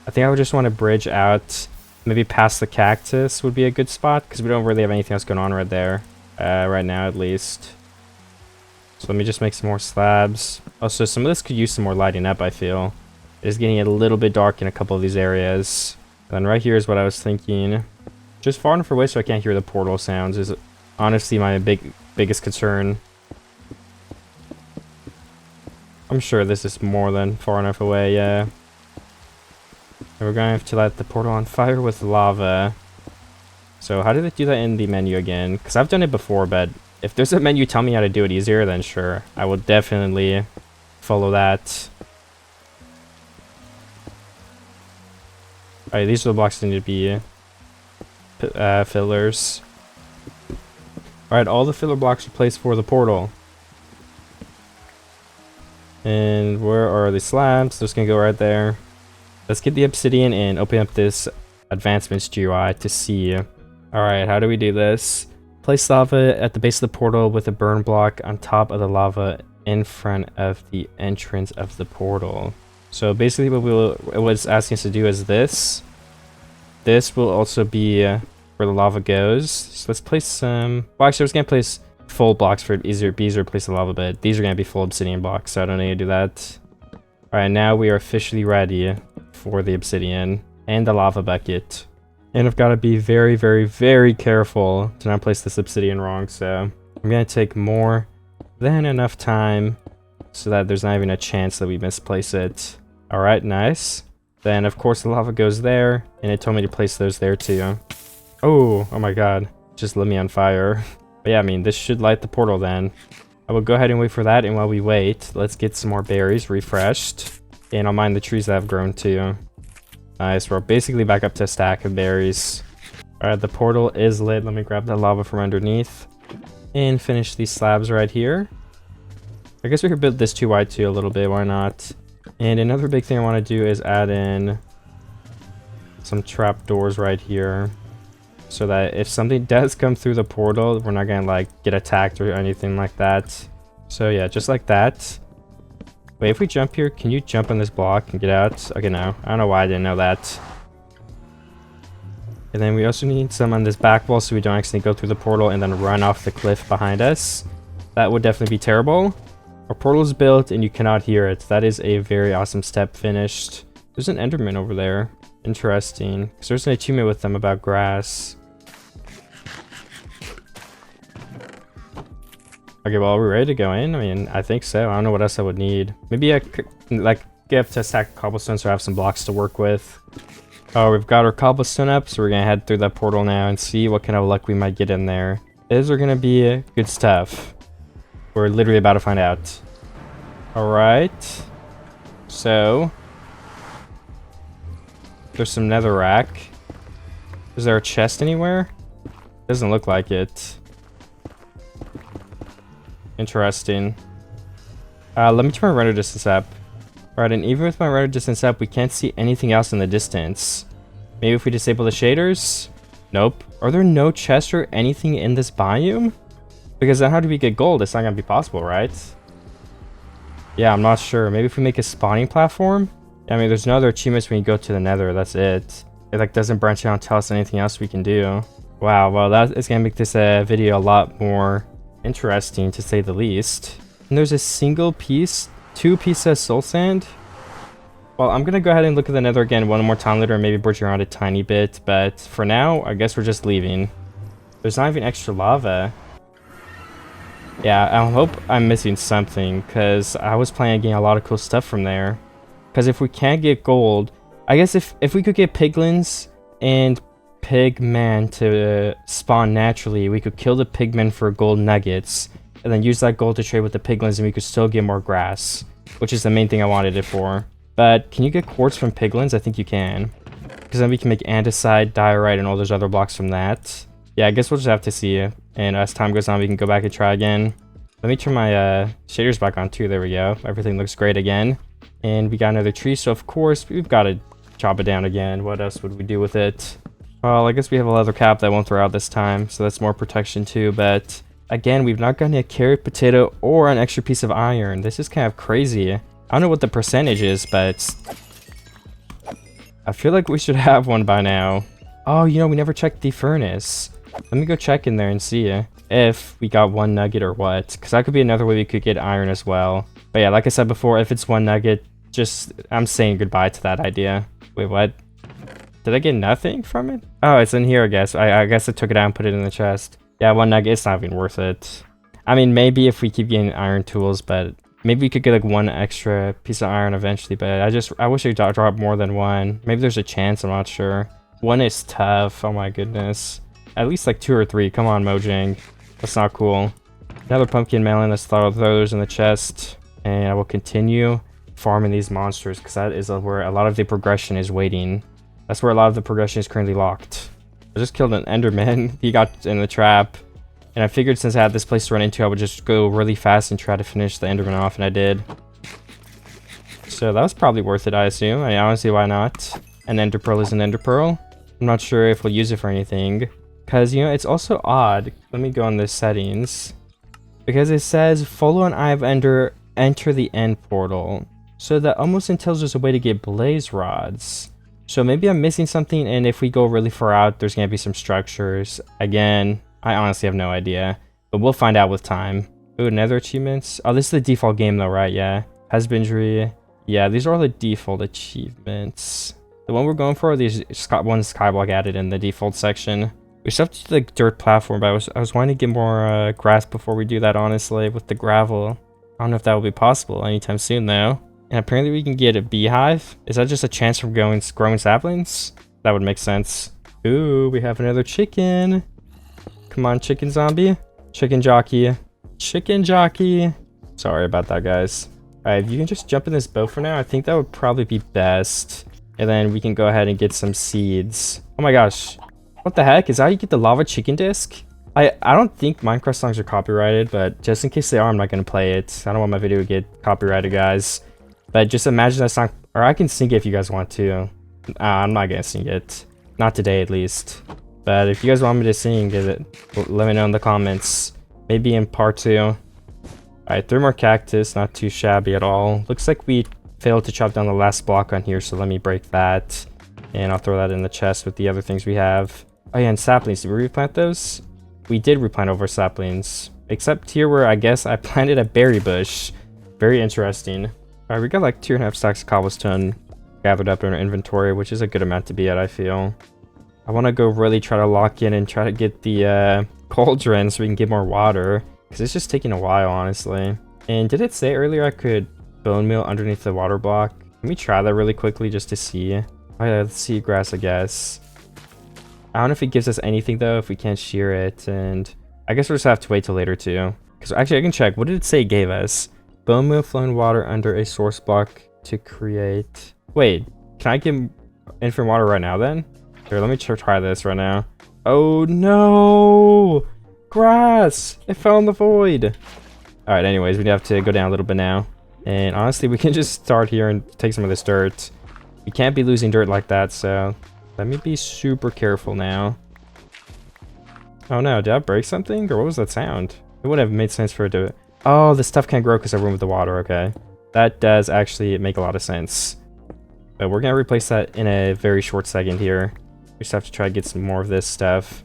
I think I would just want to bridge out, maybe past the cactus would be a good spot, because we don't really have anything else going on right there, right now at least. So let me just make some more slabs. Also, some of this could use some more lighting up, I feel. It is getting a little bit dark in a couple of these areas. And then right here is what I was thinking. Just far enough away so I can't hear the portal sounds is honestly my biggest concern. I'm sure this is more than far enough away, yeah. And we're gonna have to light the portal on fire with lava. So how do they do that in the menu again? Because I've done it before, but if there's a menu telling me how to do it easier, then sure. I will definitely follow that. Alright, these are the blocks that need to be fillers. Alright, all the filler blocks are placed for the portal. And where are the slabs? They're just gonna go right there. Let's get the obsidian and open up this advancements GUI to see. Alright, how do we do this? Place lava at the base of the portal with a burn block on top of the lava in front of the entrance of the portal. So basically what it's asking us to do is this. This will also be where the lava goes. So let's place some... Well, actually I was gonna place full blocks for easier bees replace the lava bed. These are going to be full obsidian blocks, so I don't need to do that. Alright, now we are officially ready for the obsidian and the lava bucket. And I've got to be very, very, very careful to not place this obsidian wrong, so I'm going to take more than enough time so that there's not even a chance that we misplace it. Alright, nice. Then, of course, the lava goes there, and it told me to place those there too. Oh my god. Just lit me on fire. But yeah, I mean, this should light the portal then. I will go ahead and wait for that, and while we wait, let's get some more berries refreshed. And I'll mine the trees that have grown too. Nice, we're basically back up to a stack of berries. Alright, the portal is lit. Let me grab that lava from underneath. And finish these slabs right here. I guess we could build this too wide too a little bit, why not? And another big thing I want to do is add in some trapdoors right here. So that if something does come through the portal, we're not gonna like get attacked or anything like that. So yeah, just like that. Wait, if we jump here, can you jump on this block and get out? Okay, no. I don't know why I didn't know that. And then we also need some on this back wall so we don't accidentally go through the portal and then run off the cliff behind us. That would definitely be terrible. Our portal is built and you cannot hear it. That is a very awesome step finished. There's an enderman over there. Interesting. Because there's an achievement with them about grass. Okay, well, are we ready to go in? I mean, I think so. I don't know what else I would need. Maybe I could, like, get to stack cobblestone so I have some blocks to work with. Oh, we've got our cobblestone up, so we're gonna head through that portal now and see what kind of luck we might get in there. Those are gonna be good stuff. We're literally about to find out. Alright. So. There's some netherrack. Is there a chest anywhere? Doesn't look like it. Interesting. Let me turn my render distance up. Alright, and even with my render distance up, we can't see anything else in the distance. Maybe if we disable the shaders? Nope. Are there no chests or anything in this biome? Because then how do we get gold? It's not gonna be possible, right? Yeah, I'm not sure. Maybe if we make a spawning platform? I mean, there's no other achievements when you go to the nether, that's it. It like doesn't branch out and tell us anything else we can do. Wow, well that is gonna make this video a lot more interesting to say the least. And there's a single piece, 2 pieces of soul sand. Well, I'm gonna go ahead and look at the nether again one more time later and maybe bridge around a tiny bit, but for now, I guess we're just leaving. There's not even extra lava. Yeah, I hope I'm missing something, because I was planning on getting a lot of cool stuff from there. Because if we can't get gold, I guess if we could get piglins and pigmen to spawn naturally, we could kill the pigmen for gold nuggets, and then use that gold to trade with the piglins, and we could still get more grass, which is the main thing I wanted it for. But can you get quartz from piglins? I think you can. Because then we can make andesite, diorite, and all those other blocks from that. Yeah, I guess we'll just have to see. And as time goes on, we can go back and try again. Let me turn my shaders back on too. There we go. Everything looks great again. And we got another tree, so of course we've got to chop it down again. What else would we do with it? Well, I guess we have a leather cap that won't throw out this time, so that's more protection too. But again, we've not gotten a carrot, potato, or an extra piece of iron. This is kind of crazy. I don't know what the percentage is, but I feel like we should have one by now. Oh, you know, we never checked the furnace. Let me go check in there and see if we got 1 nugget or what, because that could be another way we could get iron as well. But yeah, like I said before, if it's 1 nugget, I'm saying goodbye to that idea. Wait, what? Did I get nothing from it? Oh, it's in here, I guess. I guess I took it out and put it in the chest. Yeah, 1 nugget, it's not even worth it. I mean, maybe if we keep getting iron tools, but maybe we could get like 1 extra piece of iron eventually, but I wish I could drop more than 1. Maybe there's a chance, I'm not sure. 1 is tough, oh my goodness. At least like 2 or 3, come on Mojang. That's not cool. Another pumpkin melon, let's throw those in the chest. And I will continue farming these monsters, because that is where a lot of the progression is waiting. That's where a lot of the progression is currently locked. I just killed an enderman. He got in the trap. And I figured since I had this place to run into, I would just go really fast and try to finish the enderman off, and I did. So that was probably worth it, I assume. I honestly, why not? An ender pearl is an ender pearl. I'm not sure if we'll use it for anything. Because, you know, it's also odd. Let me go on the settings. Because it says, follow an eye of ender, enter the end portal. So that almost entails there's a way to get blaze rods. So maybe I'm missing something, and if we go really far out, there's going to be some structures. Again, I honestly have no idea. but we'll find out with time. Ooh, nether achievements. Oh, this is the default game though, right? Yeah. Husbandry. Yeah, these are all the default achievements. The one we're going for are these one skyblock added in the default section. We still have to do the dirt platform, but I was wanting to get more grass before we do that, honestly, with the gravel. I don't know if that will be possible anytime soon, though. And apparently we can get a beehive. Is that just a chance from growing saplings? That would make sense. Ooh, we have another chicken. Come on, chicken zombie. Chicken jockey. Chicken jockey. Sorry about that, guys. Alright, if you can just jump in this boat for now, I think that would probably be best. And then we can go ahead and get some seeds. Oh my gosh. What the heck? Is that how you get the lava chicken disc? I don't think Minecraft songs are copyrighted, but just in case they are, I'm not going to play it. I don't want my video to get copyrighted, guys. But just imagine that song. Or I can sing it if you guys want to. I'm not going to sing it. Not today, at least. But if you guys want me to sing it, let me know in the comments. Maybe in part 2. Alright, 3 more cactus. Not too shabby at all. Looks like we failed to chop down the last block on here, so let me break that. And I'll throw that in the chest with the other things we have. Oh yeah, and saplings. Did we replant those? We did replant over saplings. Except here where I guess I planted a berry bush. Very interesting. Alright, we got like 2.5 stacks of cobblestone gathered up in our inventory, which is a good amount to be at, I feel. I want to go really try to lock in and try to get the cauldron so we can get more water. Because it's just taking a while, honestly. And did it say earlier I could bone meal underneath the water block? Let me try that really quickly just to see. Oh yeah, let's see grass, I guess. I don't know if it gives us anything though, if we can't shear it. And I guess we'll just have to wait till later too. Because actually I can check. What did it say it gave us? Bone meal flowing water under a source block to create. Wait, can I get infinite water right now then? Here, let me try this right now. Oh no! Grass! It fell in the void. Alright, anyways, we have to go down a little bit now. And honestly, we can just start here and take some of this dirt. We can't be losing dirt like that, so let me be super careful now. Oh no, did I break something? Or what was that sound? It would have made sense for it to... Oh, the stuff can't grow because I ruined the water, okay. That does actually make a lot of sense. But we're going to replace that in a very short second here. We just have to try to get some more of this stuff.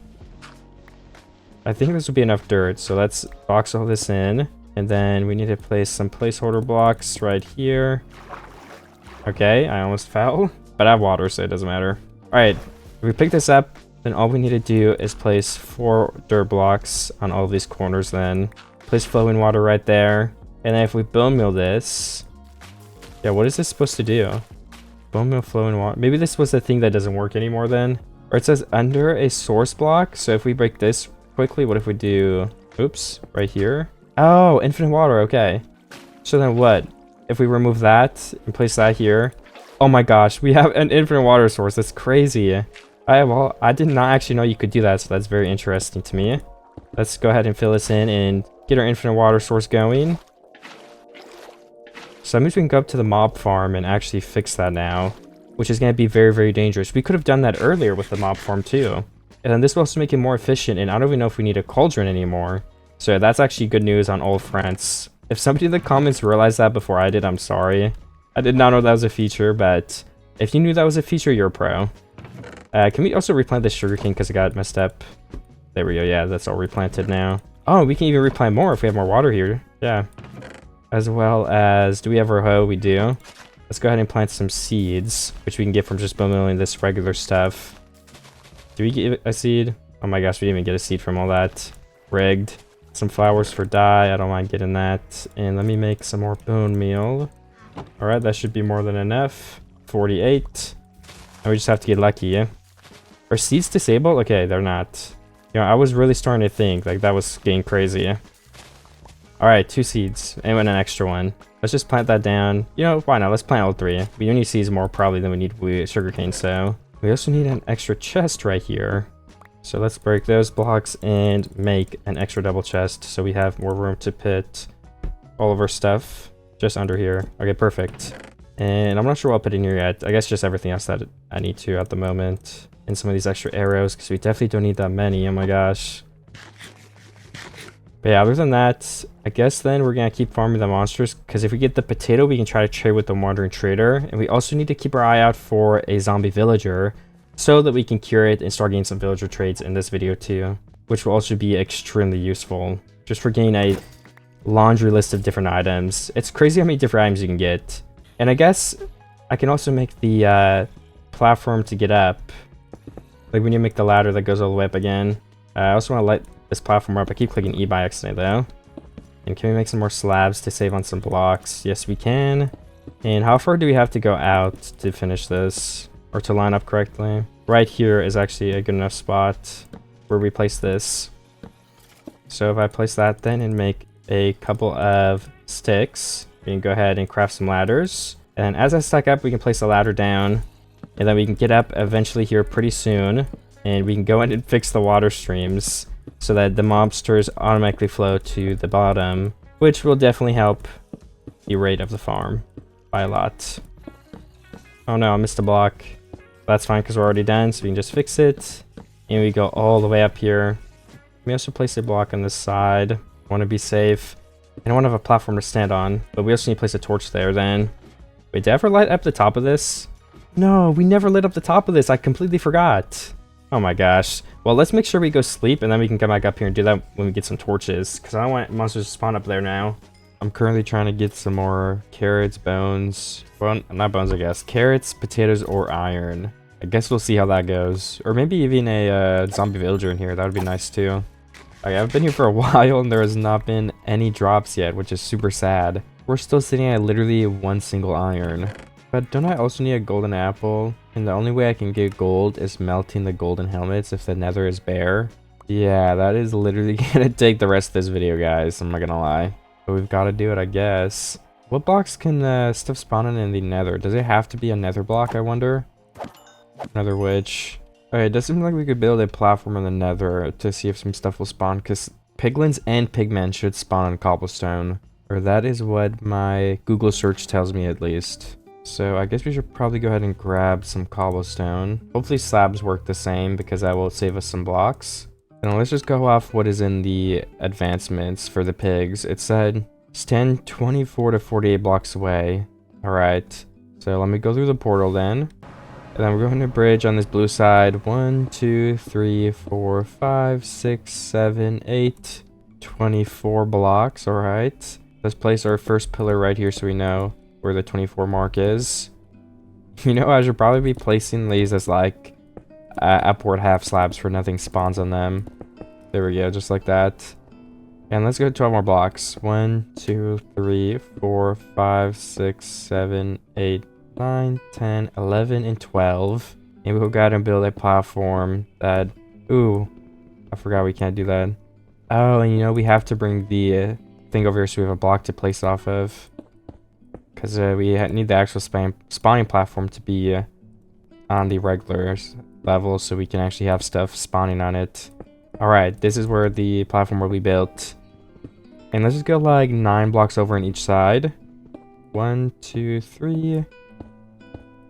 I think this will be enough dirt, so let's box all this in. And then we need to place some placeholder blocks right here. Okay, I almost fell. But I have water, so it doesn't matter. Alright, if we pick this up, then all we need to do is place 4 dirt blocks on all of these corners then. Place flowing water right there. And then if we bone meal this... Yeah, what is this supposed to do? Bone meal flowing water. Maybe this was the thing that doesn't work anymore then. Or it says under a source block. So if we break this quickly, what if we do... Oops, right here. Oh, infinite water, okay. So then what? If we remove that and place that here... Oh my gosh, we have an infinite water source. That's crazy. Well, I did not actually know you could do that, so that's very interesting to me. Let's go ahead and fill this in and get our infinite water source going. So that means we can go up to the mob farm and actually fix that now, which is going to be very, very dangerous. We could have done that earlier with the mob farm too. And then this will also make it more efficient, and I don't even know if we need a cauldron anymore. So that's actually good news on all fronts. If somebody in the comments realized that before I did, I'm sorry. I did not know that was a feature, but if you knew that was a feature, you're a pro. Can we also replant this sugarcane because it got messed up? There we go. Yeah, that's all replanted now. Oh, we can even replant more if we have more water here. Yeah. As well as, do we have our hoe? We do. Let's go ahead and plant some seeds, which we can get from just boning this regular stuff. Do we get a seed? Oh my gosh, we didn't even get a seed from all that. Rigged. Some flowers for dye. I don't mind getting that. And let me make some more bone meal. Alright, that should be more than enough. 48. And we just have to get lucky, yeah? Are seeds disabled? Okay, they're not. You know, I was really starting to think like that was getting crazy. Alright, 2 seeds. And an extra one. Let's just plant that down. You know, why not? Let's plant all 3. We do need seeds more probably than we need sugarcane, so. We also need an extra chest right here. So let's break those blocks and make an extra double chest so we have more room to put all of our stuff just under here. Okay, perfect. And I'm not sure what I'll put in here yet. I guess just everything else that I need to at the moment. And some of these extra arrows, because we definitely don't need that many. Oh my gosh. But yeah, other than that, I guess then we're going to keep farming the monsters. Because if we get the potato, we can try to trade with the wandering trader. And we also need to keep our eye out for a zombie villager, so that we can cure it and start getting some villager trades in this video too. Which will also be extremely useful. just for getting a laundry list of different items. It's crazy how many different items you can get. And I guess I can also make the platform to get up. Like we need to make the ladder that goes all the way up again. I also want to light this platform up. I keep clicking E by accident though. And can we make some more slabs to save on some blocks? Yes, we can. And how far do we have to go out to finish this? Or to line up correctly? Right here is actually a good enough spot where we place this. So if I place that then and make a couple of sticks, we can go ahead and craft some ladders. And as I stack up, we can place a ladder down. And then we can get up eventually here pretty soon. And we can go in and fix the water streams so that the mobsters automatically flow to the bottom, which will definitely help the rate of the farm by a lot. Oh no, I missed a block. That's fine because we're already done, so we can just fix it. And we go all the way up here. We also place a block on this side. I want to be safe. And I want to have a platform to stand on, but we also need to place a torch there then. Wait, did I ever light up the top of this? No, we never lit up the top of this. I completely forgot. Oh my gosh. Well, let's make sure we go sleep and then we can come back up here and do that when we get some torches. Because I don't want monsters to spawn up there now. I'm currently trying to get some more carrots, bones. Well, not bones, I guess. Carrots, potatoes, or iron. I guess we'll see how that goes. Or maybe even a zombie villager in here. That would be nice too. Okay, I've been here for a while and there has not been any drops yet, which is super sad. We're still sitting at literally one single iron. But don't I also need a golden apple? And the only way I can get gold is melting the golden helmets if the nether is bare. Yeah, that is literally gonna take the rest of this video, guys. I'm not gonna lie. But we've got to do it, I guess. What blocks can stuff spawn in the nether? Does it have to be a nether block, I wonder? Nether witch. Okay, it does seem like we could build a platform in the nether to see if some stuff will spawn. Because piglins and pigmen should spawn on cobblestone. Or that is what my Google search tells me at least. So I guess we should probably go ahead and grab some cobblestone. Hopefully slabs work the same because that will save us some blocks. And let's just go off what is in the advancements for the pigs. It said stand 24 to 48 blocks away. Alright, so let me go through the portal then. And then we're going to bridge on this blue side. 1, 2, 3, 4, 5, 6, 7, 8, 24 blocks. Alright. Let's place our first pillar right here so we know where the 24 mark is. You know, I should probably be placing these as like upward half slabs for nothing spawns on them. There we go, just like that. And let's go 12 more blocks. 1, 2, 3, 4, 5, 6, 7, 8, 9, 10, 11, and 12. And we'll go ahead and build a platform that... Ooh, I forgot we can't do that. Oh, and you know, we have to bring the thing over here so we have a block to place off of. Because we need the actual spawning platform to be on the regular level so we can actually have stuff spawning on it. Alright, this is where the platform will be built. And let's just go like 9 blocks over on each side. 1, 2, 3,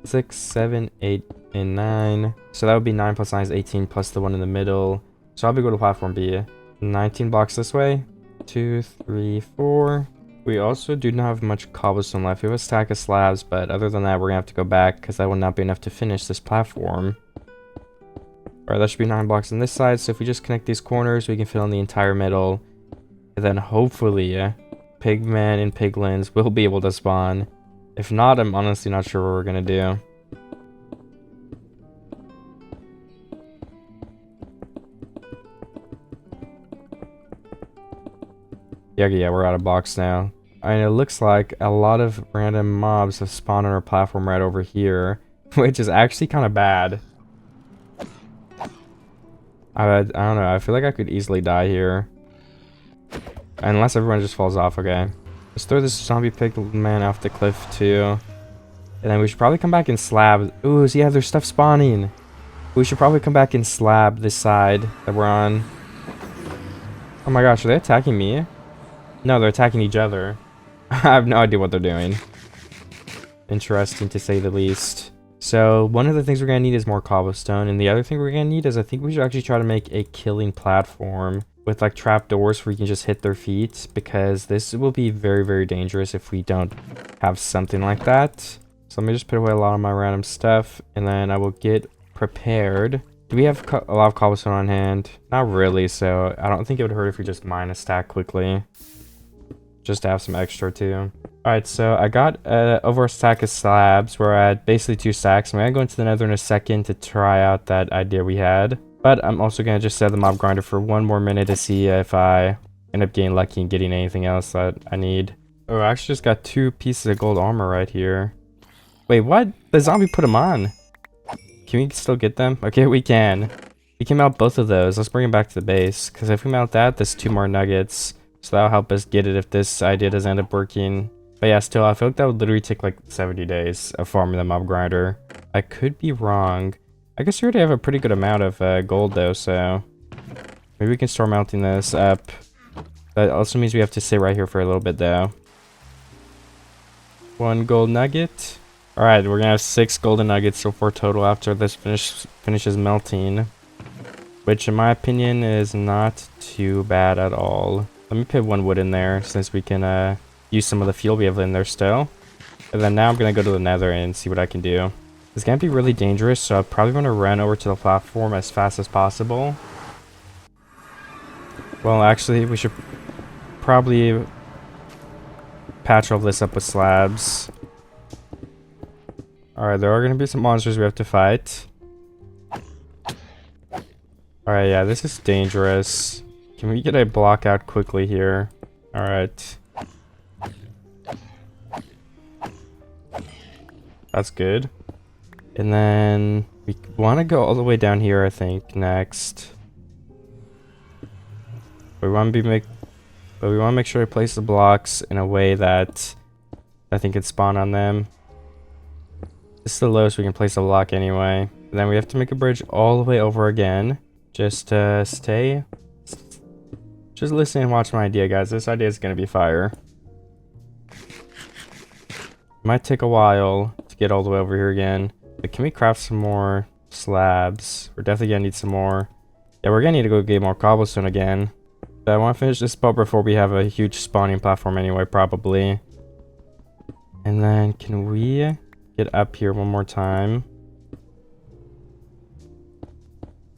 6, 7, 8, and 9. So that would be 9 plus 9 is 18 plus the one in the middle. So I'll be going to platform B. 19 blocks this way. 2, 3, 4. We also do not have much cobblestone left. We have a stack of slabs, but other than that, we're going to have to go back because that will not be enough to finish this platform. Alright, that should be 9 blocks on this side. So if we just connect these corners, we can fill in the entire middle. And then hopefully, pigmen and piglins will be able to spawn. If not, I'm honestly not sure what we're going to do. Yeah, we're out of blocks now. And it looks like a lot of random mobs have spawned on our platform right over here, which is actually kind of bad. I don't know, I feel like I could easily die here. Unless everyone just falls off, okay. Let's throw this zombie pigman off the cliff too. And then we should probably come back and slab. Ooh, so yeah, there's stuff spawning. We should probably come back and slab this side that we're on. Oh my gosh, are they attacking me? No, they're attacking each other. I have no idea what they're doing. Interesting to say the least. So one of the things we're going to need is more cobblestone. And the other thing we're going to need is I think we should actually try to make a killing platform with like trapdoors where you can just hit their feet. Because this will be very, very dangerous if we don't have something like that. So let me just put away a lot of my random stuff. And then I will get prepared Do we have a lot of cobblestone on hand? Not really, so I don't think it would hurt if we just mine a stack quickly. Just to have some extra too. Alright, so I got over a stack of slabs. We're at basically 2 stacks. I'm gonna go into the nether in a second to try out that idea we had. But I'm also gonna just set the mob grinder for 1 more minute to see if I end up getting lucky and getting anything else that I need. Oh, I actually just got 2 pieces of gold armor right here. Wait, what? The zombie put them on. Can we still get them? Okay, we can. We can melt both of those. Let's bring them back to the base. Because if we melt that, that's 2 more nuggets. So that'll help us get it if this idea doesn't end up working. But yeah, still, I feel like that would literally take like 70 days of farming the mob grinder. I could be wrong. I guess we already have a pretty good amount of gold though, so maybe we can start melting this up. That also means we have to sit right here for a little bit though. 1 gold nugget. Alright, we're gonna have 6 golden nuggets so far total after this finishes melting. Which in my opinion is not too bad at all. Let me put 1 wood in there since we can use some of the fuel we have in there still. And then now I'm gonna go to the nether and see what I can do. It's gonna be really dangerous, so I'm probably gonna run over to the platform as fast as possible. Well, actually, we should probably patch all this up with slabs. Alright, there are going to be some monsters we have to fight. Alright, yeah, this is dangerous. Can we get a block out quickly here? Alright. That's good. And then we want to go all the way down here, I think, next. But we want to make sure we place the blocks in a way that nothing can spawn on them. This is the lowest we can place a block anyway. And then we have to make a bridge all the way over again. Just stay. Just listen and watch my idea, guys. This idea is going to be fire. Might take a while to get all the way over here again. But can we craft some more slabs? We're definitely going to need some more. Yeah, we're going to need to go get more cobblestone again. But I want to finish this spot before we have a huge spawning platform anyway, probably. And then can we get up here one more time?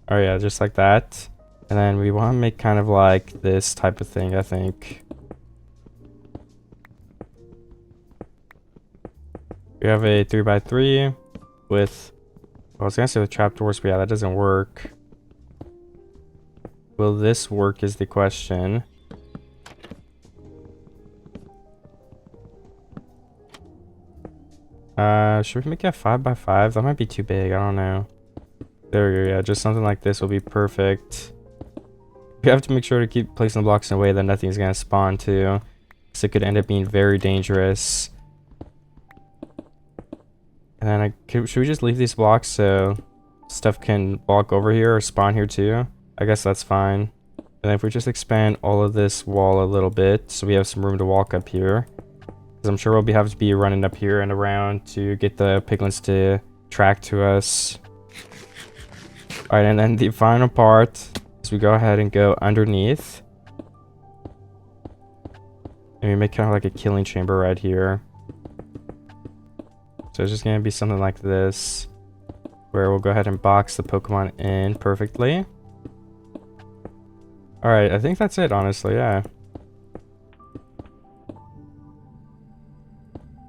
Oh yeah, just like that. And then we want to make kind of like this type of thing, I think. We have a 3x3 with, well, I was gonna say with trapdoors, but yeah, that doesn't work. Will this work is the question. Should we make it a 5x5? That might be too big, I don't know. There we go, yeah, just something like this will be perfect. We have to make sure to keep placing the blocks in a way that nothing's gonna spawn to, because it could end up being very dangerous. And then should we just leave these blocks so stuff can walk over here or spawn here too? I guess that's fine. And if we just expand all of this wall a little bit so we have some room to walk up here. Because I'm sure we'll have to be running up here and around to get the piglins to track to us. Alright, and then the final part is we go ahead and go underneath. And we make kind of like a killing chamber right here. So it's just going to be something like this, where we'll go ahead and box the Pokemon in perfectly. Alright, I think that's it, honestly, yeah.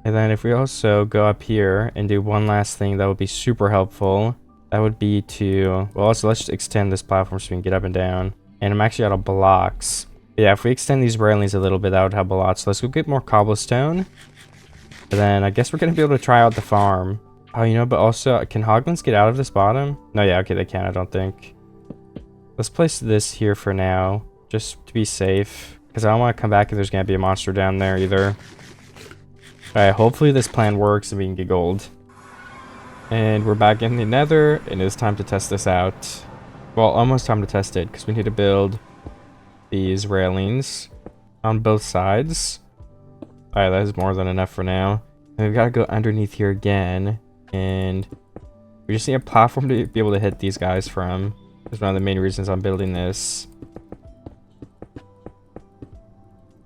And then if we also go up here and do one last thing that would be super helpful, that would be to, well, also let's just extend this platform so we can get up and down. And I'm actually out of blocks. Yeah, if we extend these railings a little bit, that would help a lot. So let's go get more cobblestone. And then I guess we're going to be able to try out the farm. Oh, you know, but also, can hoglins get out of this bottom? No, yeah, okay, they can, I don't think. Let's place this here for now, just to be safe. Because I don't want to come back if there's going to be a monster down there either. Alright, hopefully this plan works and we can get gold. And we're back in the nether, and it's time to test this out. Well, almost time to test it, because we need to build these railings on both sides. Alright, that is more than enough for now. And we've got to go underneath here again, and we just need a platform to be able to hit these guys from. That's one of the main reasons I'm building this.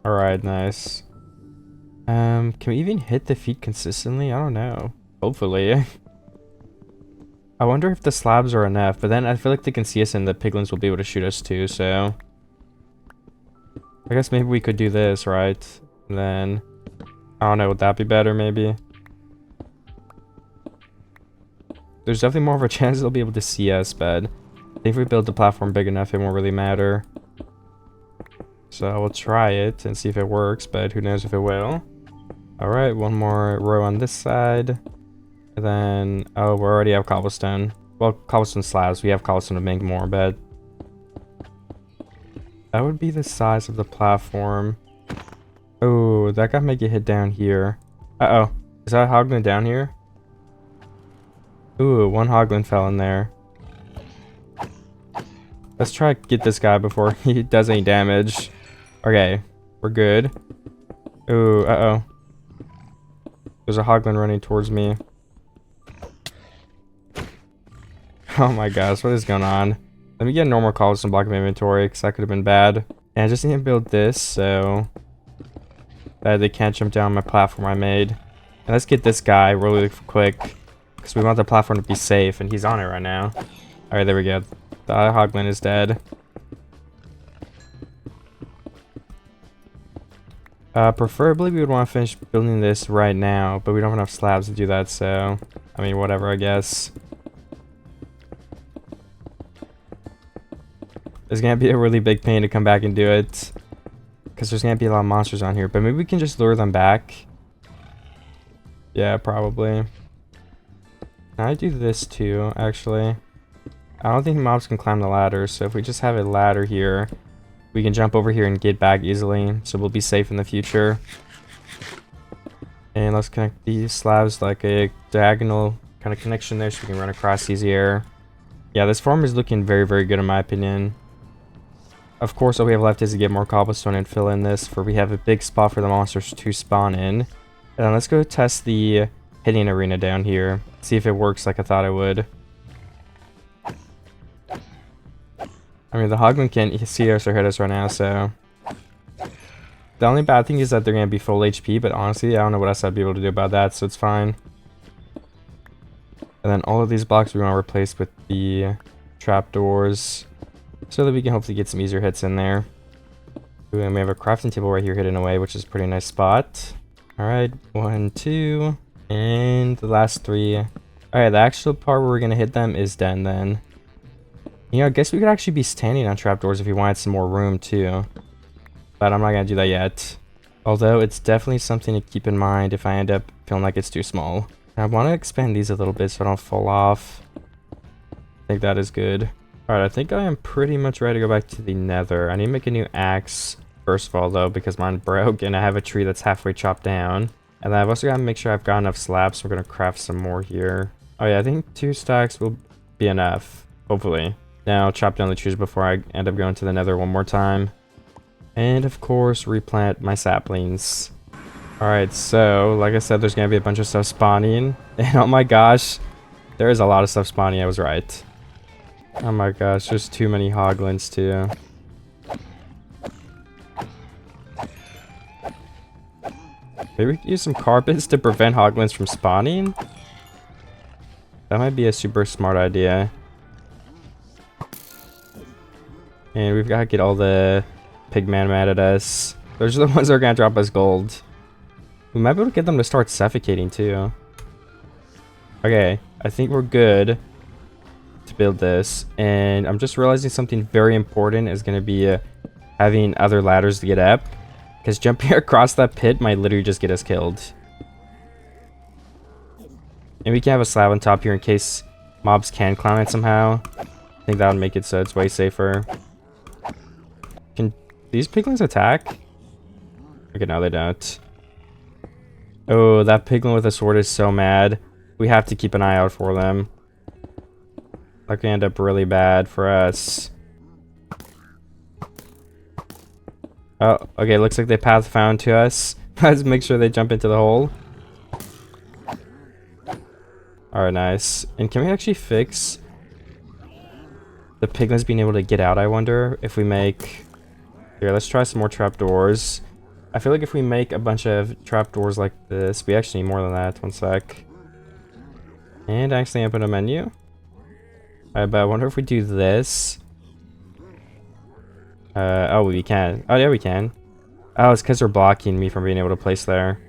Alright, nice. Can we even hit the feet consistently? I don't know. Hopefully. I wonder if the slabs are enough, but then I feel like they can see us and the piglins will be able to shoot us too, so... I guess maybe we could do this, right? And then... I don't know, would that be better maybe? There's definitely more of a chance they'll be able to see us, but... I think if we build the platform big enough, it won't really matter. So we'll try it and see if it works, but who knows if it will. Alright, one more row on this side. And then, oh, we already have cobblestone. Well, cobblestone slabs. We have cobblestone to make more, but... That would be the size of the platform. Oh, that guy might get hit down here. Uh-oh. Is that a hoglin down here? Ooh, one hoglin fell in there. Let's try to get this guy before he does any damage. Okay, we're good. Ooh, uh-oh. There's a hoglin running towards me. Oh my gosh, what is going on? Let me get a normal cobblestone block of inventory, because that could have been bad. And I just need to build this, so... that they can't jump down my platform I made. And let's get this guy really quick, because we want the platform to be safe, and he's on it right now. Alright, there we go. The hoglin is dead. Preferably we would want to finish building this right now, but we don't have enough slabs to do that, so... I mean, whatever, I guess. It's gonna be a really big pain to come back and do it. Because there's gonna be a lot of monsters on here, but maybe we can just lure them back. Yeah, probably. Can I do this too, actually? I don't think mobs can climb the ladder, so if we just have a ladder here, we can jump over here and get back easily, so we'll be safe in the future. And let's connect these slabs like a diagonal kind of connection there so we can run across easier. Yeah, this farm is looking very, very good in my opinion. Of course, all we have left is to get more cobblestone and fill in this, for we have a big spot for the monsters to spawn in. And then let's go test the hitting arena down here, see if it works like I thought it would. I mean, the hoglin can't see us or hit us right now, so... The only bad thing is that they're going to be full HP, but honestly, I don't know what else I'd be able to do about that, so it's fine. And then all of these blocks we want to replace with the trapdoors, so that we can hopefully get some easier hits in there. Ooh, and we have a crafting table right here hidden away, which is a pretty nice spot. Alright, 1, 2, and the last 3. Alright, the actual part where we're going to hit them is done then. You know, I guess we could actually be standing on trapdoors if we wanted some more room too. But I'm not going to do that yet. Although, it's definitely something to keep in mind if I end up feeling like it's too small. I want to expand these a little bit so I don't fall off. I think that is good. Alright, I think I am pretty much ready to go back to the nether. I need to make a new axe, first of all, though, because mine broke and I have a tree that's halfway chopped down. And then I've also got to make sure I've got enough slabs, so we're going to craft some more here. Oh yeah, I think 2 stacks will be enough, hopefully. Now I'll chop down the trees before I end up going to the nether one more time. And of course, replant my saplings. Alright, so, like I said, there's going to be a bunch of stuff spawning. And oh my gosh, there is a lot of stuff spawning, I was right. Oh my gosh, there's too many hoglins too. Maybe we can use some carpets to prevent hoglins from spawning? That might be a super smart idea. And we've got to get all the pigmen mad at us. Those are the ones that are going to drop us gold. We might be able to get them to start suffocating too. Okay, I think we're good to build this. And I'm just realizing something very important is going to be having other ladders to get up. Because jumping across that pit might literally just get us killed. And we can have a slab on top here in case mobs can climb it somehow. I think that would make it so it's way safer. Can these piglins attack? Okay, no, they don't. Oh, that piglin with a sword is so mad. We have to keep an eye out for them. That could end up really bad for us. Oh, okay, looks like they path found to us. Let's make sure they jump into the hole. Alright, nice. And can we actually fix the piglins being able to get out, I wonder? If we make... Here, let's try some more trapdoors. I feel like if we make a bunch of trapdoors like this... We actually need more than that. One sec. And actually open a menu. But I wonder if we do this. Oh, we can. Oh, yeah, we can. Oh, it's because they're blocking me from being able to place there.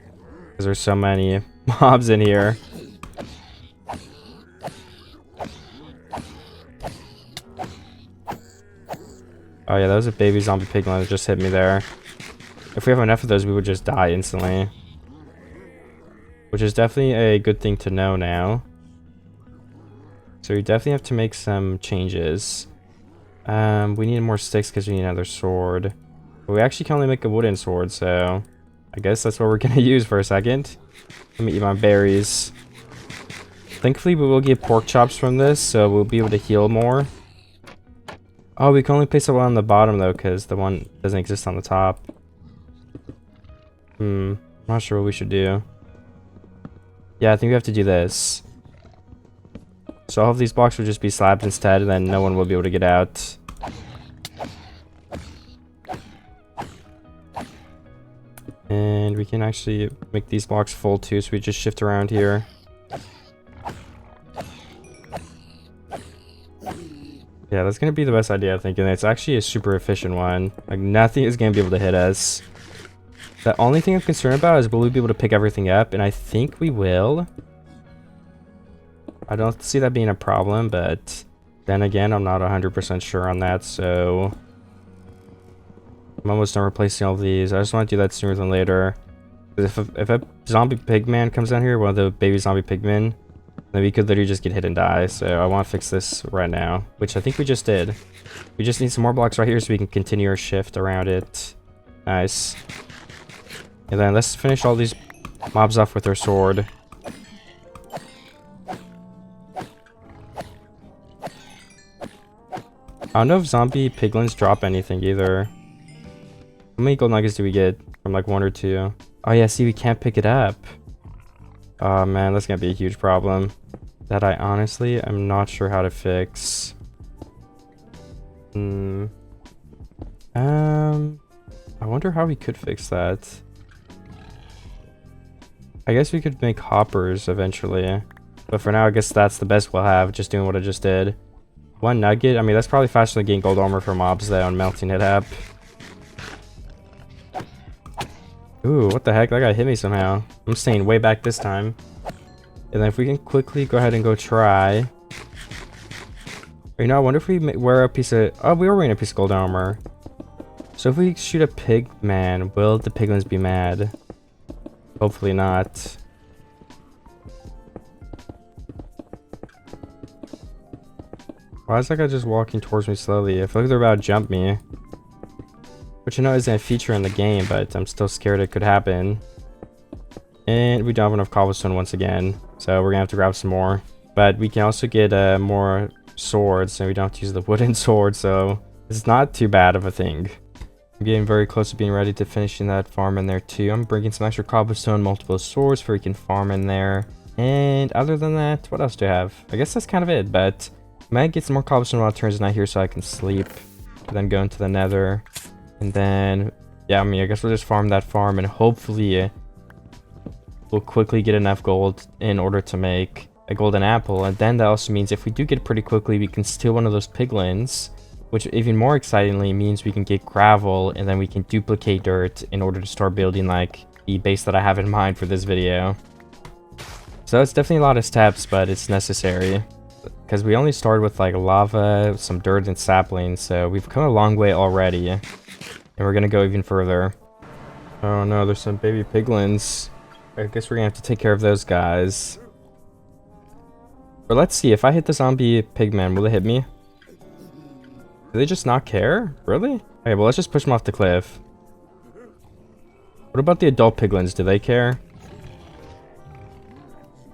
Because there's so many mobs in here. Oh yeah, that was a baby zombie piglin that just hit me there. If we have enough of those, we would just die instantly. Which is definitely a good thing to know now. So we definitely have to make some changes. We need more sticks because we need another sword. But we actually can only make a wooden sword, so I guess that's what we're gonna use for a second. Let me eat my berries. Thankfully, we will get pork chops from this, so we'll be able to heal more. Oh, we can only place the one on the bottom though, because the one doesn't exist on the top. I'm not sure what we should do. Yeah, I think we have to do this. So all of these blocks will just be slabs instead, and then no one will be able to get out. And we can actually make these blocks full too, so we just shift around here. Yeah, that's gonna be the best idea, I think, and it's actually a super efficient one. Like, nothing is gonna be able to hit us. The only thing I'm concerned about is will we be able to pick everything up, and I think we will. I don't see that being a problem, but then again, I'm not 100% sure on that, so I'm almost done replacing all of these. I just want to do that sooner than later. If a zombie pigman comes down here, one of the baby zombie pigmen, then we could literally just get hit and die. So I want to fix this right now, which I think we just did. We just need some more blocks right here so we can continue our shift around it. Nice. And then let's finish all these mobs off with our sword. I don't know if zombie piglins drop anything either. How many gold nuggets do we get from like 1 or 2? Oh yeah, see, we can't pick it up. Oh man, that's gonna be a huge problem that I honestly am not sure how to fix. I wonder how we could fix that. I guess we could make hoppers eventually, but for now I guess that's the best we'll have, just doing what I just did. 1 nugget, I mean that's probably faster than getting gold armor for mobs though and melting it up. Ooh, what the heck? That guy hit me somehow. I'm staying way back this time. And then if we can quickly go ahead and go try. You know, I wonder if we wear a piece of... Oh, we were wearing a piece of gold armor. So if we shoot a pig man, will the piglins be mad? Hopefully not. Why is that guy just walking towards me slowly? I feel like they're about to jump me. Which I know isn't a feature in the game, but I'm still scared it could happen. And we don't have enough cobblestone once again, so we're gonna have to grab some more. But we can also get more swords, and we don't have to use the wooden sword, so it's not too bad of a thing. I'm getting very close to being ready to finishing that farm in there too. I'm bringing some extra cobblestone, multiple swords for we can farm in there. And other than that, what else do I have? I guess that's kind of it, but I might get some more cobblestone while it turns night here so I can sleep. And then go into the nether. And then, yeah, I mean, I guess we'll just farm that farm and hopefully we'll quickly get enough gold in order to make a golden apple. And then that also means if we do get it pretty quickly, we can steal one of those piglins, which even more excitingly means we can get gravel and then we can duplicate dirt in order to start building like the base that I have in mind for this video. So it's definitely a lot of steps, but it's necessary because we only started with like lava, some dirt and saplings. So we've come a long way already. And we're gonna go even further. Oh no, there's some baby piglins. I guess we're gonna have to take care of those guys. But let's see, if I hit the zombie pigman, will it hit me? Do they just not care? Really? Okay, well let's just push them off the cliff. What about the adult piglins? Do they care?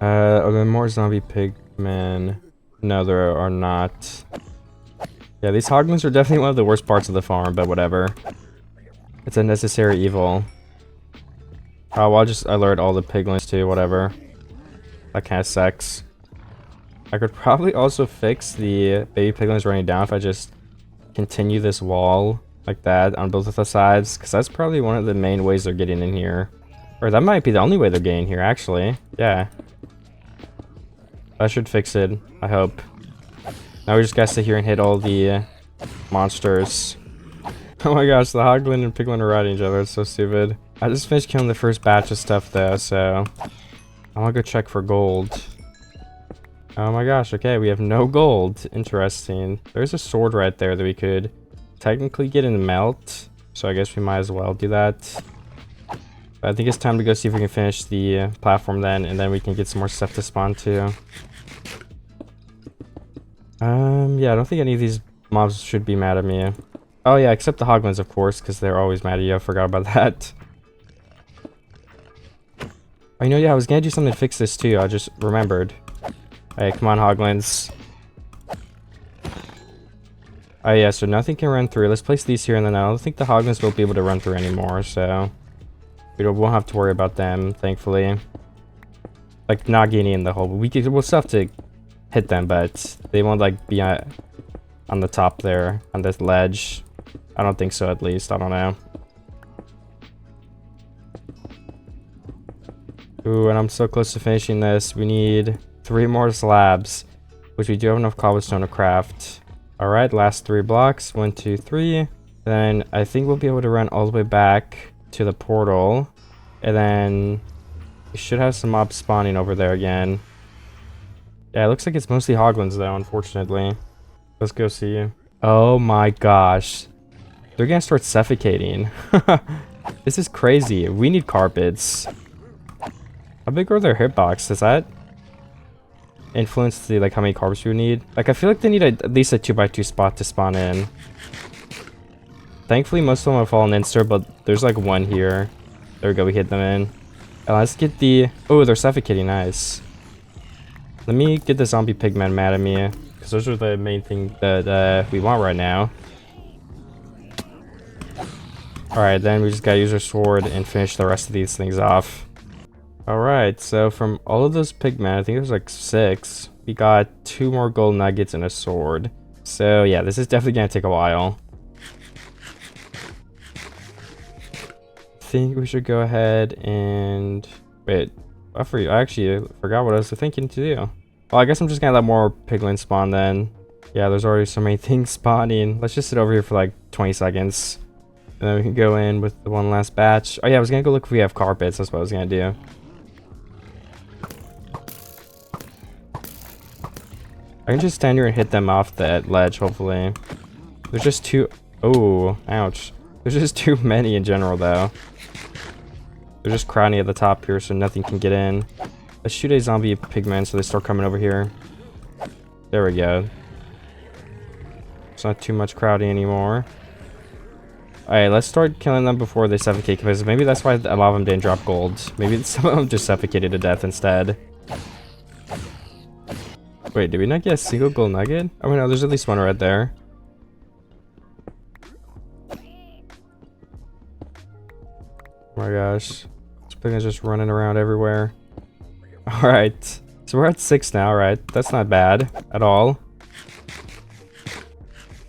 Are there more zombie pigmen? No, there are not. Yeah, these hoglins are definitely one of the worst parts of the farm, but whatever. It's a necessary evil. Oh, well, I'll just alert all the piglins too, whatever. That kind of sucks. I could probably also fix the baby piglins running down if I just continue this wall like that on both of the sides, because that's probably one of the main ways they're getting in here. Or that might be the only way they're getting here, actually. Yeah. That should fix it, I hope. Now we just gotta sit here and hit all the monsters. Oh my gosh, the Hoglin and Piglin are riding each other. It's so stupid. I just finished killing the first batch of stuff though, so I wanna go check for gold. Oh my gosh, okay, we have no gold. Interesting. There's a sword right there that we could technically get in melt, so I guess we might as well do that. But I think it's time to go see if we can finish the platform then, and then we can get some more stuff to spawn too. Yeah, I don't think any of these mobs should be mad at me. Oh yeah, except the Hoglins, of course, because they're always mad at you. I forgot about that. Oh, you know, yeah, I was gonna do something to fix this too. I just remembered. Hey, come on, Hoglins. Oh yeah, so nothing can run through. Let's place these here, and then I don't think the Hoglins will be able to run through anymore, so won't have to worry about them, thankfully. Like, not getting in the hole. We'll still have to hit them, but they won't, like, be on the top there, on this ledge. I don't think so, at least. I don't know. Ooh, and I'm so close to finishing this. We need 3 more slabs, which we do have enough cobblestone to craft. Alright, last 3 blocks. 1, 2, 3. Then I think we'll be able to run all the way back to the portal. And then we should have some mobs spawning over there again. Yeah, it looks like it's mostly Hoglins though, unfortunately. Let's go see. Oh my gosh. They're gonna start suffocating. This is crazy. We need carpets. How big are their hitbox? Does that influence the, like, how many carpets we would need? Like, I feel like they need at least a 2x2 spot to spawn in. Thankfully, most of them have fallen in, sir, but there's like one here. There we go, we hit them in. Let's get the... Oh, they're suffocating, nice. Let me get the zombie pigmen mad at me, because those are the main thing that we want right now. Alright, then we just gotta use our sword and finish the rest of these things off. Alright, so from all of those pigmen, I think there's like 6, we got 2 more gold nuggets and a sword. So yeah, this is definitely gonna take a while. I think we should go ahead and... Wait, I actually forgot what I was thinking to do. Well, I guess I'm just gonna let more piglins spawn then. Yeah, there's already so many things spawning. Let's just sit over here for like 20 seconds. And then we can go in with the one last batch. Oh yeah, I was gonna go look if we have carpets. That's what I was gonna do. I can just stand here and hit them off that ledge, hopefully. There's just too... Oh, ouch. There's just too many in general, though. They're just crowding at the top here, so nothing can get in. Let's shoot a zombie pigman so they start coming over here. There we go. It's not too much crowding anymore. Alright, let's start killing them before they suffocate, because maybe that's why a lot of them didn't drop gold. Maybe some of them just suffocated to death instead. Wait, did we not get a single gold nugget? Oh no, there's at least one right there. Oh my gosh. This pigman's just running around everywhere. Alright. So we're at 6 now, right? That's not bad at all.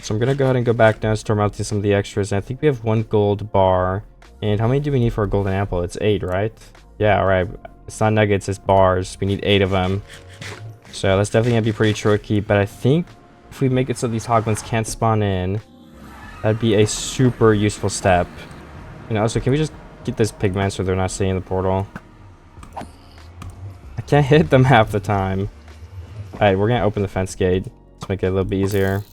So I'm gonna go ahead and go back down and start melting some of the extras. And I think we have 1 gold bar. And how many do we need for a golden apple? It's 8, right? Yeah, alright. It's not nuggets, it's bars. We need 8 of them. So that's definitely gonna be pretty tricky. But I think if we make it so these Hoglins can't spawn in, that'd be a super useful step. You know, so can we just get this pigman so they're not staying in the portal? I can't hit them half the time. Alright, we're gonna open the fence gate. Let's make it a little bit easier.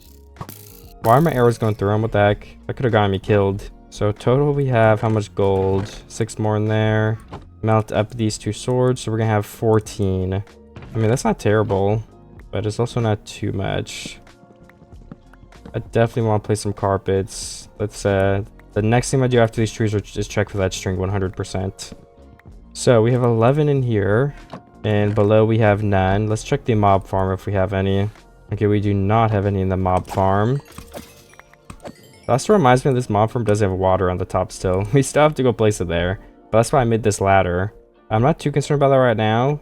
Why are my arrows going through them? What the heck? That could have gotten me killed. So total we have how much gold? 6 more in there. Melt up these 2 swords, so we're gonna have 14. I mean, that's not terrible, but it's also not too much. I definitely want to place some carpets. Let's the next thing I do after these trees is check for that string 100%. So we have 11 in here, and below we have none. Let's check the mob farm if we have any. Okay, we do not have any in the mob farm. That also reminds me this mob farm does have water on the top still. We still have to go place it there, but that's why I made this ladder. I'm not too concerned about that right now,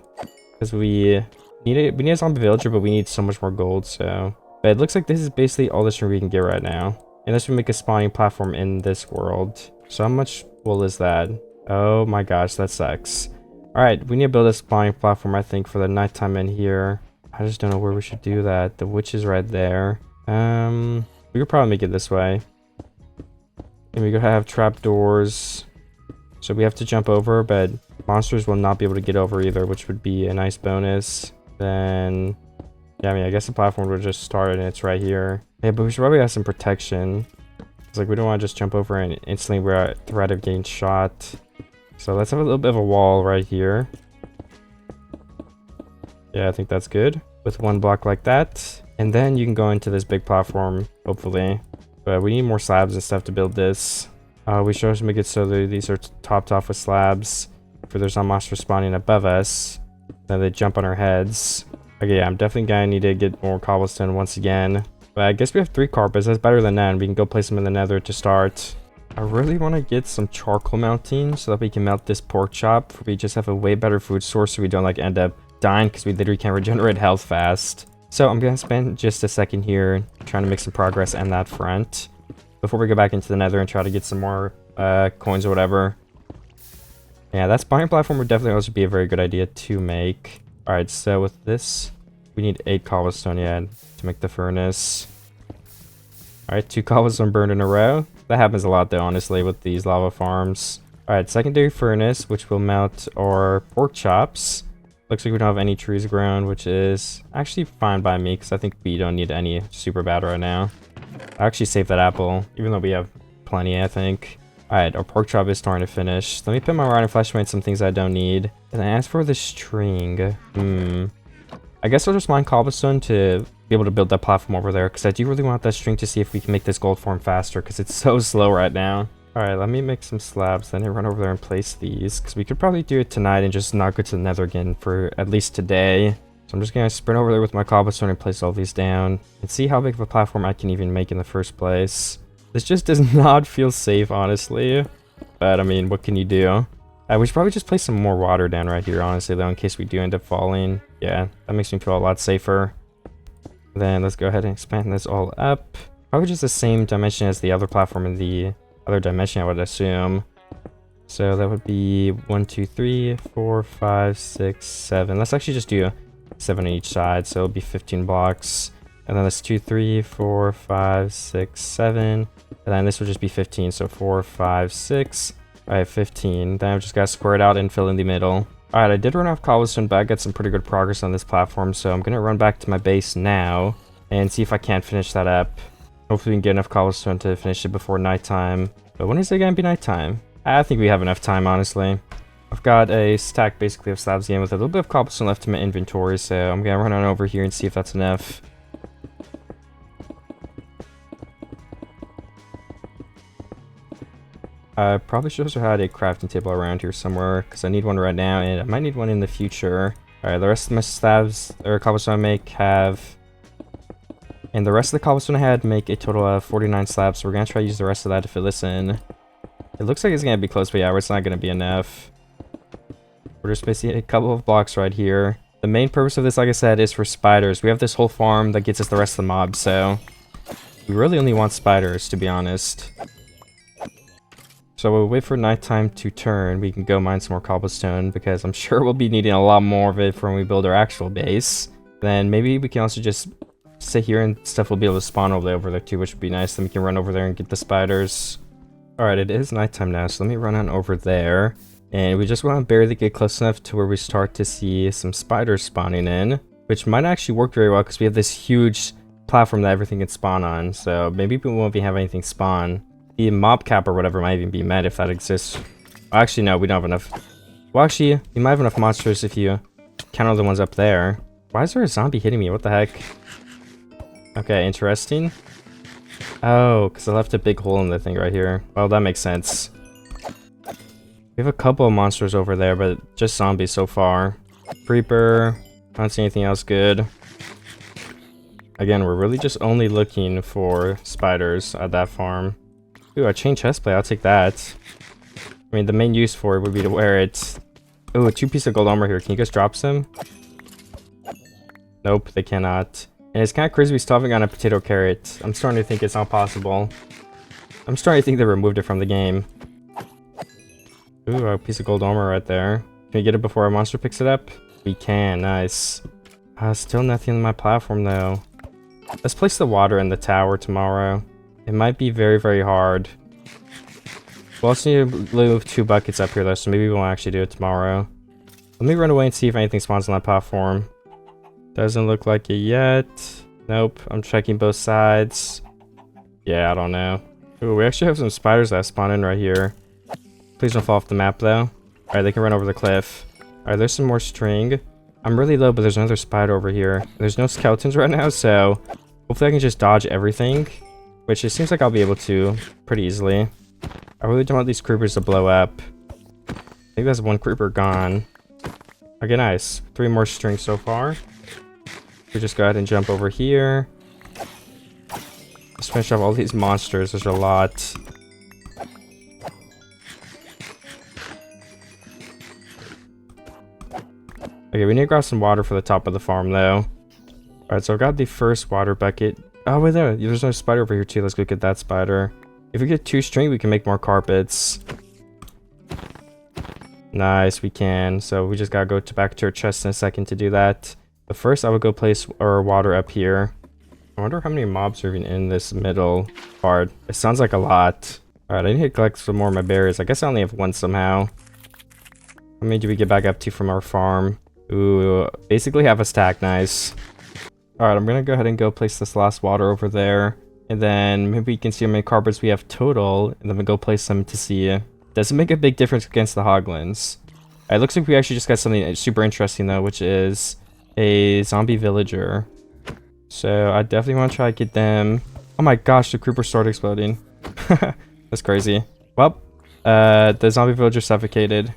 because we need a zombie villager, but we need so much more gold, so... But it looks like this is basically all the string we can get right now. Unless we make a spawning platform in this world. So how much wool is that? Oh my gosh, that sucks. Alright, we need to build a spawning platform, I think, for the nighttime in here. I just don't know where we should do that. The witch is right there. We could probably make it this way. And we could have trapdoors. So we have to jump over, but monsters will not be able to get over either, which would be a nice bonus. Then, yeah, I mean, I guess the platform would just start and it's right here. Yeah, but we should probably have some protection. It's like we don't want to just jump over and instantly we're at threat of getting shot. So let's have a little bit of a wall right here. Yeah, I think that's good. With one block like that. And then you can go into this big platform, hopefully. But we need more slabs and stuff to build this. We should also make it so that these are topped off with slabs. For there's some monsters spawning above us. Then they jump on our heads. Okay, yeah, I'm definitely gonna need to get more cobblestone once again. But I guess we have 3 carpets. That's better than none. We can go place them in the nether to start. I really want to get some charcoal melting so that we can melt this pork chop. We just have a way better food source so we don't like end up dying because we literally can't regenerate health fast. So I'm gonna spend just a second here trying to make some progress on that front before we go back into the nether and try to get some more coins or whatever. Yeah, that spawning platform would definitely also be a very good idea to make. All right, so with this, we need 8 cobblestone yet to make the furnace. All right, 2 cobblestone burned in a row. That happens a lot though, honestly, with these lava farms. All right, secondary furnace, which will melt our pork chops. Looks like we don't have any trees grown, which is actually fine by me because I think we don't need any super bad right now. I actually saved that apple, even though we have plenty, I think. Alright, our pork chop is starting to finish. Let me put my rotten flesh and some things I don't need. And then as for the string, I guess I'll just mine cobblestone to be able to build that platform over there because I do really want that string to see if we can make this gold form faster because it's so slow right now. Alright, let me make some slabs, then I run over there and place these, because we could probably do it tonight and just not go to the nether again for at least today. So I'm just going to sprint over there with my cobblestone and place all these down, and see how big of a platform I can even make in the first place. This just does not feel safe, honestly, but I mean, what can you do? We should probably just place some more water down right here, honestly, though, in case we do end up falling. Yeah, that makes me feel a lot safer. Then let's go ahead and expand this all up. Probably just the same dimension as the other platform in the other dimension, I would assume. So that would be 1, 2, 3, 4, 5, 6, 7. Let's actually just do 7 on each side, so it'll be 15 blocks. And then that's 2, 3, 4, 5, 6, 7. And then this would just be 15, so 4, 5, 6. I have 15. Then I've just got to square it out and fill in the middle. Alright, I did run off cobblestone, but I got some pretty good progress on this platform, so I'm going to run back to my base now and see if I can't finish that up. Hopefully we can get enough cobblestone to finish it before nighttime. But when is it going to be nighttime? I think we have enough time, honestly. I've got a stack basically of slabs again with a little bit of cobblestone left in my inventory, so I'm going to run on over here and see if that's enough. I probably should also had a crafting table around here somewhere, because I need one right now, and I might need one in the future. Alright, the rest of my slabs, or cobblestone I make, have... And the rest of the cobblestone I had make a total of 49 slabs, so we're going to try to use the rest of that to fill this in. It looks like it's going to be close, but yeah, it's not going to be enough. We're just basically a couple of blocks right here. The main purpose of this, like I said, is for spiders. We have this whole farm that gets us the rest of the mobs, so... We really only want spiders, to be honest. So we'll wait for nighttime to turn. We can go mine some more cobblestone, because I'm sure we'll be needing a lot more of it for when we build our actual base. Then maybe we can also just... sit here and stuff will be able to spawn over there too, which would be nice. Then we can run over there and get the spiders. Alright, it is nighttime now, so let me run on over there. And we just want to barely get close enough to where we start to see some spiders spawning in, which might actually work very well because we have this huge platform that everything can spawn on. So maybe we won't be having anything spawn. The mob cap or whatever might even be met if that exists. Actually, no, we don't have enough. Well, actually, we might have enough monsters if you count all the ones up there. Why is there a zombie hitting me? What the heck? Okay, interesting. Oh, because I left a big hole in the thing right here. Well, that makes sense. We have a couple of monsters over there, but just zombies so far. Creeper. I don't see anything else good. Again, we're really just only looking for spiders at that farm. Ooh, a chain chestplate. I'll take that. I mean, the main use for it would be to wear it. Ooh, 2 pieces of gold armor here. Can you guys drop some? Nope, they cannot. And it's kind of crazy we still haven't gotten a potato carrot. I'm starting to think it's not possible. I'm starting to think they removed it from the game. Ooh, a piece of gold armor right there. Can we get it before our monster picks it up? We can, nice. Still nothing on my platform though. Let's place the water in the tower tomorrow. It might be very, very hard. We'll also need to move 2 buckets up here though, so maybe we won't actually do it tomorrow. Let me run away and see if anything spawns on that platform. Doesn't look like it yet. Nope, I'm checking both sides. Yeah, I don't know. Ooh, we actually have some spiders that spawn in right here. Please don't fall off the map though. Alright, they can run over the cliff. Alright, there's some more string. I'm really low, but there's another spider over here. There's no skeletons right now, so hopefully I can just dodge everything. Which it seems like I'll be able to pretty easily. I really don't want these creepers to blow up. I think that's 1 creeper gone. Okay, nice. 3 more strings so far. We just go ahead and jump over here. Let's finish off all these monsters. There's a lot. Okay, we need to grab some water for the top of the farm, though. Alright, so I've got the first water bucket. Oh, wait, there's no spider over here, too. Let's go get that spider. If we get 2 string, we can make more carpets. Nice, we can. So we just gotta go back to our chest in a second to do that. But first, I would go place our water up here. I wonder how many mobs are even in this middle part. It sounds like a lot. Alright, I need to collect some more of my berries. I guess I only have 1 somehow. How many do we get back up to from our farm? Ooh, basically half a stack. Nice. Alright, I'm gonna go ahead and go place this last water over there. And then maybe we can see how many carpets we have total. And then we go place them to see. Does it make a big difference against the hoglins? It looks like we actually just got something super interesting though, which is a zombie villager. So I definitely want to try to get them. Oh my gosh, the creeper started exploding. That's crazy. Well, the zombie villager suffocated.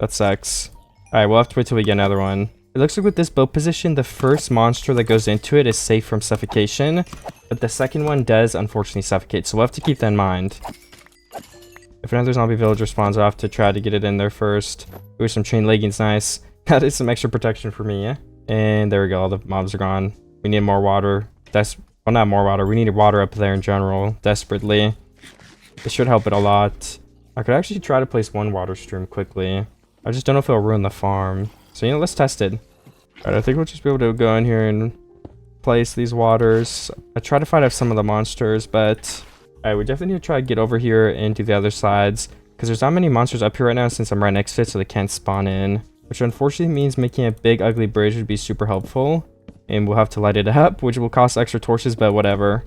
That sucks. Alright, we'll have to wait till we get another one. It looks like with this boat position, the first monster that goes into it is safe from suffocation. But the second one does unfortunately suffocate, so we'll have to keep that in mind. If another zombie villager spawns, I'll have to try to get it in there first. Ooh, some chain leggings, nice. That is some extra protection for me, yeah? And there we go, all the mobs are gone. We need more water. Well, not more water. We need water up there in general, desperately. This should help it a lot. I could actually try to place 1 water stream quickly. I just don't know if it'll ruin the farm. So, you know, let's test it. Alright, I think we'll just be able to go in here and place these waters. I tried to fight off some of the monsters, but alright, we definitely need to try to get over here and do the other sides. Because there's not many monsters up here right now since I'm right next to it, so they can't spawn in. Which unfortunately means making a big ugly bridge would be super helpful. And we'll have to light it up, which will cost extra torches, but whatever.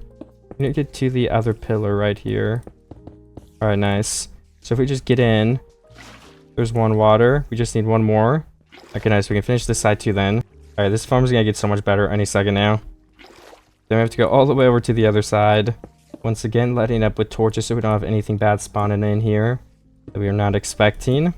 We need to get to the other pillar right here. Alright, nice. So if we just get in, there's 1 water. We just need 1 more. Okay, nice. We can finish this side too then. Alright, this farm's gonna get so much better any second now. Then we have to go all the way over to the other side. Once again, lighting up with torches so we don't have anything bad spawning in here that we are not expecting.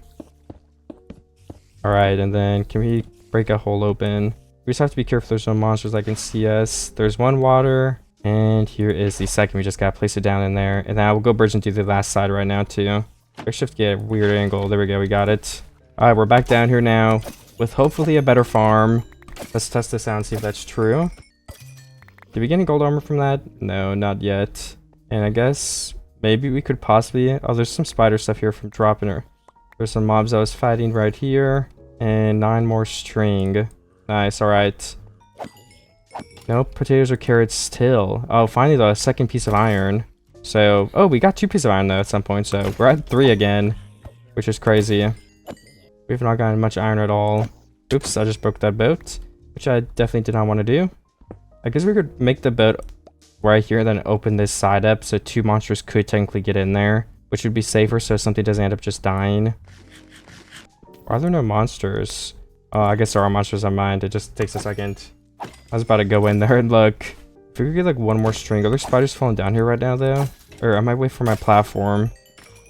Alright, and then can we break a hole open? We just have to be careful there's no monsters that can see us. There's 1 water, and here is the second. We just gotta place it down in there. And then I will go bridge into the last side right now too. I should have to get a weird angle. There we go, we got it. Alright, we're back down here now with hopefully a better farm. Let's test this out and see if that's true. Did we get any gold armor from that? No, not yet. And I guess maybe we could possibly... Oh, there's some spider stuff here from dropping her. There's some mobs I was fighting right here. And 9 more string. Nice, alright. Nope, potatoes or carrots still. Oh, finally though, a second piece of iron. So, oh, we got 2 pieces of iron though at some point, so we're at 3 again. Which is crazy. We've not gotten much iron at all. Oops, I just broke that boat. Which I definitely did not want to do. I guess we could make the boat right here, then open this side up, so 2 monsters could technically get in there. Which would be safer, so something doesn't end up just dying. Are there no monsters? Oh, I guess there are monsters on mine. It just takes a second. I was about to go in there and look. If we could get like 1 more string. Are there spiders falling down here right now though? Or I might wait for my platform.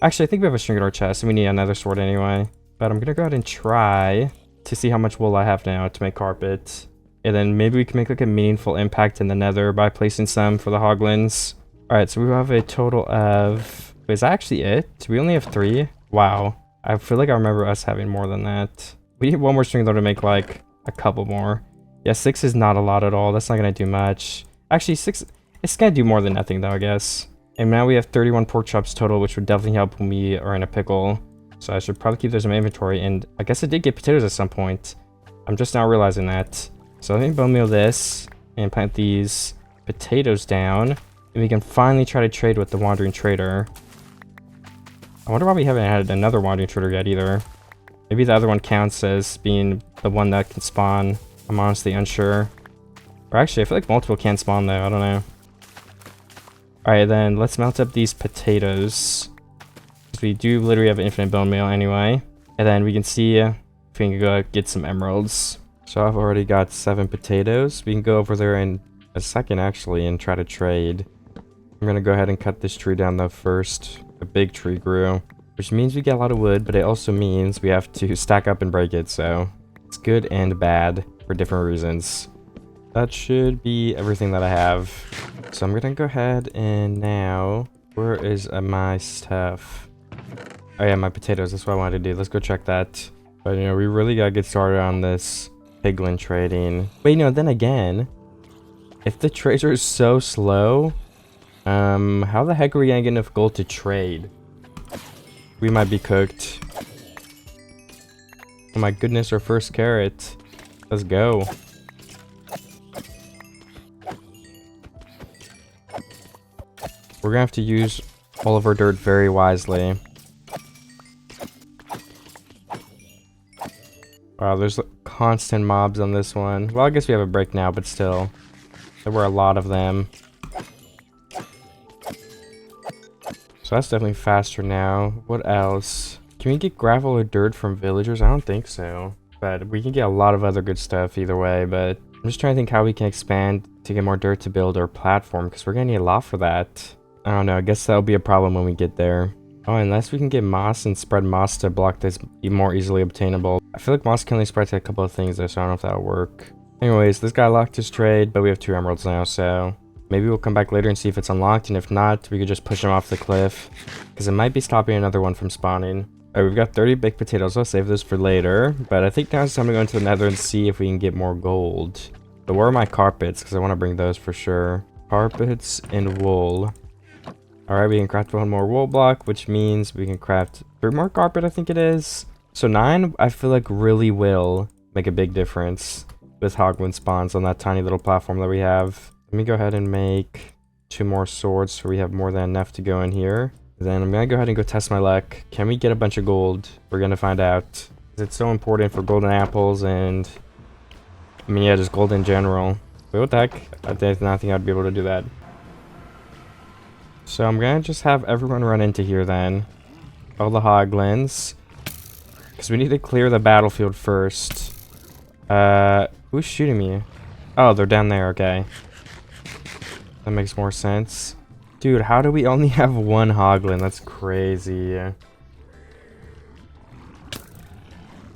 Actually, I think we have a string at our chest and we need another sword anyway. But I'm gonna go ahead and try to see how much wool I have now to make carpet. And then maybe we can make like a meaningful impact in the nether by placing some for the hoglins. Alright, so we have a total of... Wait, is that actually it? We only have 3? Wow. I feel like I remember us having more than that. We need 1 more string though to make like a couple more. Yeah, 6 is not a lot at all. That's not gonna do much. Actually, 6... It's gonna do more than nothing though, I guess. And now we have 31 pork chops total, which would definitely help when we are in a pickle. So I should probably keep those in my inventory. And I guess I did get potatoes at some point. I'm just now realizing that. So let me bone meal this and plant these potatoes down. And we can finally try to trade with the wandering trader. I wonder why we haven't had another wandering trader yet either. Maybe the other one counts as being the one that can spawn. I'm honestly unsure. Or actually, I feel like multiple can spawn though. I don't know. Alright, then let's melt up these potatoes. Because we do literally have infinite bone meal anyway. And then we can see if we can go get some emeralds. So I've already got 7 potatoes. We can go over there in a second actually and try to trade. I'm gonna go ahead and cut this tree down though first. A big tree grew, which means we get a lot of wood, but it also means we have to stack up and break it, so it's good and bad for different reasons. That should be everything that I have. So I'm gonna go ahead and now, where is my stuff? Oh yeah, my potatoes, that's what I wanted to do. Let's go check that. But you know, we really gotta get started on this piglin trading. But you know, then again, if the trader is so slow, how the heck are we gonna get enough gold to trade? We might be cooked. Oh my goodness, our first carrot. Let's go. We're gonna have to use all of our dirt very wisely. Wow, there's constant mobs on this one. Well, I guess we have a break now, but still. There were a lot of them. So that's definitely faster now. What else? Can we get gravel or dirt from villagers? I don't think so. But we can get a lot of other good stuff either way. But I'm just trying to think how we can expand to get more dirt to build our platform. Because we're going to need a lot for that. I don't know. I guess that'll be a problem when we get there. Oh, unless we can get moss and spread moss to block this be more easily obtainable. I feel like moss can only spread to a couple of things though. So I don't know if that'll work. Anyways, this guy locked his trade. But we have 2 emeralds now. So maybe we'll come back later and see if it's unlocked, and if not, we could just push him off the cliff, because it might be stopping another one from spawning. Alright, we've got 30 baked potatoes. I'll save this for later, but I think now it's time to go into the nether and see if we can get more gold. But where are my carpets? Because I want to bring those for sure. Carpets and wool. Alright, we can craft 1 more wool block, which means we can craft 3 more carpet, I think it is. So 9, I feel like really will make a big difference with hoglin spawns on that tiny little platform that we have. Let me go ahead and make 2 more swords so we have more than enough to go in here. Then I'm gonna go ahead and go test my luck. Can we get a bunch of gold? We're gonna find out. It's so important for golden apples and... I mean, yeah, just gold in general. Wait, what the heck? I did not think I'd be able to do that. So I'm gonna just have everyone run into here then. All the hoglins. Because we need to clear the battlefield first. Who's shooting me? Oh, they're down there, okay. That makes more sense. Dude, how do we only have 1 hoglin? That's crazy. Okay,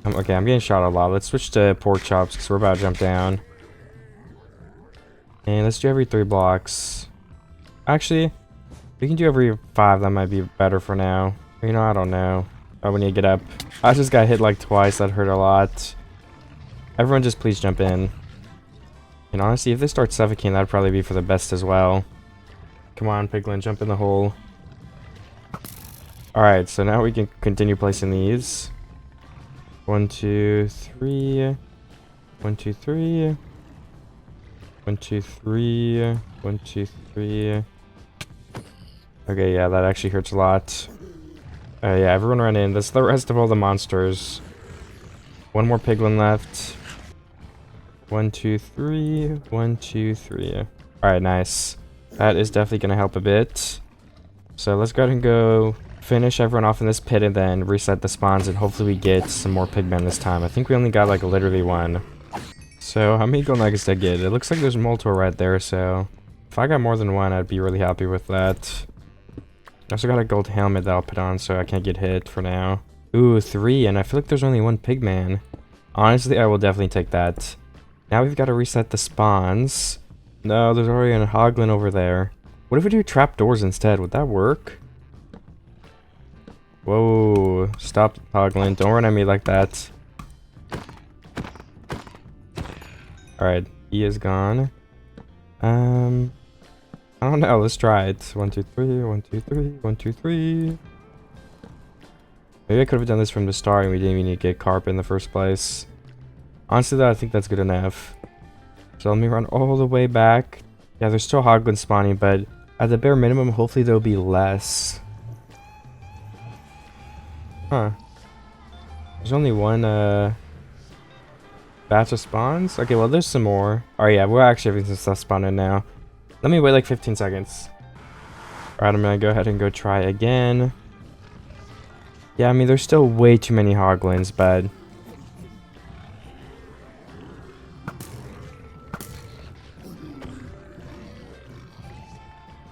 I'm getting shot a lot. Let's switch to pork chops because we're about to jump down. And let's do every 3 blocks. Actually, we can do every 5. That might be better for now. You know, I don't know. Oh, we need to get up. I just got hit like twice. That hurt a lot. Everyone just please jump in. And honestly, if they start suffocating, that'd probably be for the best as well. Come on, piglin, jump in the hole. Alright, so now we can continue placing these. 1, 2, 3. 1, 2, 3. 1, 2, 3. 1, 2, 3. Okay, yeah, that actually hurts a lot. Yeah, everyone run in. That's the rest of all the monsters. 1 more piglin left. 1, 2, 3. 1, 2, 3. Alright, nice. That is definitely going to help a bit. So let's go ahead and go finish everyone off in this pit and then reset the spawns, and hopefully we get some more pigmen this time. I think we only got like literally 1. So how many gold nuggets did I get? It looks like there's multiple right there, so if I got more than 1, I'd be really happy with that. I also got a gold helmet that I'll put on so I can't get hit for now. Ooh, 3, and I feel like there's only 1 pigman. Honestly, I will definitely take that. Now we've got to reset the spawns. No, there's already a hoglin over there. What if we do trapdoors instead? Would that work? Whoa, stop, hoglin. Don't run at me like that. Alright, he is gone. I don't know, let's try it. 1, 2, 3, 1, 2, 3, 1, 2, 3. Maybe I could have done this from the start and we didn't even need to get carpet in the first place. Honestly though, I think that's good enough. So let me run all the way back. Yeah, there's still hoglins spawning, but at the bare minimum, hopefully there'll be less. Huh. There's only one batch of spawns? Okay, well there's some more. Alright, yeah, we're actually having some stuff spawning now. Let me wait like 15 seconds. Alright, I'm gonna go ahead and go try again. Yeah, I mean there's still way too many hoglins, but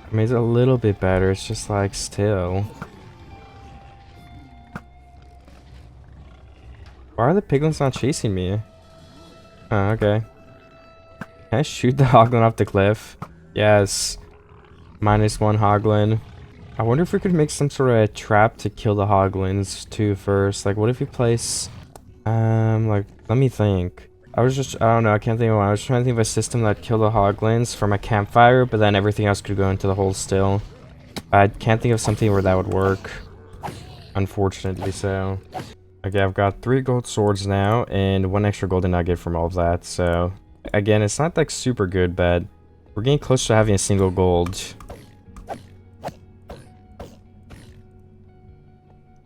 I mean it's a little bit better, it's just like still. Why are the piglins not chasing me? Oh, okay. Can I shoot the hoglin off the cliff? Yes. -1 hoglin. I wonder if we could make some sort of a trap to kill the hoglins too first. Like, what if we place... like, let me think. I don't know, I can't think of one. I was trying to think of a system that'd kill the hoglins from a campfire, but then everything else could go into the hole still. I can't think of something where that would work. Unfortunately so. Okay, I've got 3 gold swords now, and 1 extra golden nugget from all of that, so... Again, it's not like super good, but we're getting close to having a single gold.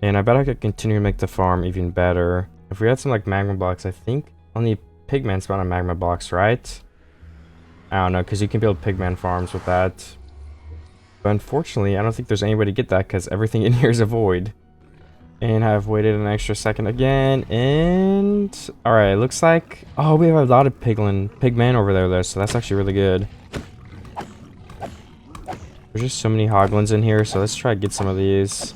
And I bet I could continue to make the farm even better. If we had some like magma blocks, I think only pigmen spawn on magma blocks, right? I don't know, because you can build pigman farms with that. But unfortunately, I don't think there's any way to get that because everything in here is a void. And I've waited an extra second again, and... Alright, looks like... Oh, we have a lot of pigmen over there, though, so that's actually really good. There's just so many hoglins in here, so let's try to get some of these.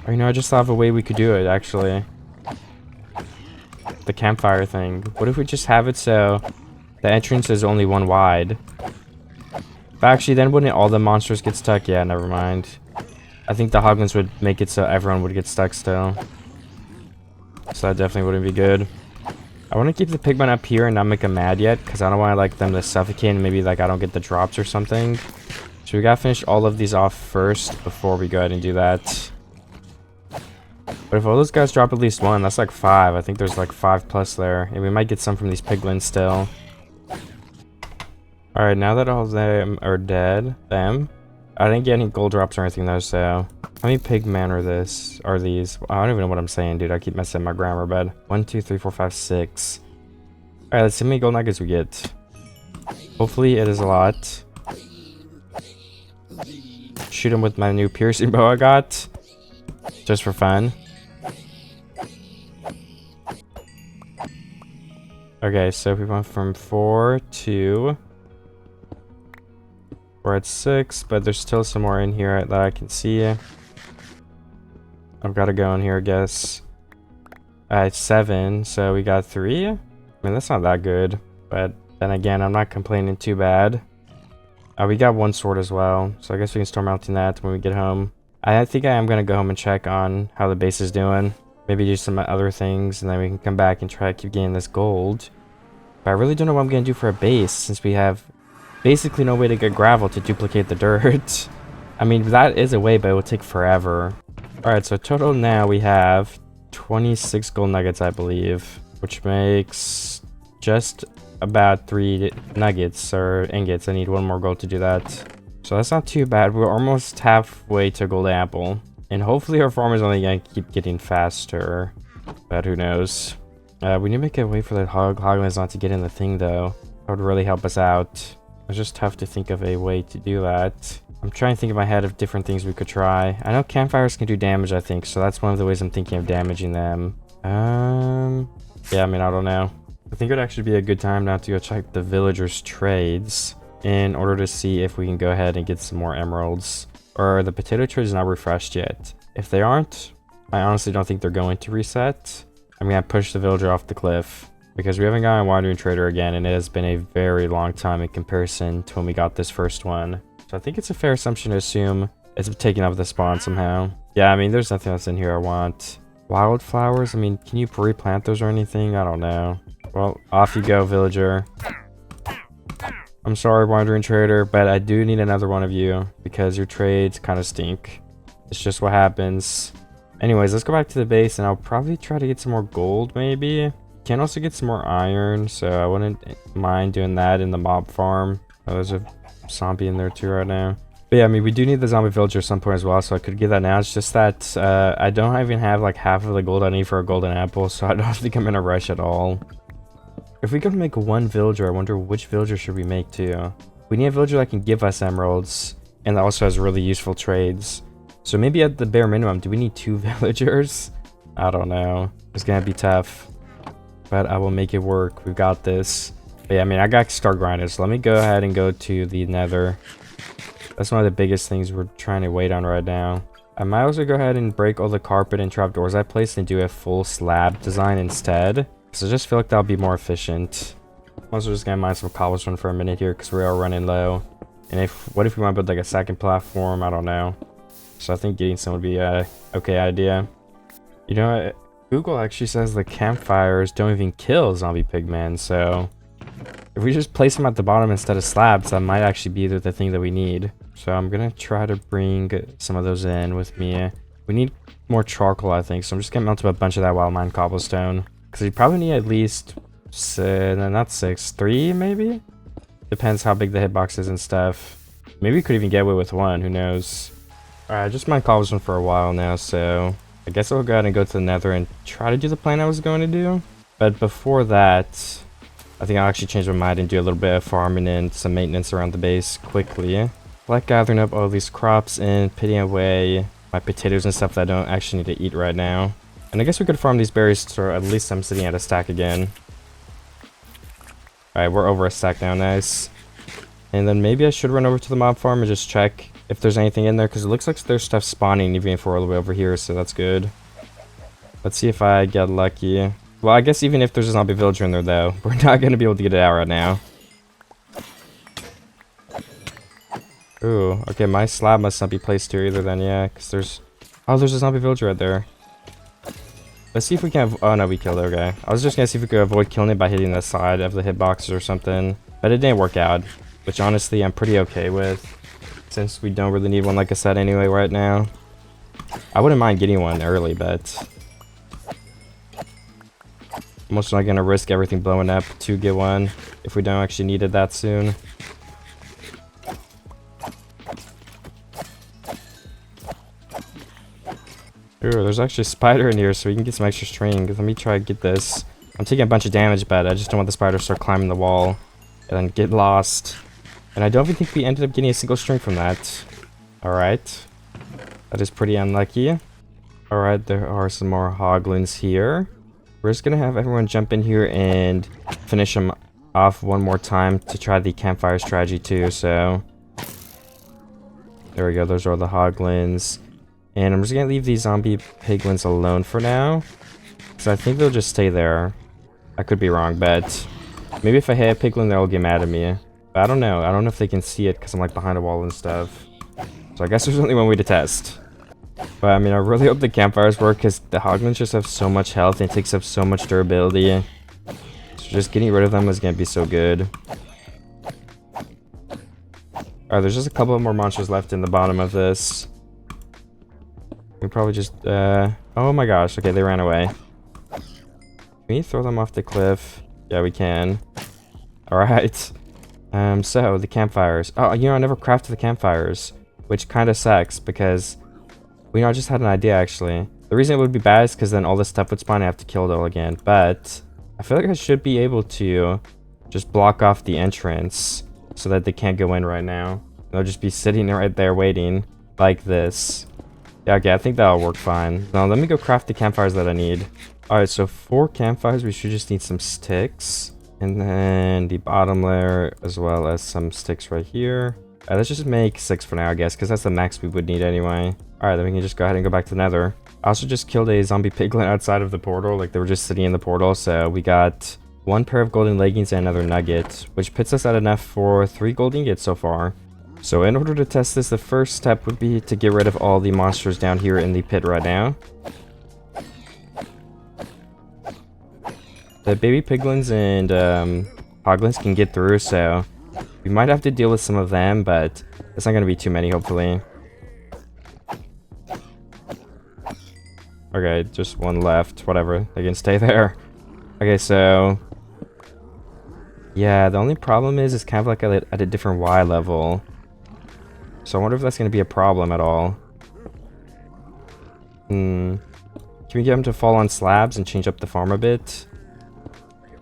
Or, you know, I just thought of a way we could do it, actually. The campfire thing. What if we just have it so the entrance is only 1 wide? But actually, then wouldn't all the monsters get stuck? Yeah, never mind. I think the hoglins would make it so everyone would get stuck still. So that definitely wouldn't be good. I want to keep the pigmen up here and not make them mad yet, because I don't want like them to suffocate and maybe like I don't get the drops or something. So we gotta finish all of these off first before we go ahead and do that. But if all those guys drop at least 1, that's like 5. I think there's like 5 plus there. And we might get some from these piglins still. Alright, now that all of them are dead, I didn't get any gold drops or anything though, so... How many pigmen are these? I don't even know what I'm saying, dude. I keep messing up my grammar, bud. 1, 2, 3, 4, 5, 6. Alright, let's see how many gold nuggets we get. Hopefully it is a lot. Shoot him with my new piercing bow I got. Just for fun. Okay, so we went from 4 to... We're at 6, but there's still some more in here that I can see. I've got to go in here, I guess. It's 7, so we got 3. I mean, that's not that good, but then again, I'm not complaining too bad. We got 1 sword as well, so I guess we can start mounting that when we get home. I think I am going to go home and check on how the base is doing. Maybe do some other things, and then we can come back and try to keep getting this gold. But I really don't know what I'm going to do for a base, since we have... basically no way to get gravel to duplicate the dirt. I mean, that is a way, but it will take forever. Alright, so total now we have 26 gold nuggets, I believe. Which makes just about 3 nuggets or ingots. I need 1 more gold to do that. So that's not too bad. We're almost halfway to gold apple. And hopefully our farm is only going to keep getting faster. But who knows. We need to make a way for the hoglins not to get in the thing, though. That would really help us out. It's just tough to think of a way to do that. I'm trying to think in my head of different things we could try. I know campfires can do damage, I think, so that's one of the ways I'm thinking of damaging them. Yeah, I mean, I don't know. I think it would actually be a good time now to go check the villagers' trades in order to see if we can go ahead and get some more emeralds. Or the potato trades not refreshed yet. If they aren't, I honestly don't think they're going to reset. I'm gonna push the villager off the cliff. Because we haven't gotten a wandering trader again, and it has been a very long time in comparison to when we got this first one. So I think it's a fair assumption to assume it's taking up the spawn somehow. Yeah, I mean, there's nothing else in here I want. Wildflowers? I mean, can you replant those or anything? I don't know. Well, off you go, villager. I'm sorry, wandering trader, but I do need another one of you because your trades kind of stink. It's just what happens. Anyways, let's go back to the base, and I'll probably try to get some more gold, maybe. Can also get some more iron, so I wouldn't mind doing that in the mob farm. Oh, there's a zombie in there too right now. But yeah, I mean, we do need the zombie villager at some point as well, so I could get that now. It's just that I don't even have like half of the gold I need for a golden apple, so I don't think I'm in a rush at all. If we could make one villager, I wonder which villager should we make too. We need a villager that can give us emeralds, and that also has really useful trades. So maybe at the bare minimum, do we need 2 villagers? I don't know. It's gonna be tough, but I will make it work. We've got this. But yeah, I mean, I got to start grinding, so let me go ahead and go to the nether. That's one of the biggest things we're trying to wait on right now. I might also go ahead and break all the carpet and trapdoors I placed and do a full slab design instead. So I just feel like that'll be more efficient. I'm also just gonna mine some cobblestone for a minute here because we are running low. And what if we want to build like a second platform? I don't know. So I think getting some would be a okay idea. You know, Google actually says the campfires don't even kill zombie pigmen, so if we just place them at the bottom instead of slabs, that might actually be the thing that we need. So I'm gonna try to bring some of those in with me. We need more charcoal, I think, so I'm just gonna melt up a bunch of that while mine cobblestone. Because we probably need at least, not 6, 3 maybe? Depends how big the hitbox is and stuff. Maybe we could even get away with 1, who knows. Alright, I just mined cobblestone for a while now, so I guess I'll go ahead and go to the nether and try to do the plan I was going to do. But before that, I think I'll actually change my mind and do a little bit of farming and some maintenance around the base quickly. Like gathering up all these crops and putting away my potatoes and stuff that I don't actually need to eat right now. And I guess we could farm these berries so at least I'm sitting at a stack again. Alright, we're over a stack now, nice. And then maybe I should run over to the mob farm and just check if there's anything in there, because it looks like there's stuff spawning even if we're all the way over here, so that's good. Let's see if I get lucky. Well, I guess even if there's a zombie villager in there, though, we're not going to be able to get it out right now. Ooh, okay, my slab must not be placed here either then, yeah, because there's... Oh, there's a zombie villager right there. Let's see if we can... Oh, no, we killed it, okay. I was just going to see if we could avoid killing it by hitting the side of the hitboxes or something, but it didn't work out, which honestly I'm pretty okay with, since we don't really need one, like I said, anyway, right now. I wouldn't mind getting one early, but... I'm also not going to risk everything blowing up to get one if we don't actually need it that soon. Ooh, there's actually a spider in here, so we can get some extra string. Let me try to get this. I'm taking a bunch of damage, but I just don't want the spider to start climbing the wall and then get lost. And I don't even think we ended up getting a single string from that. Alright. That is pretty unlucky. Alright, there are some more hoglins here. We're just gonna have everyone jump in here and finish them off one more time to try the campfire strategy too, so... There we go, those are the hoglins. And I'm just gonna leave these zombie piglins alone for now, because I think they'll just stay there. I could be wrong, but maybe if I hit a piglin, they'll get mad at me. But I don't know. I don't know if they can see it because I'm like behind a wall and stuff. So I guess there's only one way to test. But I mean, I really hope the campfires work because the hoglins just have so much health and it takes up so much durability. So just getting rid of them is gonna be so good. Alright, there's just a couple of more monsters left in the bottom of this. We probably just, oh my gosh, okay, they ran away. Can we throw them off the cliff? Yeah, we can. Alright. So, the campfires. Oh, you know, I never crafted the campfires, which kind of sucks, because, you know, I just had an idea, actually. The reason it would be bad is because then all this stuff would spawn and I have to kill it all again, but I feel like I should be able to just block off the entrance so that they can't go in right now. They'll just be sitting right there waiting, like this. Yeah, okay, I think that'll work fine. Now, let me go craft the campfires that I need. Alright, so 4 campfires, we should just need some sticks. And then the bottom layer, as well as some sticks right here. Let's just make 6 for now, I guess, because that's the max we would need anyway. Alright, then we can just go ahead and go back to the nether. I also just killed a zombie piglin outside of the portal, like they were just sitting in the portal. So we got 1 pair of golden leggings and another nugget, which puts us at enough for 3 gold ingots so far. So in order to test this, the first step would be to get rid of all the monsters down here in the pit right now. The baby piglins and hoglins can get through, so we might have to deal with some of them, but it's not going to be too many, hopefully. Okay, just 1 left. Whatever, they can stay there. Okay, so yeah, the only problem is it's kind of like at a different Y level. So I wonder if that's going to be a problem at all. Can we get him to fall on slabs and change up the farm a bit?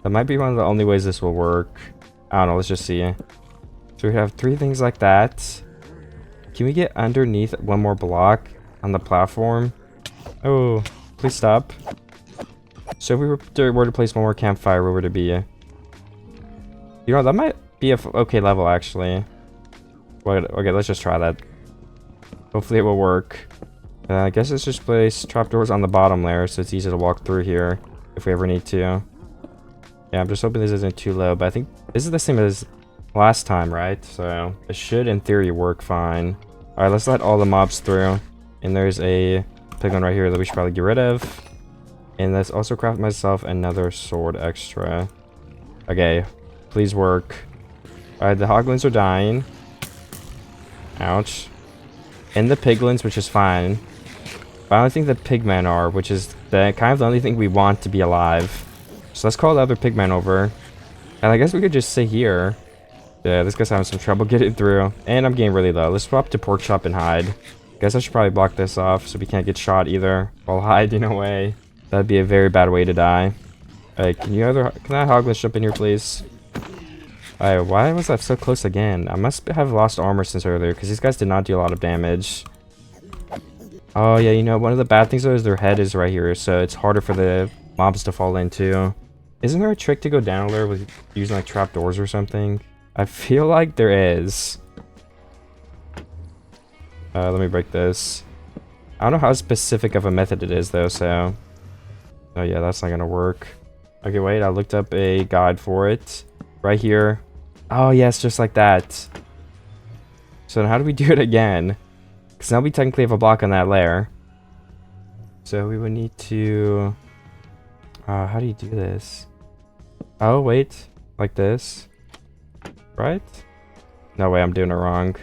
That might be one of the only ways this will work. I don't know, let's just see. So we have 3 things like that. Can we get underneath one more block on the platform? Oh, please stop. So if we were to place one more campfire, where would it be? You know, that might be a okay level, actually. Well, okay, let's just try that. Hopefully it will work. I guess let's just place trapdoors on the bottom layer so it's easy to walk through here if we ever need to. Yeah, I'm just hoping this isn't too low, but I think this is the same as last time, right? So it should, in theory, work fine. Alright, let's let all the mobs through. And there's a piglin right here that we should probably get rid of. And let's also craft myself another sword extra. Okay, please work. Alright, the hoglins are dying. Ouch. And the piglins, which is fine. But I don't think the pigmen are, which is kind of the only thing we want to be alive. So let's call the other pigmen over. And I guess we could just sit here. Yeah, this guy's having some trouble getting through. And I'm getting really low. Let's swap to pork chop and hide. Guess I should probably block this off so we can't get shot either while hiding away. That'd be a very bad way to die. Alright, can that hoglin jump in here, please? Alright, why was that so close again? I must have lost armor since earlier because these guys did not do a lot of damage. Oh yeah, you know, one of the bad things though is their head is right here, so it's harder for the mobs to fall into. Isn't there a trick to go down there with using like trapdoors or something? I feel like there is. Let me break this. I don't know how specific of a method it is though, so... Oh yeah, that's not gonna work. Okay, wait, I looked up a guide for it. Right here. Oh yes, just like that. So how do we do it again? Because now we technically have a block on that layer. So we would need to... how do you do this? Oh, wait. Like this. Right? No way, I'm doing it wrong.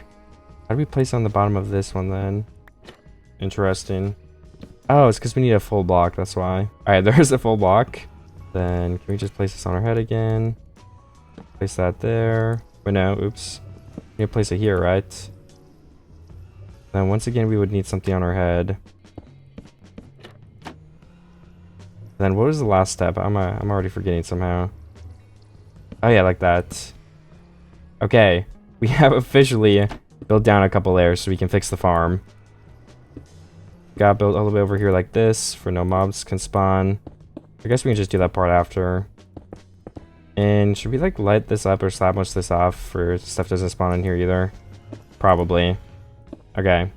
How do we place on the bottom of this one then? Interesting. Oh, it's because we need a full block, that's why. Alright, there's a full block. Then can we just place this on our head again? Place that there. Wait, no, oops. We need to place it here, right? Then once again, we would need something on our head. Then what was the last step? I'm already forgetting somehow. Oh yeah, like that. Okay, we have officially built down a couple layers so we can fix the farm. Got built all the way over here like this for no mobs can spawn. I guess we can just do that part after. And should we like light this up or slap most of this off for stuff doesn't spawn in here either? Probably. Okay,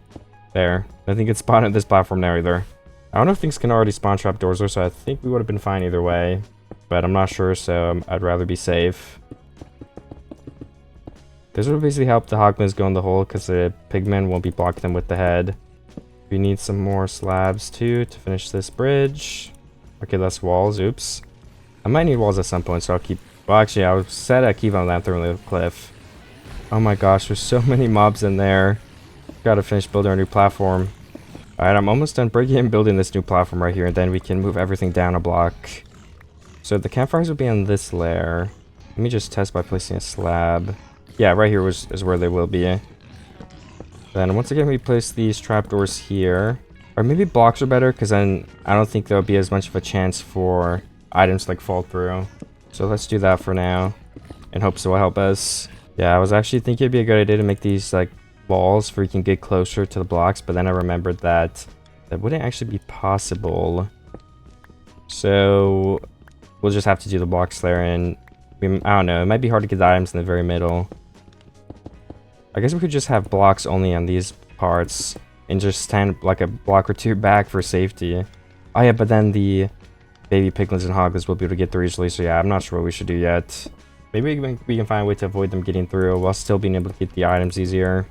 there. I think it's spawned at this platform now either. I don't know if things can already spawn trapdoors or so. I think we would have been fine either way, but I'm not sure, so I'd rather be safe. This would basically help the hoglins go in the hole because the pigmen won't be blocking them with the head. We need some more slabs too to finish this bridge. Okay, less walls. Oops. I might need walls at some point, so I'll keep... Well, actually, I was said I'd keep on that throwing the cliff. Oh my gosh, there's so many mobs in there. Gotta finish building our new platform. Alright, I'm almost done breaking and building this new platform right here, and then we can move everything down a block. So the campfires will be on this layer. Let me just test by placing a slab. Yeah, right here is where they will be. Then once again, we place these trapdoors here. Or maybe blocks are better, because then I don't think there'll be as much of a chance for items to like fall through. So let's do that for now, and hope so will help us. Yeah, I was actually thinking it'd be a good idea to make these like walls where you can get closer to the blocks, but then I remembered that wouldn't actually be possible. So we'll just have to do the blocks there, and I don't know, it might be hard to get the items in the very middle. I guess we could just have blocks only on these parts and just stand like a block or two back for safety. Oh yeah, but then the baby piglins and hoglins will be able to get through easily, so yeah, I'm not sure what we should do yet. Maybe we can find a way to avoid them getting through while still being able to get the items easier.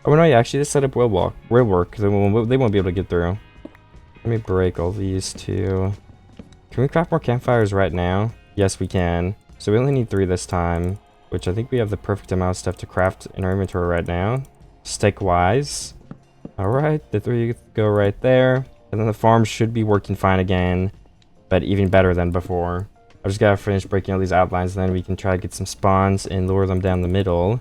Oh no, yeah, actually this setup will work. They won't be able to get through. Let me break all these too. Can we craft more campfires right now? Yes, we can. So we only need 3 this time, which I think we have the perfect amount of stuff to craft in our inventory right now. Stick wise. Alright, the 3 go right there. And then the farm should be working fine again, but even better than before. I just gotta finish breaking all these outlines, and then we can try to get some spawns and lure them down the middle.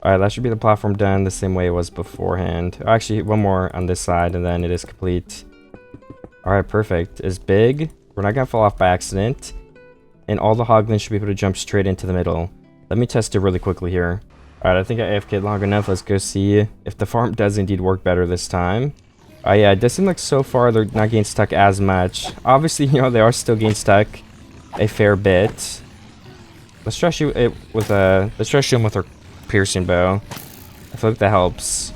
Alright, that should be the platform done the same way it was beforehand. Actually, one more on this side, and then it is complete. Alright, perfect. It's big. We're not gonna fall off by accident. And all the hoglins should be able to jump straight into the middle. Let me test it really quickly here. Alright, I think I AFK'd long enough. Let's go see if the farm does indeed work better this time. Yeah, it does seem like so far they're not getting stuck as much. Obviously, you know, they are still getting stuck a fair bit. Let's try shoot it with let's try shoot them with our piercing bow. I feel like that helps.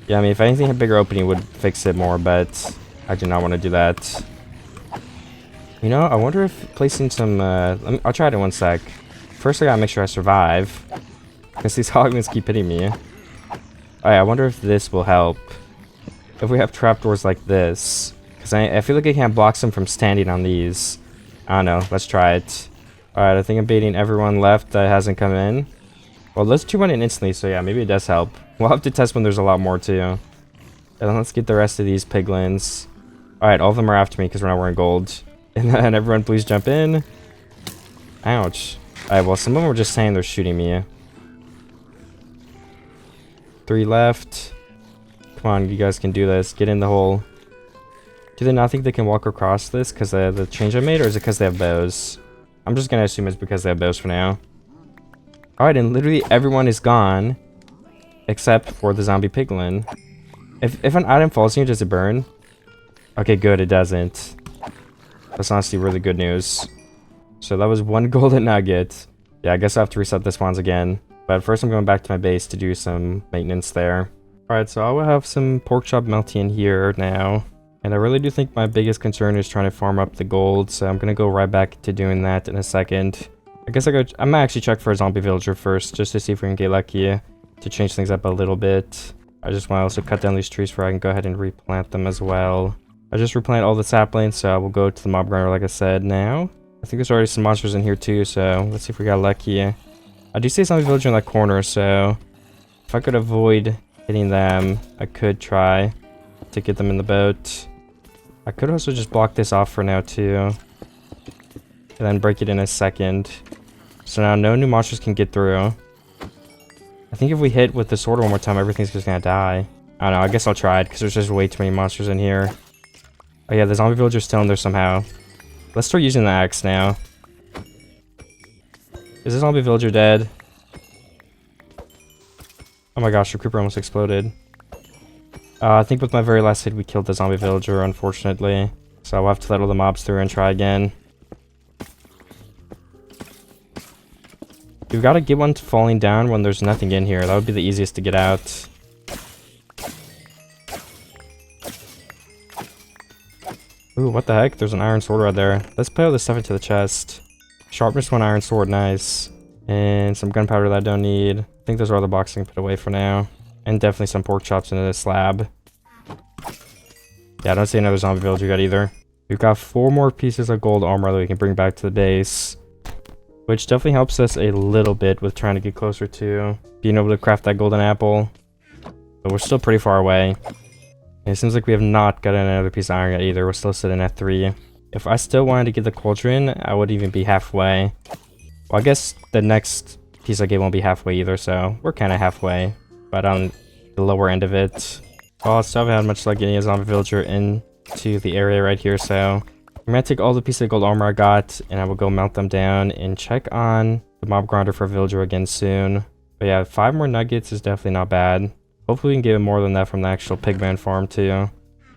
Yeah, I mean, if anything, a bigger opening would fix it more, but I do not want to do that. You know, I wonder if placing some, I'll try it in one sec. First, I gotta make sure I survive, because these hoglins keep hitting me. Alright, I wonder if this will help. If we have trapdoors like this, because I feel like I can't block them from standing on these. I don't know, let's try it. Alright, I think I'm baiting everyone left that hasn't come in. Well, those two went in instantly, so yeah, maybe it does help. We'll have to test when there's a lot more too. And then let's get the rest of these piglins. Alright, all of them are after me because we're not wearing gold. And then everyone please jump in. Ouch. Alright, well, some of them were just saying they're shooting me. 3 left. Come on, you guys can do this. Get in the hole. Do they not think they can walk across this because of the change I made, or is it because they have bows? I'm just gonna assume it's because they have bows for now. Alright, and literally everyone is gone except for the zombie piglin. If an item falls here, does it burn? Okay, good, it doesn't. That's honestly really good news. So that was 1 golden nugget. Yeah, I guess I have to reset the spawns again. But first I'm going back to my base to do some maintenance there. Alright, so I will have some pork chop melting in here now. And I really do think my biggest concern is trying to farm up the gold. So I'm going to go right back to doing that in a second. I guess I'm gonna actually check for a zombie villager first, just to see if we can get lucky to change things up a little bit. I just want to also cut down these trees where I can go ahead and replant them as well. I just replanted all the saplings, so we'll go to the mob grinder like I said now. I think there's already some monsters in here too, so let's see if we got lucky. I do see a zombie villager in that corner, so if I could avoid hitting them, I could try to get them in the boat. I could also just block this off for now too. And then break it in a second. So now no new monsters can get through. I think if we hit with the sword one more time, everything's just gonna die. I don't know, I guess I'll try it, because there's just way too many monsters in here. Oh yeah, the zombie villager's still in there somehow. Let's start using the axe now. Is the zombie villager dead? Oh my gosh, the creeper almost exploded. I think with my very last hit, we killed the zombie villager, unfortunately. So I'll have to let all the mobs through and try again. We've got to get one falling down when there's nothing in here. That would be the easiest to get out. Ooh, what the heck? There's an iron sword right there. Let's put all this stuff into the chest. Sharpness 1 iron sword, nice. And some gunpowder that I don't need. I think those are all the boxes I can put away for now. And definitely some pork chops into this slab. Yeah, I don't see another zombie villager yet either. We've got 4 more pieces of gold armor that we can bring back to the base. Which definitely helps us a little bit with trying to get closer to being able to craft that golden apple. But we're still pretty far away. And it seems like we have not gotten another piece of iron yet either. We're still sitting at 3. If I still wanted to get the cauldron, I would even be halfway. Well, I guess the next piece I get won't be halfway either, so we're kind of halfway. But on the lower end of it. Well, I still haven't had much luck getting a zombie villager into the area right here, so I'm gonna take all the pieces of gold armor I got, and I will go melt them down and check on the mob grinder for a villager again soon. But yeah, 5 more nuggets is definitely not bad. Hopefully we can get more than that from the actual pigman farm too.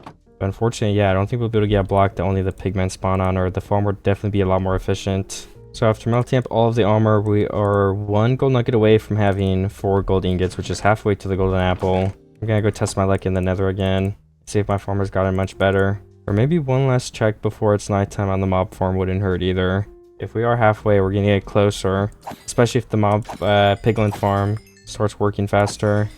But unfortunately, yeah, I don't think we'll be able to get a block that only the pigmen spawn on, or the farm would definitely be a lot more efficient. So after melting up all of the armor, we are 1 gold nugget away from having 4 gold ingots, which is halfway to the golden apple. I'm gonna go test my luck in the nether again, see if my farmer's gotten much better. Or maybe one last check before it's nighttime on the mob farm wouldn't hurt either. If we are halfway, we're gonna get closer. Especially if the mob piglin farm starts working faster.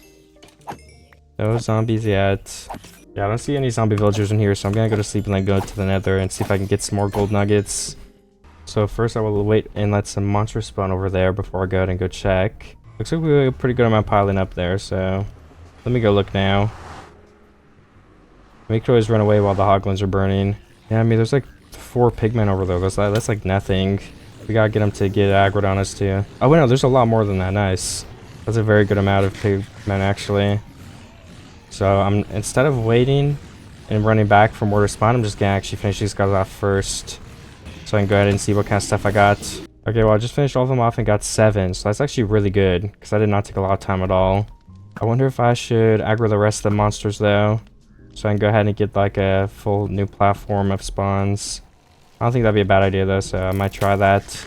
No zombies yet. Yeah, I don't see any zombie villagers in here, so I'm gonna go to sleep and then go to the nether and see if I can get some more gold nuggets. So first I will wait and let some monsters spawn over there before I go out and go check. Looks like we have a pretty good amount piling up there, so let me go look now. We could always run away while the hoglins are burning. Yeah, I mean, there's like 4 pigmen over there. That's like nothing. We gotta get them to get aggroed on us too. Oh wait, no, there's a lot more than that. Nice. That's a very good amount of pigmen actually. So I'm instead of waiting and running back from where to spawn, I'm just gonna actually finish these guys off first, so I can go ahead and see what kind of stuff I got. Okay, well I just finished all of them off and got 7, so that's actually really good because I did not take a lot of time at all. I wonder if I should aggro the rest of the monsters though, so I can go ahead and get like a full new platform of spawns. I don't think that'd be a bad idea though, so I might try that.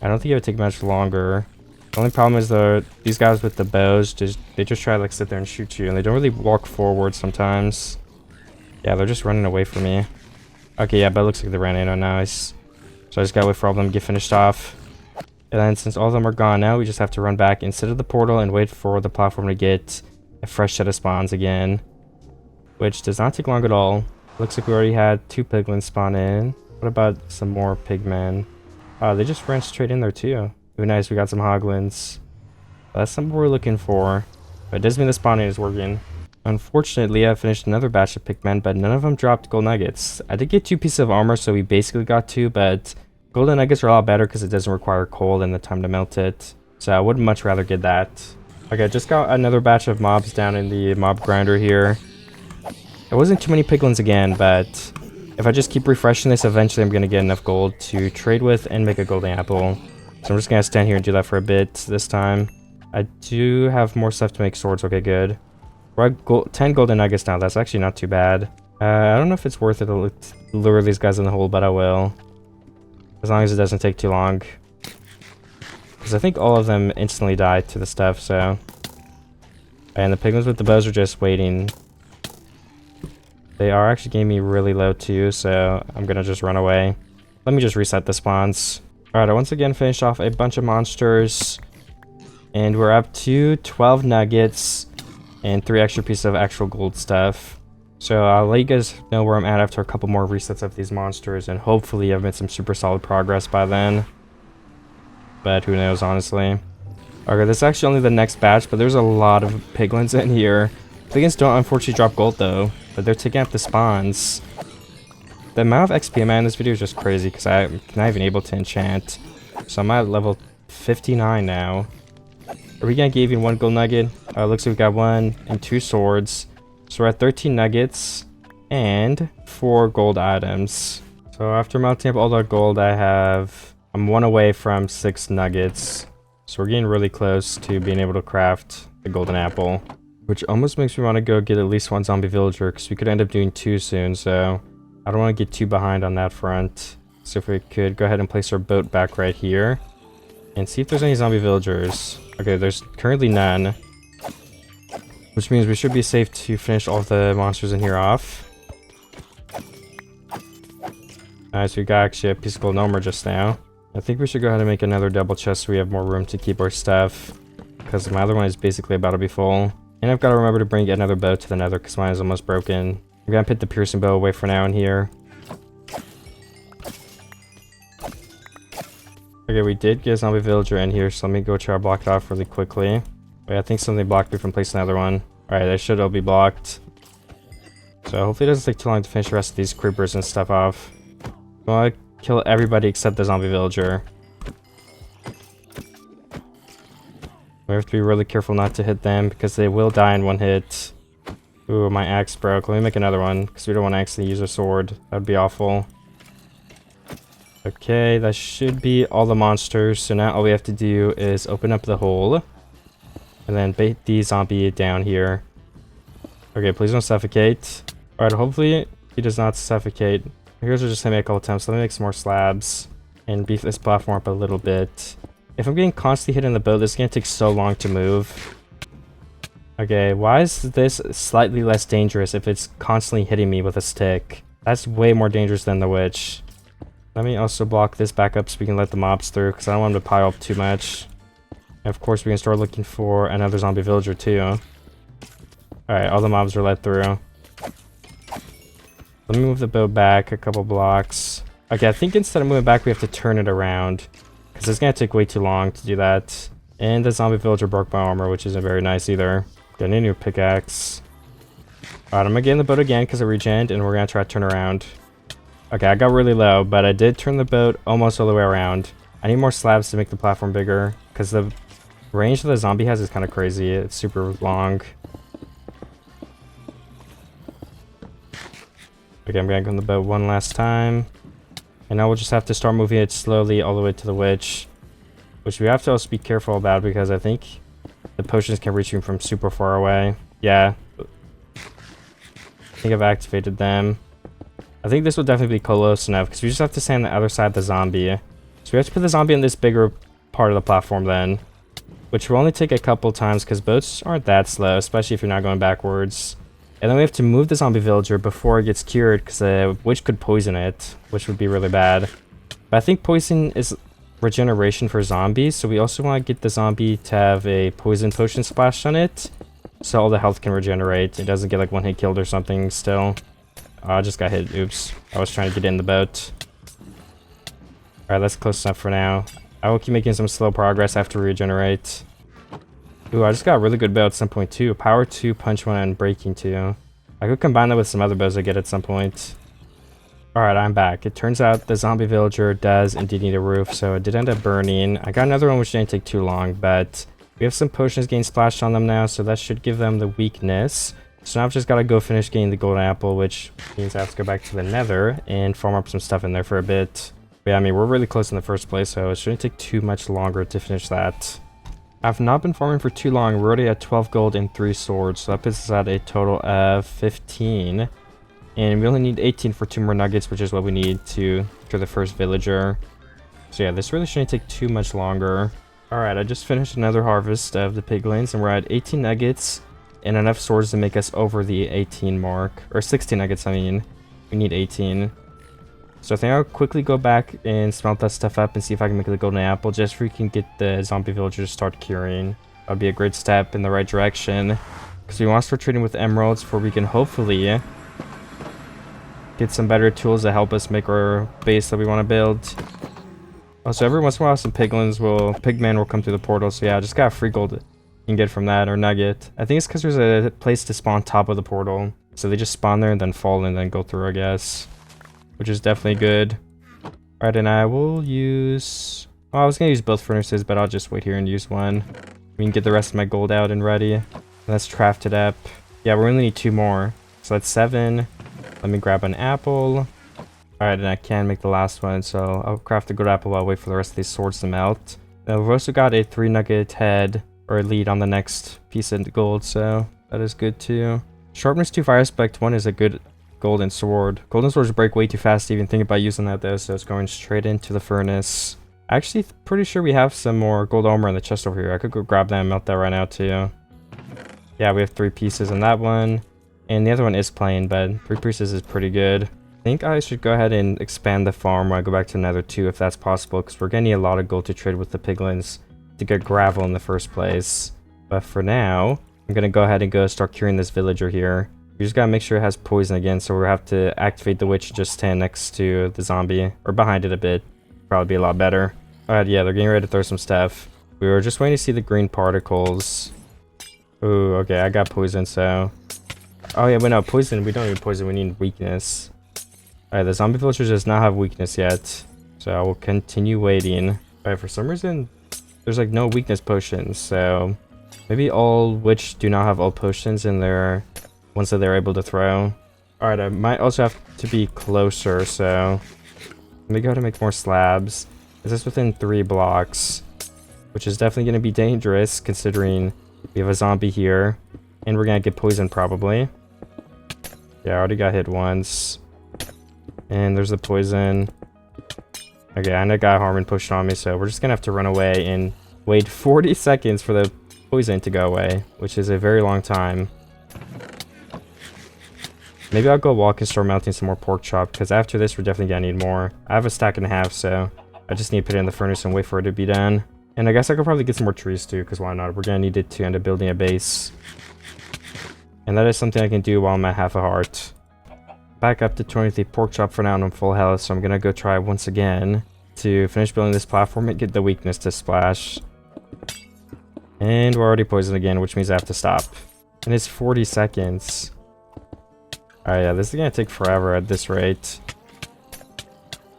I don't think it would take much longer. The only problem is these guys with the bows, they just try to like sit there and shoot you, and they don't really walk forward sometimes. Yeah, they're just running away from me. Okay, yeah, but it looks like they ran in. Oh, nice. So I just gotta wait for all of them to get finished off. And then since all of them are gone now, we just have to run back and sit at the portal and wait for the platform to get a fresh set of spawns again, which does not take long at all. Looks like we already had 2 piglins spawn in. What about some more pigmen? Oh, they just ran straight in there too. Ooh, nice, we got some hoglins. That's something we're looking for. But it does mean the spawning is working. Unfortunately, I finished another batch of pigmen, but none of them dropped gold nuggets. I did get 2 pieces of armor, so we basically got 2, but golden nuggets are a lot better because it doesn't require coal and the time to melt it. So I would much rather get that. Okay, just got another batch of mobs down in the mob grinder here. It wasn't too many piglins again, but if I just keep refreshing this, eventually I'm going to get enough gold to trade with and make a golden apple. So I'm just going to stand here and do that for a bit this time. I do have more stuff to make swords. Okay, good. We're at 10 golden nuggets now. That's actually not too bad. I don't know if it's worth it to lure these guys in the hole, but I will. As long as it doesn't take too long. Because I think all of them instantly die to the stuff, so... And the piglins with the bows are just waiting. They are actually getting me really low too, so I'm gonna just run away. Let me just reset the spawns. Alright, I once again finished off a bunch of monsters. And we're up to 12 nuggets and 3 extra pieces of actual gold stuff. So I'll let you guys know where I'm at after a couple more resets of these monsters, and hopefully I've made some super solid progress by then. But who knows, honestly. Okay, this is actually only the next batch, but there's a lot of piglins in here. Piglins don't unfortunately drop gold though, but they're taking up the spawns. The amount of XP I'm at in this video is just crazy because I'm not even able to enchant. So I'm at level 59 now. Are we gonna get even 1 gold nugget? Looks like we got 1 and 2 swords. So we're at 13 nuggets and 4 gold items. So after melting up all our gold, I'm 1 away from 6 nuggets. So we're getting really close to being able to craft the golden apple, which almost makes me want to go get at least 1 zombie villager because we could end up doing 2 soon. So I don't want to get too behind on that front. So if we could go ahead and place our boat back right here and see if there's any zombie villagers. Okay, there's currently none, which means we should be safe to finish all the monsters in here off. Nice, we got actually a piece of gold armor just now. I think we should go ahead and make another double chest so we have more room to keep our stuff, because my other one is basically about to be full. And I've got to remember to bring another bow to the nether because mine is almost broken. I'm gonna put the piercing bow away for now in here. Okay, we did get a zombie villager in here, so let me go try to block it off really quickly. Wait, I think something blocked me from placing another one. Alright, they should all be blocked. So hopefully it doesn't take too long to finish the rest of these creepers and stuff off. I want to kill everybody except the zombie villager. We have to be really careful not to hit them because they will die in 1 hit. Ooh, my axe broke. Let me make another one because we don't want to actually use a sword. That would be awful. Okay, that should be all the monsters. So now all we have to do is open up the hole and then bait the zombie down here. Okay, please don't suffocate. Alright, hopefully he does not suffocate. Here's just gonna make a couple attempts. Let me make some more slabs and beef this platform up a little bit. If I'm getting constantly hit in the boat, this is gonna take so long to move. Okay, why is this slightly less dangerous if it's constantly hitting me with a stick? That's way more dangerous than the witch. Let me also block this back up so we can let the mobs through because I don't want them to pile up too much. And of course we can start looking for another zombie villager too. Alright, all the mobs are let through. Let me move the boat back a couple blocks. Okay, I think instead of moving back we have to turn it around because it's going to take way too long to do that. And the zombie villager broke my armor, which isn't very nice either. Got a new pickaxe. Alright, I'm going to get in the boat again because it regened and we're going to try to turn around. Okay, I got really low, but I did turn the boat almost all the way around. I need more slabs to make the platform bigger, because the range that the zombie has is kind of crazy. It's super long. Okay, I'm gonna go on the boat one last time. And now we'll just have to start moving it slowly all the way to the witch. Which we have to also be careful about, because I think the potions can reach me from super far away. Yeah. I think I've activated them. I think this will definitely be close enough, because we just have to stay on the other side of the zombie. So we have to put the zombie in this bigger part of the platform then. Which will only take a couple times, because boats aren't that slow, especially if you're not going backwards. And then we have to move the zombie villager before it gets cured, because the witch could poison it, which would be really bad. But I think poison is regeneration for zombies, so we also want to get the zombie to have a poison potion splashed on it, so all the health can regenerate. It doesn't get like one hit killed or something still. Oh, I just got hit. Oops. I was trying to get in the boat. Alright, that's close enough for now. I will keep making some slow progress after regenerate. Ooh, I just got a really good bow at some point too. Power 2, punch 1, and breaking 2. I could combine that with some other bows I get at some point. Alright, I'm back. It turns out the zombie villager does indeed need a roof, so it did end up burning. I got another one which didn't take too long, but we have some potions getting splashed on them now, so that should give them the weakness. So now I've just got to go finish getting the golden apple, which means I have to go back to the nether and farm up some stuff in there for a bit. But yeah, I mean, we're really close in the first place, so it shouldn't take too much longer to finish that. I've not been farming for too long. We're already at 12 gold and 3 swords, so that puts us at a total of 15. And we only need 18 for 2 more nuggets, which is what we need to cure the first villager. So yeah, this really shouldn't take too much longer. Alright, I just finished another harvest of the piglins, and we're at 18 nuggets and enough swords to make us over the 18 mark. Or 16 nuggets, I mean. We need 18. So I think I'll quickly go back and smelt that stuff up and see if I can make the golden apple, just so we can get the zombie villager to start curing. That would be a great step in the right direction, because we want to start trading with emeralds before we can hopefully get some better tools to help us make our base that we want to build. Also, every once in a while some pigmen will come through the portal, so yeah, I just got free gold you can get from that, or nugget. I think it's because there's a place to spawn top of the portal, so they just spawn there and then fall and then go through, I guess. Which is definitely good. Alright, and I will use... Oh, I was going to use both furnaces, but I'll just wait here and use one. We can get the rest of my gold out and ready. Let's craft it up. Yeah, we only need 2 more. So that's 7. Let me grab an apple. Alright, and I can make the last one, so I'll craft a good apple while I wait for the rest of these swords to melt. Now, we've also got a 3 nugget head, or a lead on the next piece of gold, so that is good too. Sharpness 2 fire aspect 1 is a good golden sword. Golden swords break way too fast to even think about using that though, so it's going straight into the furnace. Actually, pretty sure we have some more gold armor in the chest over here. I could go grab that and melt that right now too. Yeah, we have 3 pieces in that one. And the other one is plain, but 3 pieces is pretty good. I think I should go ahead and expand the farm when I go back to Nether too, if that's possible, because we're getting a lot of gold to trade with the piglins to get gravel in the first place. But for now, I'm going to go ahead and go start curing this villager here. We just gotta make sure it has poison again, so we'll have to activate the witch and just stand next to the zombie, or behind it a bit. Probably be a lot better. Alright, yeah, they're getting ready to throw some stuff. We were just waiting to see the green particles. Ooh, okay, I got poison, so... Oh yeah, but no, poison, we don't need poison, we need weakness. Alright, the zombie villager does not have weakness yet, so I will continue waiting. Alright, for some reason, there's like no weakness potions, so... Maybe all witch do not have all potions in their... ones that they're able to throw. Alright, I might also have to be closer, so... Let me go ahead and make more slabs. This is within 3 blocks, which is definitely going to be dangerous, considering we have a zombie here, and we're going to get poisoned probably. Yeah, I already got hit once. And there's the poison. Okay, I know Guy Harmon pushed on me, so we're just going to have to run away and wait 40 seconds for the poison to go away, which is a very long time. Maybe I'll go walk and start melting some more pork chop, because after this we're definitely gonna need more. I have a stack and a half, so I just need to put it in the furnace and wait for it to be done. And I guess I could probably get some more trees too, because why not? We're gonna need it to end up building a base. And that is something I can do while I'm at half a heart. Back up to 23 pork chop for now, and I'm full health, so I'm gonna go try once again to finish building this platform and get the weakness to splash. And we're already poisoned again, which means I have to stop. And it's 40 seconds. Alright, yeah, this is gonna take forever at this rate.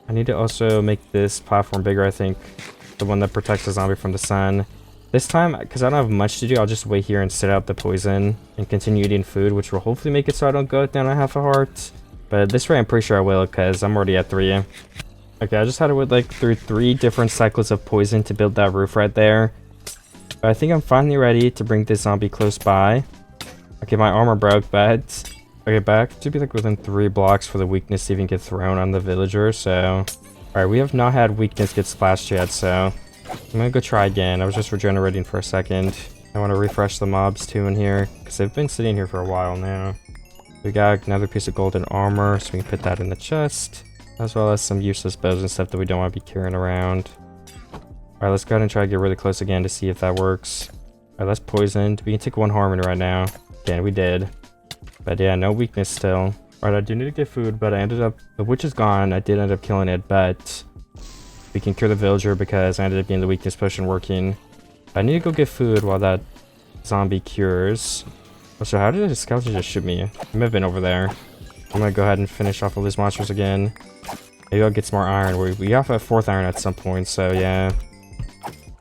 I need to also make this platform bigger, I think. The one that protects the zombie from the sun. This time, because I don't have much to do, I'll just wait here and sit out the poison and continue eating food, which will hopefully make it so I don't go down a half a heart. But this way I'm pretty sure I will, because I'm already at 3. Okay, I just had to wait like through 3 different cycles of poison to build that roof right there. But I think I'm finally ready to bring this zombie close by. Okay, my armor broke, but... Okay, back to be like within 3 blocks for the weakness to even get thrown on the villager, so... Alright, we have not had weakness get splashed yet, so... I'm gonna go try again. I was just regenerating for a second. I want to refresh the mobs too in here, because they've been sitting here for a while now. We got another piece of golden armor, so we can put that in the chest. As well as some useless bows and stuff that we don't want to be carrying around. Alright, let's go ahead and try to get really close again to see if that works. Alright, that's poisoned. We can take 1 harmony right now. Okay, we did. But yeah, no weakness still. Alright, I do need to get food, but I ended up... The witch is gone. I did end up killing it, but... We can cure the villager because I ended up getting the weakness potion working. I need to go get food while that zombie cures. Oh, so how did the skeleton just shoot me? I may have been over there. I'm gonna go ahead and finish off all these monsters again. Maybe I'll get some more iron. We have a 4th iron at some point, so yeah.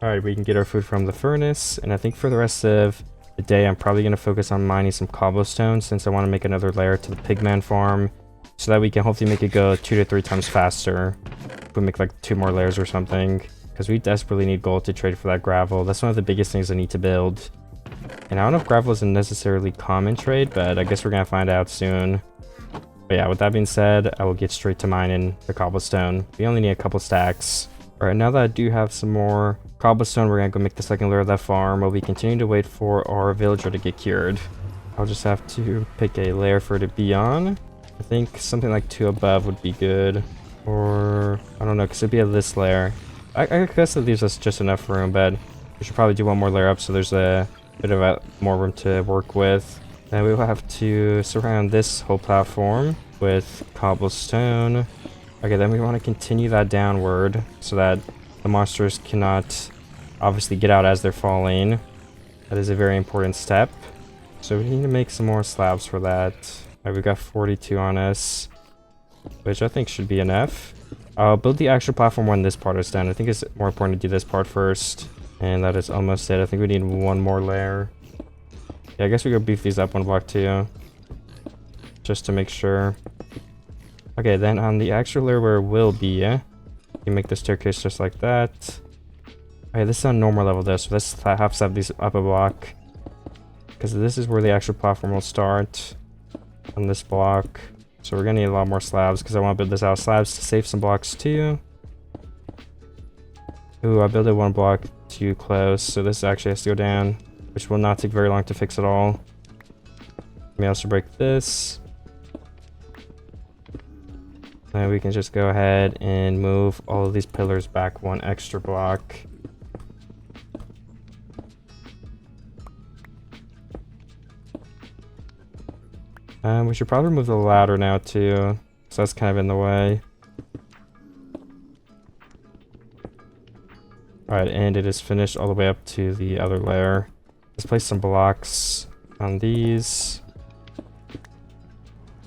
Alright, we can get our food from the furnace. And I think for the rest of the day, I'm probably gonna focus on mining some cobblestone since I want to make another layer to the pigman farm. So that we can hopefully make it go 2 to 3 times faster. We make like 2 more layers or something, because we desperately need gold to trade for that gravel. That's one of the biggest things I need to build. And I don't know if gravel is a necessarily common trade, but I guess we're gonna find out soon. But yeah, with that being said, I will get straight to mining the cobblestone. We only need a couple stacks. Alright, now that I do have some more cobblestone, we're gonna go make the 2nd layer of that farm while we continue to wait for our villager to get cured. I'll just have to pick a layer for it to be on. I think something like 2 above would be good. Or, I don't know, because it'd be at this layer. I guess it leaves us just enough room, but we should probably do 1 more layer up so there's a bit of more room to work with. Then we will have to surround this whole platform with cobblestone. Okay, then we want to continue that downward so that the monsters cannot obviously get out as they're falling. That is a very important step. So we need to make some more slabs for that. Alright, we got 42 on us, which I think should be enough. I'll build the actual platform when this part is done. I think it's more important to do this part first. And that is almost it. I think we need 1 more layer. Yeah, I guess we go beef these up 1 block too. Just to make sure. Okay, then on the actual layer where it will be, you make the staircase just like that. Okay, this is on normal level though, so let's have to have these up a block. Because this is where the actual platform will start. On this block. So we're gonna need a lot more slabs because I want to build this out of slabs to save some blocks too. Ooh, I built it 1 block too close, so this actually has to go down, which will not take very long to fix at all. Let me also break this. Then we can just go ahead and move all of these pillars back 1 extra block. We should probably remove the ladder now too, so that's kind of in the way. Alright, and it is finished all the way up to the other layer. Let's place some blocks on these.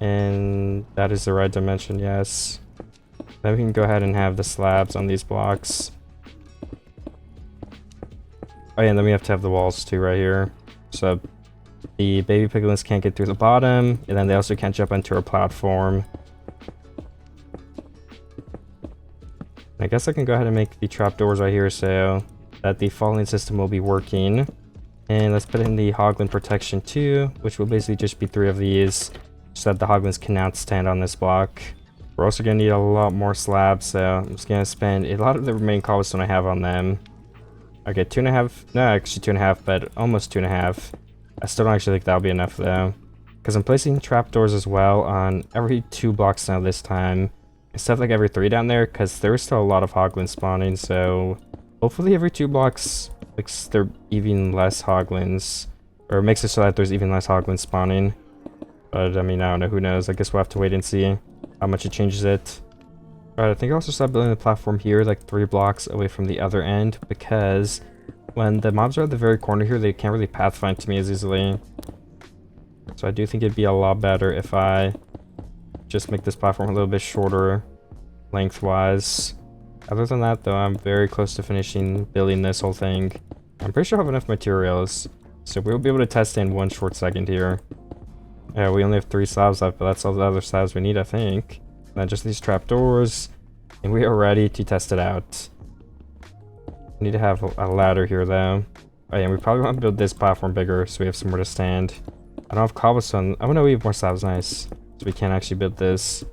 And that is the right dimension, yes. Then we can go ahead and have the slabs on these blocks. Oh yeah, and then we have to have the walls too right here. So the baby piglins can't get through the bottom, and then they also can't jump onto our platform. I guess I can go ahead and make the trapdoors right here so that the falling system will be working. And let's put in the hoglin protection too, which will basically just be 3 of these, so that the hoglins cannot stand on this block. We're also going to need a lot more slabs, so I'm just going to spend a lot of the remaining cobblestone I have on them. Okay, 2.5, no, actually 2.5, but almost 2.5. I still don't actually think that'll be enough though, because I'm placing trapdoors as well on every 2 blocks now this time, instead of like every 3 down there, because there's still a lot of hoglins spawning, so hopefully every 2 blocks makes there even less hoglins, or makes it so that there's even less hoglins spawning. But I mean, I don't know, who knows, I guess we'll have to wait and see how much it changes it. Alright, I think I'll also start building the platform here, like 3 blocks away from the other end, because when the mobs are at the very corner here, they can't really pathfind to me as easily. So I do think it'd be a lot better if I just make this platform a little bit shorter. lengthwise. Other than that, though, I'm very close to finishing building this whole thing. I'm pretty sure I have enough materials, so we'll be able to test in 1 short second here. Yeah, we only have 3 slabs left, but that's all the other slabs we need, I think. And then just these trapdoors, and we are ready to test it out. We need to have a ladder here, though. Oh yeah, we probably want to build this platform bigger, so we have somewhere to stand. I don't have cobblestone. Oh no, we have more slabs, nice. So we can actually build this.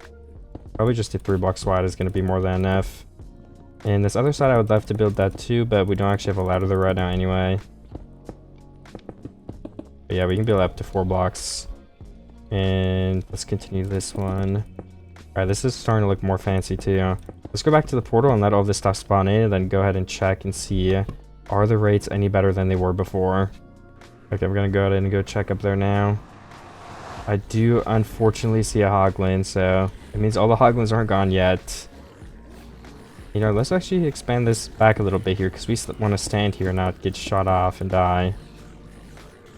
Probably just a 3 blocks wide is going to be more than enough. And this other side, I would love to build that too, but we don't actually have a ladder there right now anyway. But yeah, we can build up to 4 blocks. And let's continue this one. Alright, this is starting to look more fancy too. Let's go back to the portal and let all this stuff spawn in, and then go ahead and check and see, are the rates any better than they were before? Okay, I'm gonna go ahead and go check up there now. I do unfortunately see a hoglin, so it means all the hoglins aren't gone yet. You know, let's actually expand this back a little bit here, because we want to stand here and not get shot off and die.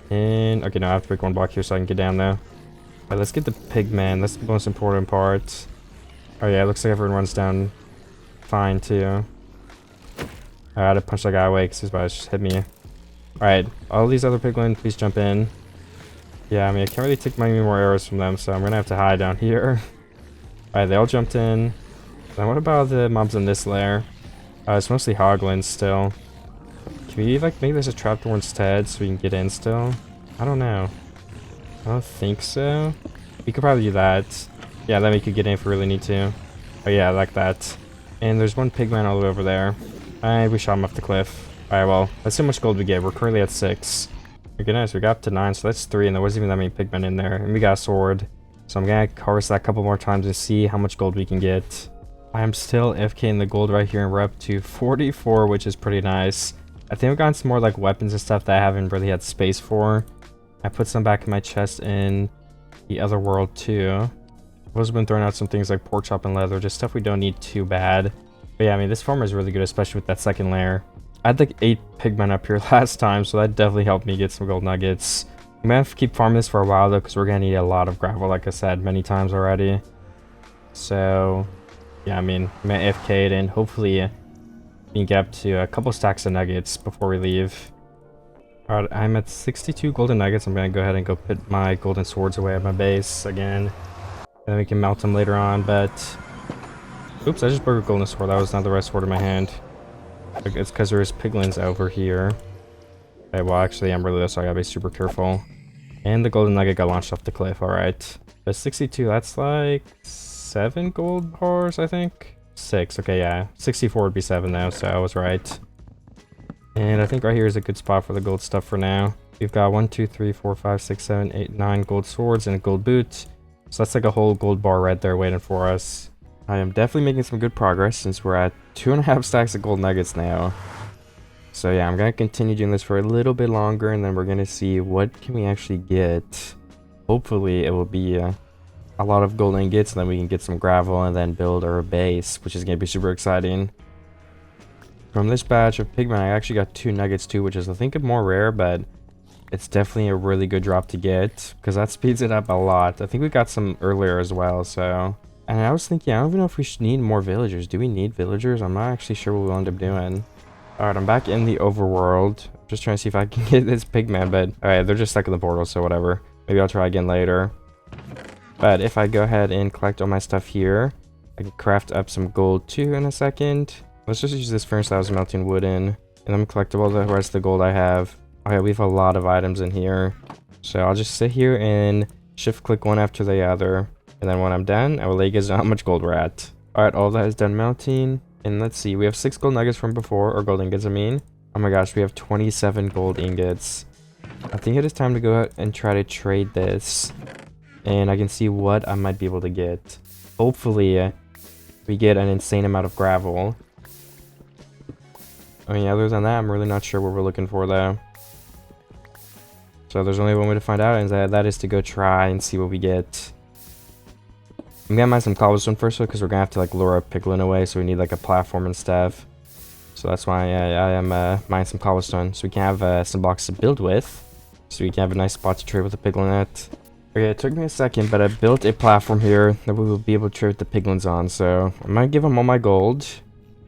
And, okay, no, I have to break 1 block here so I can get down though. Alright, let's get the pigman. That's the most important part. Oh yeah, it looks like everyone's down fine too. I had to punch that guy away because his boss just hit me. Alright, all these other piglins, please jump in. Yeah, I mean, I can't really take many more arrows from them, so I'm gonna have to hide down here. Alright, they all jumped in. Then what about the mobs in this lair? It's mostly hoglins still. Can we, like, make this a trapdoor instead so we can get in still? I don't know. I don't think so. We could probably do that. Yeah, then we could get in if we really need to. Oh yeah, I like that. And there's 1 pigman all the way over there. And we shot him off the cliff. Alright, well, let's see how much gold we get. We're currently at 6. Okay, nice. We got up to 9, so that's 3, and there wasn't even that many pigmen in there. And we got a sword. So I'm gonna harvest that a couple more times and see how much gold we can get. I am still AFK in the gold right here, and we're up to 44, which is pretty nice. I think I've gotten some more like weapons and stuff that I haven't really had space for. I put some back in my chest in the other world too. I've also been throwing out some things like pork chop and leather, just stuff we don't need too bad. But yeah, I mean, this farmer is really good, especially with that second layer. I had like 8 pigmen up here last time, so that definitely helped me get some gold nuggets. I'm gonna have to keep farming this for a while though, because we're gonna need a lot of gravel, like I said many times already. So yeah, I mean, I'm gonna AFK it, and hopefully we can get up to a couple stacks of nuggets before we leave. Alright, I'm at 62 golden nuggets. I'm gonna go ahead and go put my golden swords away at my base again. And then we can melt them later on, but... Oops, I just broke a golden sword. That was not the right sword in my hand. It's because there's piglins over here. Okay, well, actually, I'm really low, so I gotta be super careful. And the golden nugget got launched off the cliff, alright. But 62, that's like 7 gold bars, I think? 6, okay, yeah. 64 would be 7 though, so I was right. And I think right here is a good spot for the gold stuff for now. We've got 1, 2, 3, 4, 5, 6, 7, 8, 9 gold swords and a gold boot. So that's like a whole gold bar right there waiting for us. I am definitely making some good progress since we're at 2.5 stacks of gold nuggets now. So yeah, I'm going to continue doing this for a little bit longer, and then we're going to see what can we actually get. Hopefully it will be a lot of gold ingots, and then we can get some gravel and then build our base, which is going to be super exciting. From this batch of pigmen, I actually got 2 nuggets too, which is I think more rare, but it's definitely a really good drop to get because that speeds it up a lot. I think we got some earlier as well, so... And I was thinking, I don't even know if we should need more villagers. Do we need villagers? I'm not actually sure what we'll end up doing. Alright, I'm back in the overworld. Just trying to see if I can get this pigman, but... Alright, they're just stuck in the portal, so whatever. Maybe I'll try again later. But if I go ahead and collect all my stuff here, I can craft up some gold too in a second. Let's just use this furnace that I was melting wood in. And I'm collecting all the rest of the gold I have. Okay, we have a lot of items in here. So I'll just sit here and shift click one after the other. And then when I'm done, I will let you guys know how much gold we're at. Alright, all that is done melting. And let's see, we have 6 gold nuggets from before, or gold ingots I mean. Oh my gosh, we have 27 gold ingots. I think it is time to go out and try to trade this. And I can see what I might be able to get. Hopefully, we get an insane amount of gravel. I mean, other than that, I'm really not sure what we're looking for though. So there's only one way to find out, and that is to go try and see what we get. I'm gonna mine some cobblestone first, because we're gonna have to like lure a piglin away, so we need like a platform and stuff. So that's why I am mining some cobblestone, so we can have some blocks to build with, so we can have a nice spot to trade with the piglin at. Okay, it took me a second, but I built a platform here that we will be able to trade the piglins on. So I'm gonna give them all my gold,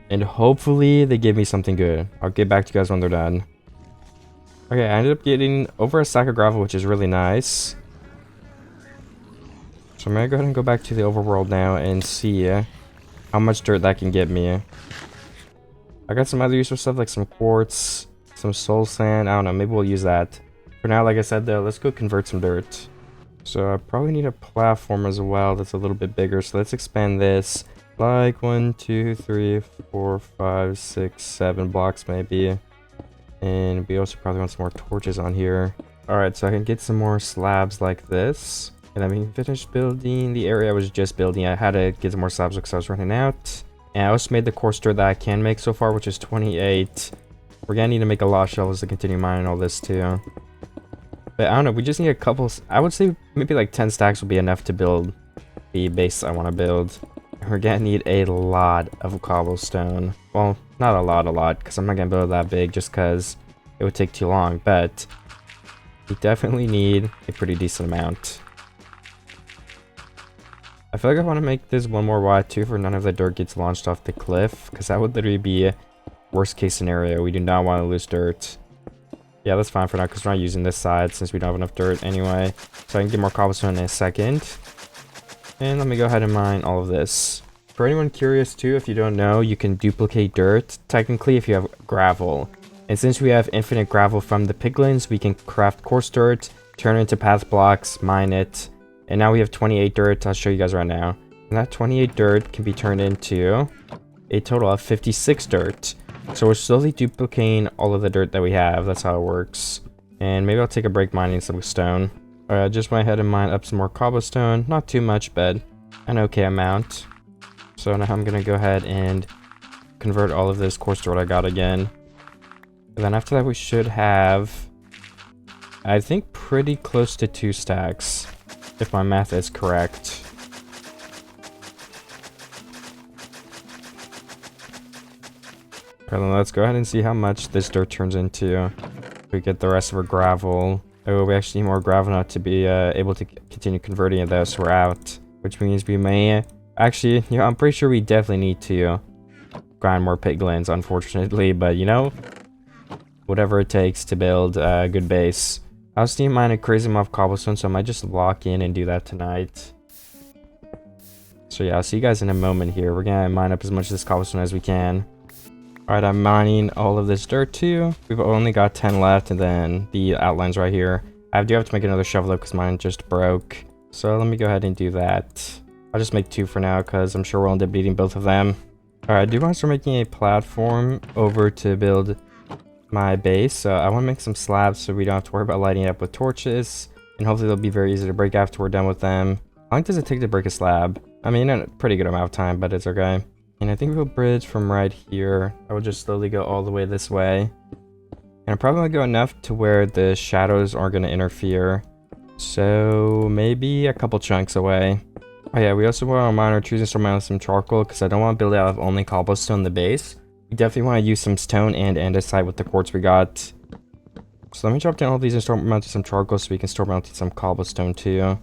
and hopefully they give me something good. I'll get back to you guys when they're done. Okay, I ended up getting over a stack of gravel, which is really nice. So I'm gonna go ahead and go back to the overworld now and see how much dirt that can get me. I got some other useful stuff like some quartz, some soul sand. I don't know, maybe we'll use that. For now, like I said though, let's go convert some dirt. So I probably need a platform as well that's a little bit bigger. So let's expand this. Like 1, 2, 3, 4, 5, 6, 7 blocks maybe. And we also probably want some more torches on here. Alright, so I can get some more slabs like this. And then we can finish building the area I was just building. I had to get some more slabs because I was running out. And I also made the coarse dirt that I can make so far, which is 28. We're gonna need to make a lot of shovels to continue mining all this too. But I don't know, we just need a couple, I would say maybe like 10 stacks will be enough to build the base I want to build. We're gonna need a lot of cobblestone. Well, not a lot, because I'm not gonna build that big just because it would take too long, but we definitely need a pretty decent amount. I feel like I want to make this one more wide too for none of the dirt gets launched off the cliff, because that would literally be a worst case scenario. We do not want to lose dirt. Yeah, that's fine for now because we're not using this side since we don't have enough dirt anyway. So I can get more cobblestone in a second. And let me go ahead and mine all of this. For anyone curious too, if you don't know, you can duplicate dirt technically if you have gravel. And since we have infinite gravel from the piglins, we can craft coarse dirt, turn it into path blocks, mine it. And now we have 28 dirt. I'll show you guys right now. And that 28 dirt can be turned into a total of 56 dirt. So we're slowly duplicating all of the dirt that we have. That's how it works. And maybe I'll take a break mining some stone. Alright, I just went ahead and mined up some more cobblestone. Not too much, but an okay amount. So now I'm going to go ahead and convert all of this coarse dirt I got again. And then after that we should have, I think, pretty close to 2 stacks. If my math is correct. Alright, then let's go ahead and see how much this dirt turns into. We get the rest of our gravel. Oh, we actually need more gravel now to be able to continue converting it though, so we're out. Which means we may... Actually, you know, I'm pretty sure we definitely need to grind more piglins, unfortunately. But, you know, whatever it takes to build a good base. I was steam mining a crazy amount of cobblestone, so I might just lock in and do that tonight. So yeah, I'll see you guys in a moment here. We're gonna mine up as much of this cobblestone as we can. Alright, I'm mining all of this dirt too. We've only got 10 left, and then the outlines right here. I do have to make another shovel up because mine just broke. So let me go ahead and do that. I'll just make 2 for now because I'm sure we'll end up needing both of them. Alright, I do want to start making a platform over to build my base. So I want to make some slabs so we don't have to worry about lighting it up with torches. And hopefully they'll be very easy to break after we're done with them. How long does it take to break a slab? I mean, a pretty good amount of time, but it's okay. And I think we'll bridge from right here. I will just slowly go all the way this way. And I'll probably go enough to where the shadows aren't going to interfere. So maybe a couple chunks away. Oh yeah, we also want to mine our trees and start mining some charcoal because I don't want to build out of only cobblestone in the base. We definitely want to use some stone and andesite with the quartz we got. So let me drop down all these and start mounting some charcoal so we can start mounting some cobblestone too.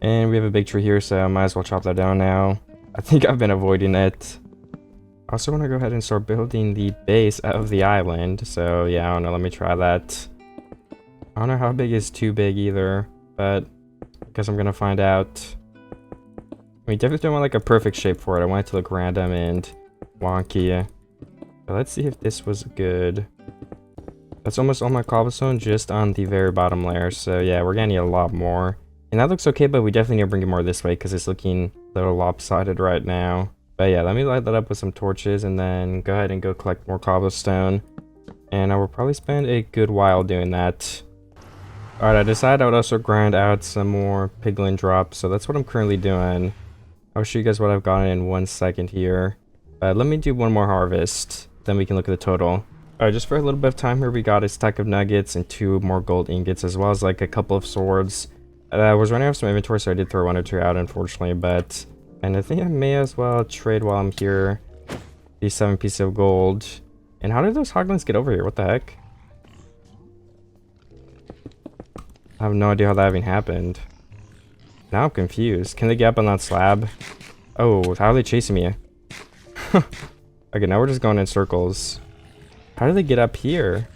And we have a big tree here, so I might as well chop that down now. I think I've been avoiding it. I also want to go ahead and start building the base of the island. So yeah, I don't know, let me try that. I don't know how big is too big either, but I guess I'm gonna find out. We definitely don't want like a perfect shape for it. I want it to look random and wonky. But let's see if this was good. That's almost all my cobblestone just on the very bottom layer. So yeah, we're gonna need a lot more. And that looks okay, but we definitely need to bring it more this way because it's looking a little lopsided right now. But yeah, let me light that up with some torches and then go ahead and go collect more cobblestone. And I will probably spend a good while doing that. Alright, I decided I would also grind out some more piglin drops. So that's what I'm currently doing. I'll show you guys what I've gotten in 1 second here. But let me do one more harvest. Then we can look at the total. Alright, just for a little bit of time here, we got a stack of nuggets and 2 more gold ingots, as well as like a couple of swords. I was running out of some inventory, so I did throw 1 or 2 out, unfortunately, but... And I think I may as well trade while I'm here. These 7 pieces of gold. And how did those hoglins get over here? What the heck? I have no idea how that even happened. Now I'm confused. Can they get up on that slab? Oh, how are they chasing me? Okay, now we're just going in circles. How do they get up here?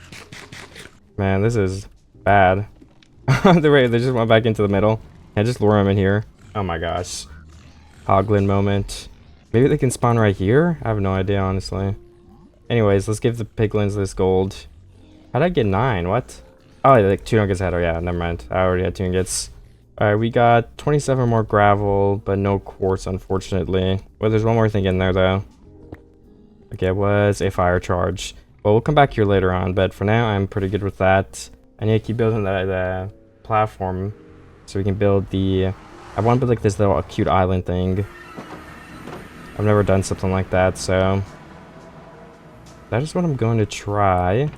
Man, this is bad. They just went back into the middle. Can I just lure them in here? Oh my gosh. Hoglin moment. Maybe they can spawn right here? I have no idea, honestly. Anyways, let's give the piglins this gold. How did I get 9? What? Oh, like 2 nuggets ahead. Oh yeah, never mind. I already had 2 nuggets. Alright, we got 27 more gravel, but no quartz, unfortunately. Well, there's one more thing in there, though. Okay, it was a fire charge. Well, we'll come back here later on, but for now, I'm pretty good with that. I need to keep building the platform so we can build the... I want to build like this little cute island thing. I've never done something like that, so... that is what I'm going to try.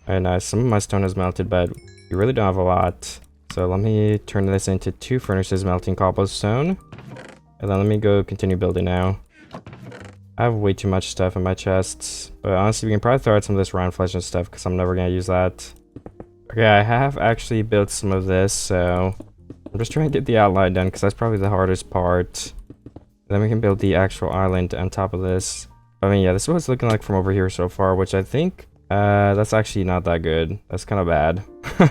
And some of my stone is melted, but we really don't have a lot. So let me turn this into 2 furnaces melting cobblestone. And then let me go continue building now. I have way too much stuff in my chests. But honestly, we can probably throw out some of this round flesh and stuff because I'm never going to use that. Okay, I have actually built some of this, so... I'm just trying to get the outline done because that's probably the hardest part. Then we can build the actual island on top of this. I mean, yeah, this is what it's looking like from over here so far, which I think... that's actually not that good. That's kind of bad.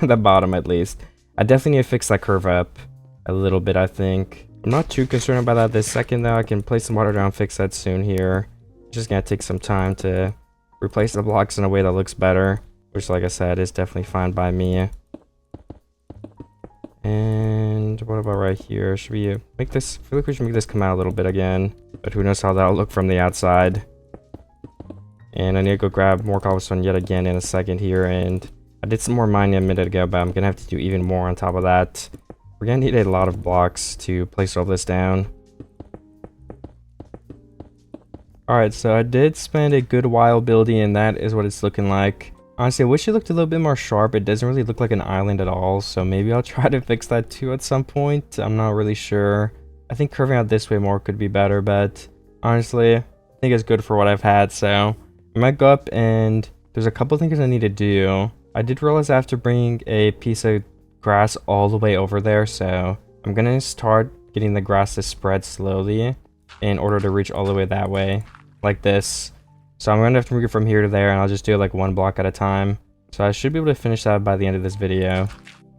The bottom, at least. I definitely need to fix that curve up a little bit, I think. I'm not too concerned about that this second, though. I can place some water down, fix that soon here. Just gonna take some time to replace the blocks in a way that looks better, which, like I said, is definitely fine by me. And what about right here? Should we make this... I feel like we should make this come out a little bit again, but who knows how that'll look from the outside. And I need to go grab more cobblestone yet again in a second here, and I did some more mining a minute ago, but I'm gonna have to do even more on top of that. We're gonna need a lot of blocks to place all this down. Alright, so I did spend a good while building, and that is what it's looking like. Honestly, I wish it looked a little bit more sharp. It doesn't really look like an island at all, so maybe I'll try to fix that too at some point. I'm not really sure. I think curving out this way more could be better, but honestly, I think it's good for what I've had, so I might go up, and there's a couple things I need to do. I did realize I have to bring a piece of grass all the way over there, so I'm gonna start getting the grass to spread slowly in order to reach all the way that way, like this. So I'm gonna have to move it from here to there, and I'll just do it like 1 block at a time. So I should be able to finish that by the end of this video.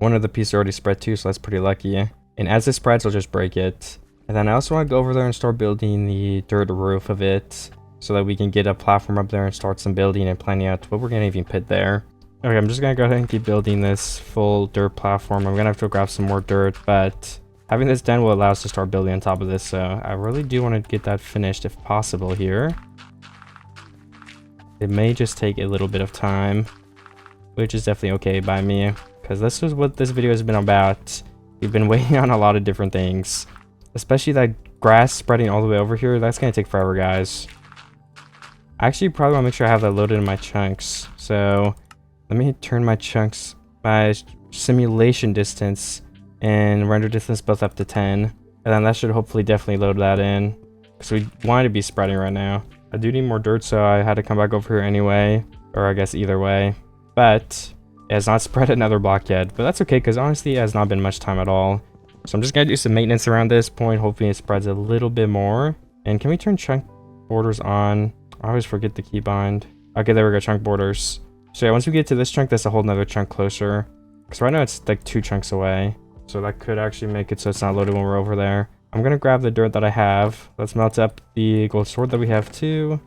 One of the pieces already spread too, so that's pretty lucky. And as it spreads, I'll just break it. And then I also want to go over there and start building the dirt roof of it, so that we can get a platform up there and start some building and planning out what we're gonna even put there. Okay, I'm just gonna go ahead and keep building this full dirt platform. I'm gonna have to grab some more dirt, but having this done will allow us to start building on top of this, so I really do want to get that finished if possible here. It may just take a little bit of time, which is definitely okay by me, because this is what this video has been about. We've been waiting on a lot of different things, especially that grass spreading all the way over here. That's gonna take forever, guys. I actually probably want to make sure I have that loaded in my chunks, so let me turn my chunks, my simulation distance and render distance both up to 10, and then that should hopefully definitely load that in, because we want it to be spreading right now. I do need more dirt, so I had to come back over here anyway, or I guess either way, but it has not spread another block yet, but that's okay, because honestly it has not been much time at all. So I'm just gonna do some maintenance around this point, hoping it spreads a little bit more. And can we turn chunk borders on? I always forget the keybind. Okay, there we go, chunk borders. So yeah, once we get to this chunk, that's a whole nother chunk closer, because right now it's like 2 chunks away, so that could actually make it so it's not loaded when we're over there. I'm gonna grab the dirt that I have. Let's melt up the gold sword that we have too.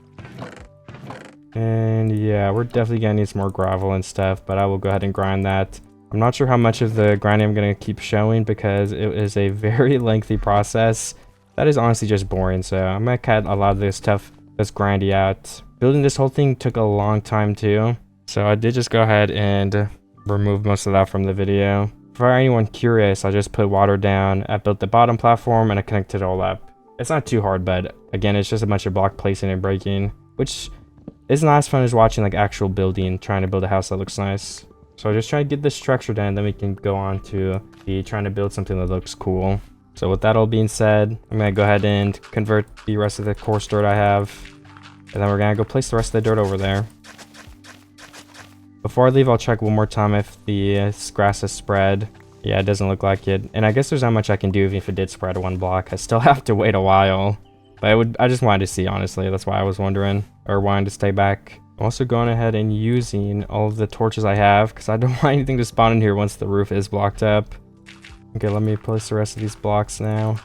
And yeah, we're definitely gonna need some more gravel and stuff, but I will go ahead and grind that. I'm not sure how much of the grinding I'm gonna keep showing, because it is a very lengthy process. That is honestly just boring, so I'm gonna cut a lot of this stuff that's grindy out. Building this whole thing took a long time too, so I did just go ahead and remove most of that from the video. For anyone curious, I just put water down, I built the bottom platform, and I connected it all up. It's not too hard, but again, it's just a bunch of block placing and breaking, which isn't as fun as watching like actual building, trying to build a house that looks nice. So I just try to get this structure done, then we can go on to the trying to build something that looks cool. So with that all being said, I'm gonna go ahead and convert the rest of the coarse dirt I have, and then we're gonna go place the rest of the dirt over there. Before I leave, I'll check one more time if the grass has spread. Yeah, it doesn't look like it. And I guess there's not much I can do even if it did spread to 1 block. I still have to wait a while. But I just wanted to see, honestly. That's why I was wondering. Or wanting to stay back. I'm also going ahead and using all of the torches I have. Because I don't want anything to spawn in here once the roof is blocked up. Okay, let me place the rest of these blocks now.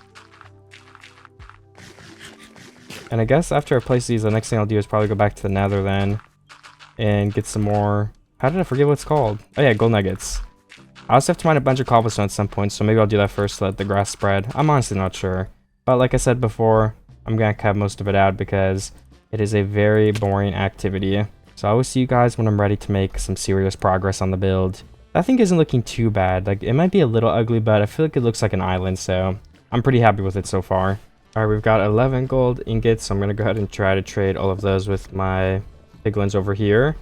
And I guess after I place these, the next thing I'll do is probably go back to the nether then. And get some more... How did I forget what it's called? Oh yeah, gold nuggets. I also have to mine a bunch of cobblestone at some point, so maybe I'll do that first to let the grass spread. I'm honestly not sure. But like I said before, I'm gonna cut most of it out because it is a very boring activity. So I will see you guys when I'm ready to make some serious progress on the build. That thing isn't looking too bad. Like, it might be a little ugly, but I feel like it looks like an island, so I'm pretty happy with it so far. Alright, we've got 11 gold ingots, so I'm gonna go ahead and try to trade all of those with my piglins over here.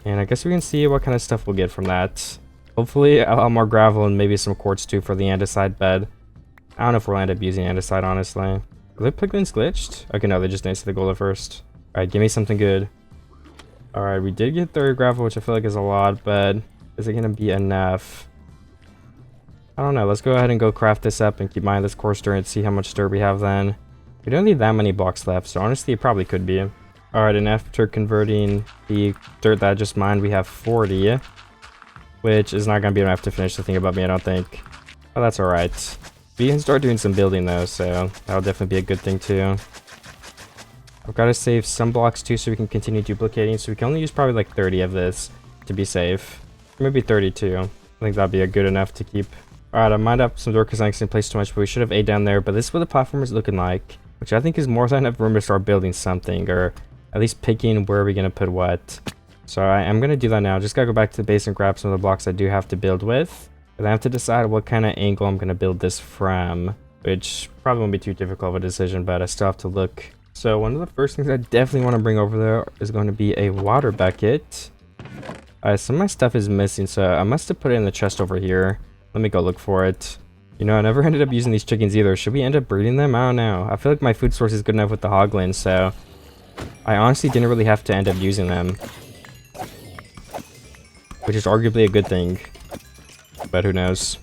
And I guess we can see what kind of stuff we'll get from that. Hopefully a lot more gravel and maybe some quartz too for the andesite bed. I don't know if we'll end up using andesite, honestly. Are the piglins glitched? Okay, no, they just didn't see the gold at first. Alright, give me something good. Alright, we did get 30 gravel, which I feel like is a lot, but is it going to be enough? I don't know. Let's go ahead and go craft this up and keep mining this coarse dirt and see how much dirt we have then. We don't need that many blocks left, so honestly it probably could be. Alright, and after converting the dirt that I just mined, we have 40. Which is not going to be enough to finish the thing above me, I don't think. But that's alright. We can start doing some building though, so that'll definitely be a good thing too. I've got to save some blocks too so we can continue duplicating, so we can only use probably like 30 of this to be safe. Or maybe 32. I think that'd be a good enough to keep. Alright, I mined up some dirt because I accidentally placed too much, but we should have ate down there. But this is what the platform is looking like, which I think is more than enough room to start building something, or at least picking where are we going to put what. So I am going to do that now. Just got to go back to the base and grab some of the blocks I do have to build with. But I have to decide what kind of angle I'm going to build this from, which probably won't be too difficult of a decision, but I still have to look. So one of the first things I definitely want to bring over there is going to be a water bucket. Some of my stuff is missing, so I must have put it in the chest over here. Let me go look for it. You know, I never ended up using these chickens either. Should we end up breeding them? I don't know. I feel like my food source is good enough with the hoglins, so I honestly didn't really have to end up using them. Which is arguably a good thing. But who knows.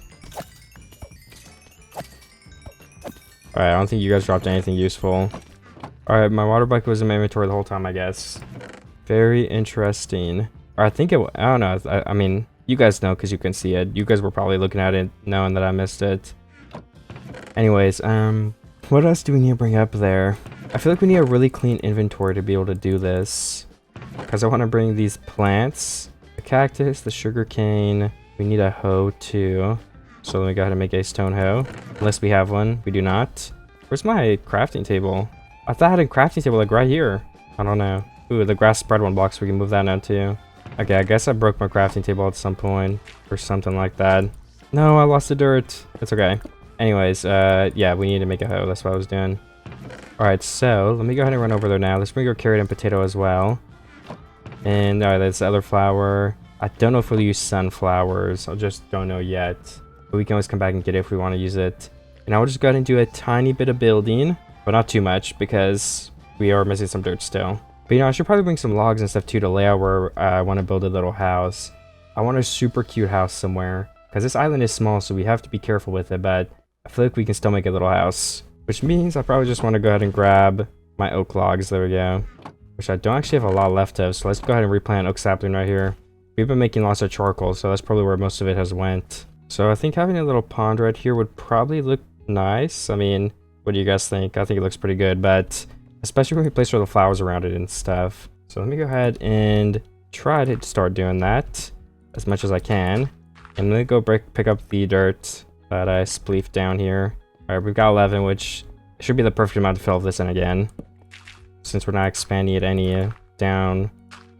Alright, I don't think you guys dropped anything useful. Alright, my water bucket was in my inventory the whole time, I guess. Very interesting. Or I think it... I don't know. I mean, you guys know because you can see it. You guys were probably looking at it knowing that I missed it. Anyways, what else do we need to bring up there? I feel like we need a really clean inventory to be able to do this. Because I want to bring these plants... The cactus, the sugar cane. We need a hoe too. So let me go ahead and make a stone hoe. Unless we have one. We do not. Where's my crafting table? I thought I had a crafting table like right here. I don't know. Ooh, the grass spread 1 block, so we can move that now too. Okay, I guess I broke my crafting table at some point. Or something like that. No, I lost the dirt. It's okay. Anyways, yeah, we need to make a hoe. That's what I was doing. Alright, so let me go ahead and run over there now. Let's bring our carrot and potato as well. And alright, that's the other flower. I don't know if we'll use sunflowers. I just don't know yet. But we can always come back and get it if we want to use it. And I will just go ahead and do a tiny bit of building. But not too much because we are missing some dirt still. But you know, I should probably bring some logs and stuff too to lay out where I want to build a little house. I want a super cute house somewhere. Because this island is small, so we have to be careful with it. But I feel like we can still make a little house. Which means I probably just want to go ahead and grab my oak logs. There we go. Which I don't actually have a lot left of. So let's go ahead and replant oak sapling right here. We've been making lots of charcoal, so that's probably where most of it has went. So I think having a little pond right here would probably look nice. I mean, what do you guys think? I think it looks pretty good, but especially when we place all the flowers around it and stuff. So let me go ahead and try to start doing that as much as I can. And then go pick up the dirt that I spleefed down here. Alright, we've got 11, which should be the perfect amount to fill this in again. Since we're not expanding it any down.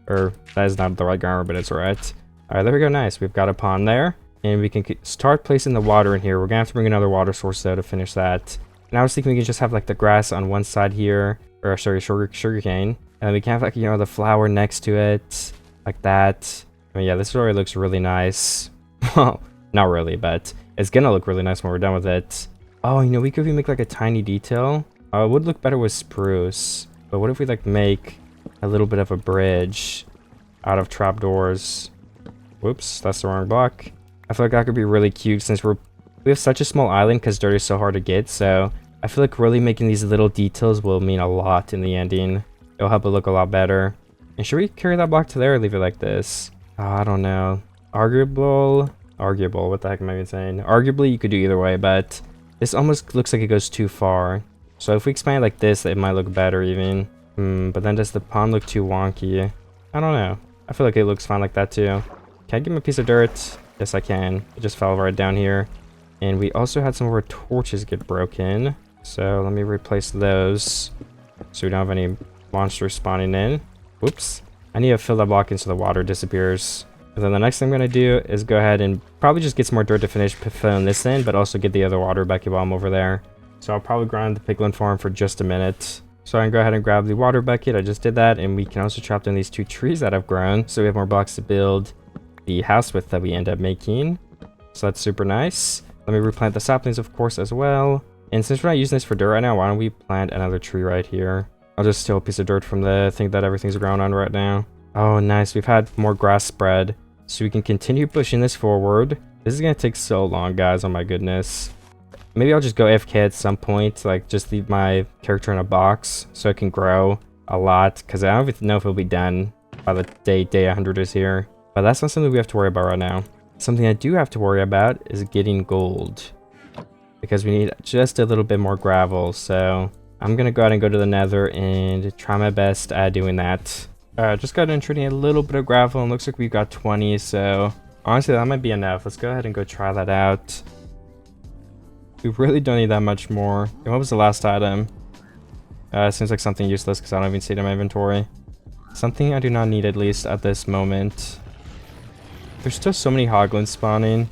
Or, that is not the right grammar, but it's alright. Alright, there we go, nice. We've got a pond there. And we can start placing the water in here. We're gonna have to bring another water source though to finish that. And I was thinking we could just have like the grass on one side here. Or sorry, sugar cane. And then we can have like, you know, the flower next to it. Like that. I mean, yeah, this already looks really nice. Well, not really, but it's gonna look really nice when we're done with it. Oh, you know, we could make like a tiny detail. It would look better with spruce. But what if we like make a little bit of a bridge out of trapdoors? Whoops, that's the wrong block. I feel like that could be really cute since we have such a small island because dirt is so hard to get. So I feel like really making these little details will mean a lot in the ending. It'll help it look a lot better. And should we carry that block to there or leave it like this? I don't know. Arguable, what the heck am I even saying? Arguably, you could do either way, but this almost looks like it goes too far. So if we expand it like this, it might look better even. But then does the pond look too wonky? I don't know. I feel like it looks fine like that too. Can I give him a piece of dirt? Yes, I can. It just fell right down here. And we also had some of our torches get broken. So let me replace those so we don't have any monsters spawning in. Whoops. I need to fill that block in so the water disappears. And then the next thing I'm going to do is go ahead and probably just get some more dirt to finish filling this in, but also get the other water bucket while I'm over there. So I'll probably grind the piglin farm for just a minute. So I can go ahead and grab the water bucket. I just did that, and we can also chop down these 2 trees that have grown. So we have more blocks to build the house with that we end up making. So that's super nice. Let me replant the saplings, of course, as well. And since we're not using this for dirt right now, why don't we plant another tree right here? I'll just steal a piece of dirt from the thing that everything's growing on right now. Oh, nice. We've had more grass spread. So we can continue pushing this forward. This is going to take so long, guys. Oh my goodness. Maybe I'll just go AFK at some point. Like, just leave my character in a box so it can grow a lot. Because I don't even know if it'll be done by the day 100 is here. But that's not something we have to worry about right now. Something I do have to worry about is getting gold. Because we need just a little bit more gravel. So I'm going to go ahead and go to the nether and try my best at doing that. Just got in trading a little bit of gravel and looks like we've got 20. So honestly, that might be enough. Let's go ahead and go try that out. We really don't need that much more. And what was the last item? It seems like something useless because I don't even see it in my inventory. Something I do not need at least at this moment. There's still so many hoglins spawning.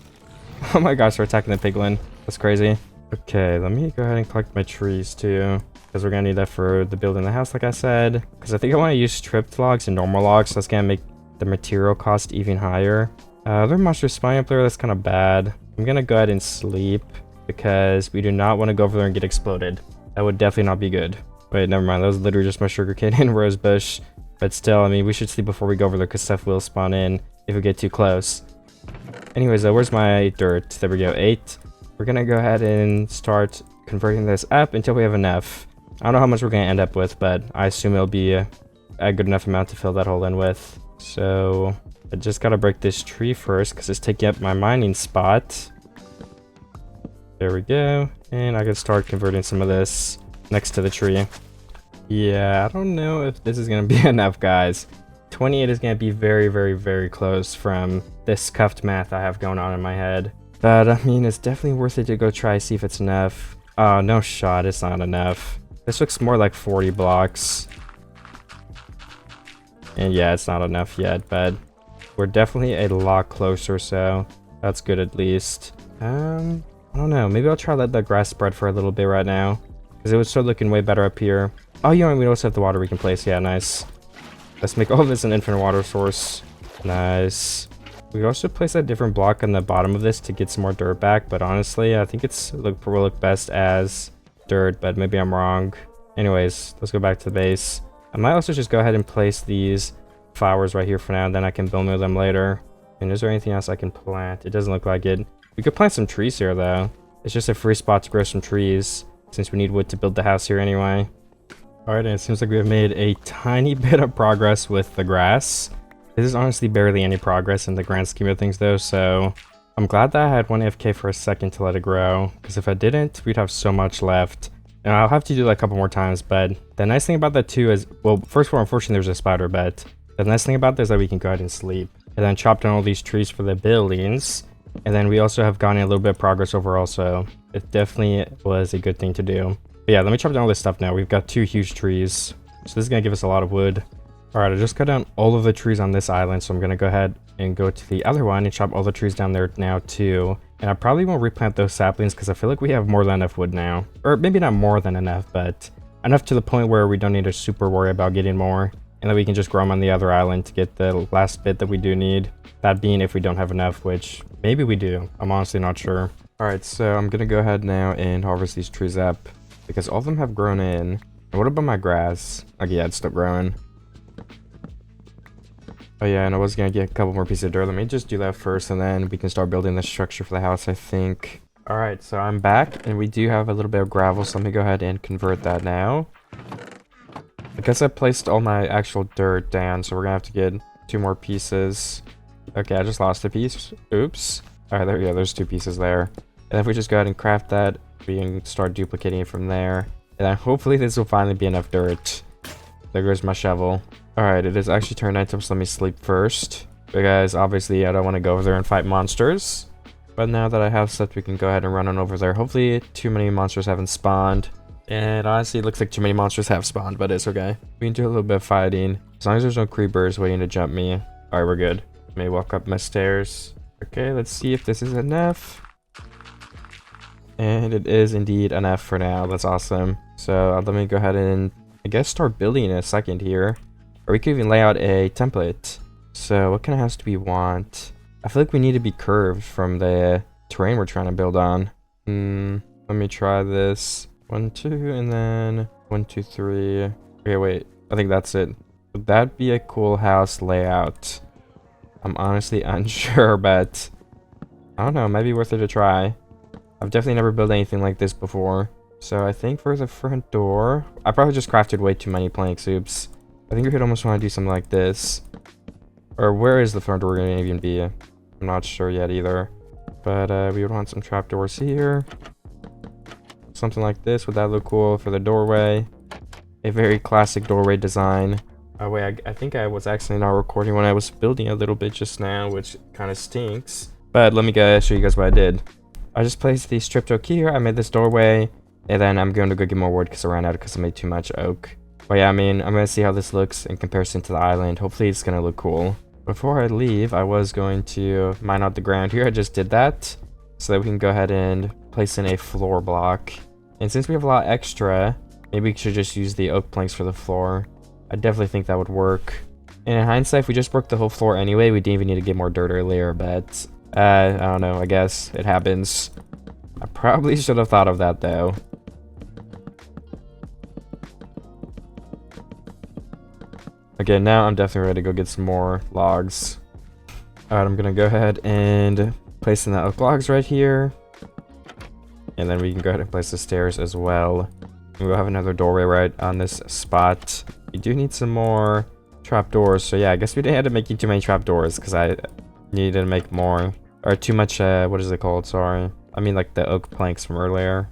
Oh my gosh, they're attacking the piglin. That's crazy. Okay, let me go ahead and collect my trees too. Because we're going to need that for the building the house, like I said. Because I think I want to use stripped logs and normal logs. So that's going to make the material cost even higher. Other monsters spawning up there, that's kind of bad. I'm going to go ahead and sleep. Because we do not want to go over there and get exploded. That would definitely not be good. Wait, never mind. That was literally just my sugarcane and rose bush. But still, I mean, we should sleep before we go over there because stuff will spawn in if we get too close. Anyways, where's my dirt? There we go, 8. We're going to go ahead and start converting this up until we have enough. I don't know how much we're going to end up with, but I assume it'll be a good enough amount to fill that hole in with. So I just got to break this tree first because it's taking up my mining spot. There we go. And I can start converting some of this next to the tree. Yeah, I don't know if this is going to be enough, guys. 28 is going to be very, very, very close from this scuffed math I have going on in my head. But, I mean, it's definitely worth it to go try see if it's enough. Oh, no shot. It's not enough. This looks more like 40 blocks. And yeah, it's not enough yet, but we're definitely a lot closer, so that's good at least. I don't know. Maybe I'll try to let the grass spread for a little bit right now. Because it would start looking way better up here. Oh, you know, we also have the water we can place. Yeah, nice. Let's make all of this an infinite water source. Nice. We could also place a different block on the bottom of this to get some more dirt back. But honestly, I think will look best as dirt. But maybe I'm wrong. Anyways, let's go back to the base. I might also just go ahead and place these flowers right here for now. And then I can build them later. And is there anything else I can plant? It doesn't look like it. We could plant some trees here, though. It's just a free spot to grow some trees, since we need wood to build the house here anyway. Alright, and it seems like we have made a tiny bit of progress with the grass. This is honestly barely any progress in the grand scheme of things, though, so I'm glad that I had one AFK for a second to let it grow, because if I didn't, we'd have so much left. And I'll have to do that a couple more times, but the nice thing about that, too, is, well, first of all, unfortunately, there's a spider, but the nice thing about this is that we can go ahead and sleep, and then chop down all these trees for the buildings. And then we also have gotten a little bit of progress overall, so it definitely was a good thing to do. But yeah, let me chop down all this stuff now. We've got 2 huge trees, so this is going to give us a lot of wood. Alright, I just cut down all of the trees on this island, so I'm going to go ahead and go to the other one and chop all the trees down there now too. And I probably won't replant those saplings because I feel like we have more than enough wood now. Or maybe not more than enough, but enough to the point where we don't need to super worry about getting more. And then we can just grow them on the other island to get the last bit that we do need. That being if we don't have enough, which maybe we do. I'm honestly not sure. Alright, so I'm going to go ahead now and harvest these trees up. Because all of them have grown in. And what about my grass? Okay, yeah, it's still growing. Oh yeah, and I was gonna get a couple more pieces of dirt. Let me just do that first, and then we can start building the structure for the house, I think. Alright, so I'm back, and we do have a little bit of gravel, so let me go ahead and convert that now. I guess I placed all my actual dirt down, so we're gonna have to get 2 more pieces. Okay, I just lost a piece. Oops. Alright, there we go. There's 2 pieces there. And if we just go ahead and craft that, we can start duplicating it from there. And then hopefully this will finally be enough dirt. There goes my shovel. Alright, it is actually turned nighttime, so let me sleep first. Because obviously I don't want to go over there and fight monsters. But now that I have slept, we can go ahead and run on over there. Hopefully too many monsters haven't spawned. And honestly, it looks like too many monsters have spawned, but it's okay. We can do a little bit of fighting. As long as there's no creepers waiting to jump me. Alright, we're good. Let me walk up my stairs. Okay, let's see if this is enough. And it is indeed enough for now. That's awesome. So let me go ahead and, I guess, start building in a second here. Or we could even lay out a template. So what kind of house do we want? I feel like we need to be curved from the terrain we're trying to build on. Let me try this. 1, 2, and then 1, 2, 3. Okay, wait. I think that's it. Would that be a cool house layout? I'm honestly unsure, but I don't know. It might be worth it to try. I've definitely never built anything like this before. So I think for the front door, I probably just crafted way too many planks. Oops. I think we could almost want to do something like this. Or where is the front door going to even be? I'm not sure yet either. But we would want some trapdoors here. Something like this. Would that look cool for the doorway? A very classic doorway design. Oh wait, I think I was actually not recording when I was building a little bit just now, which kind of stinks. But let me show you guys what I did. I just placed the stripped oak here. I made this doorway. And then I'm going to go get more wood because I ran out because I made too much oak. But yeah, I mean, I'm going to see how this looks in comparison to the island. Hopefully it's going to look cool. Before I leave, I was going to mine out the ground here. I just did that so that we can go ahead and place in a floor block. And since we have a lot extra, maybe we should just use the oak planks for the floor. I definitely think that would work. And in hindsight, if we just broke the whole floor anyway, we didn't even need to get more dirt earlier, but I don't know, I guess it happens. I probably should have thought of that though. Okay, now I'm definitely ready to go get some more logs. Alright, I'm gonna go ahead and place in the oak logs right here. And then we can go ahead and place the stairs as well. And we'll have another doorway right on this spot. We do need some more trapdoors. So yeah, I guess we didn't have to make too many trapdoors because I needed to make more. Or too much, what is it called? Sorry. I mean like the oak planks from earlier.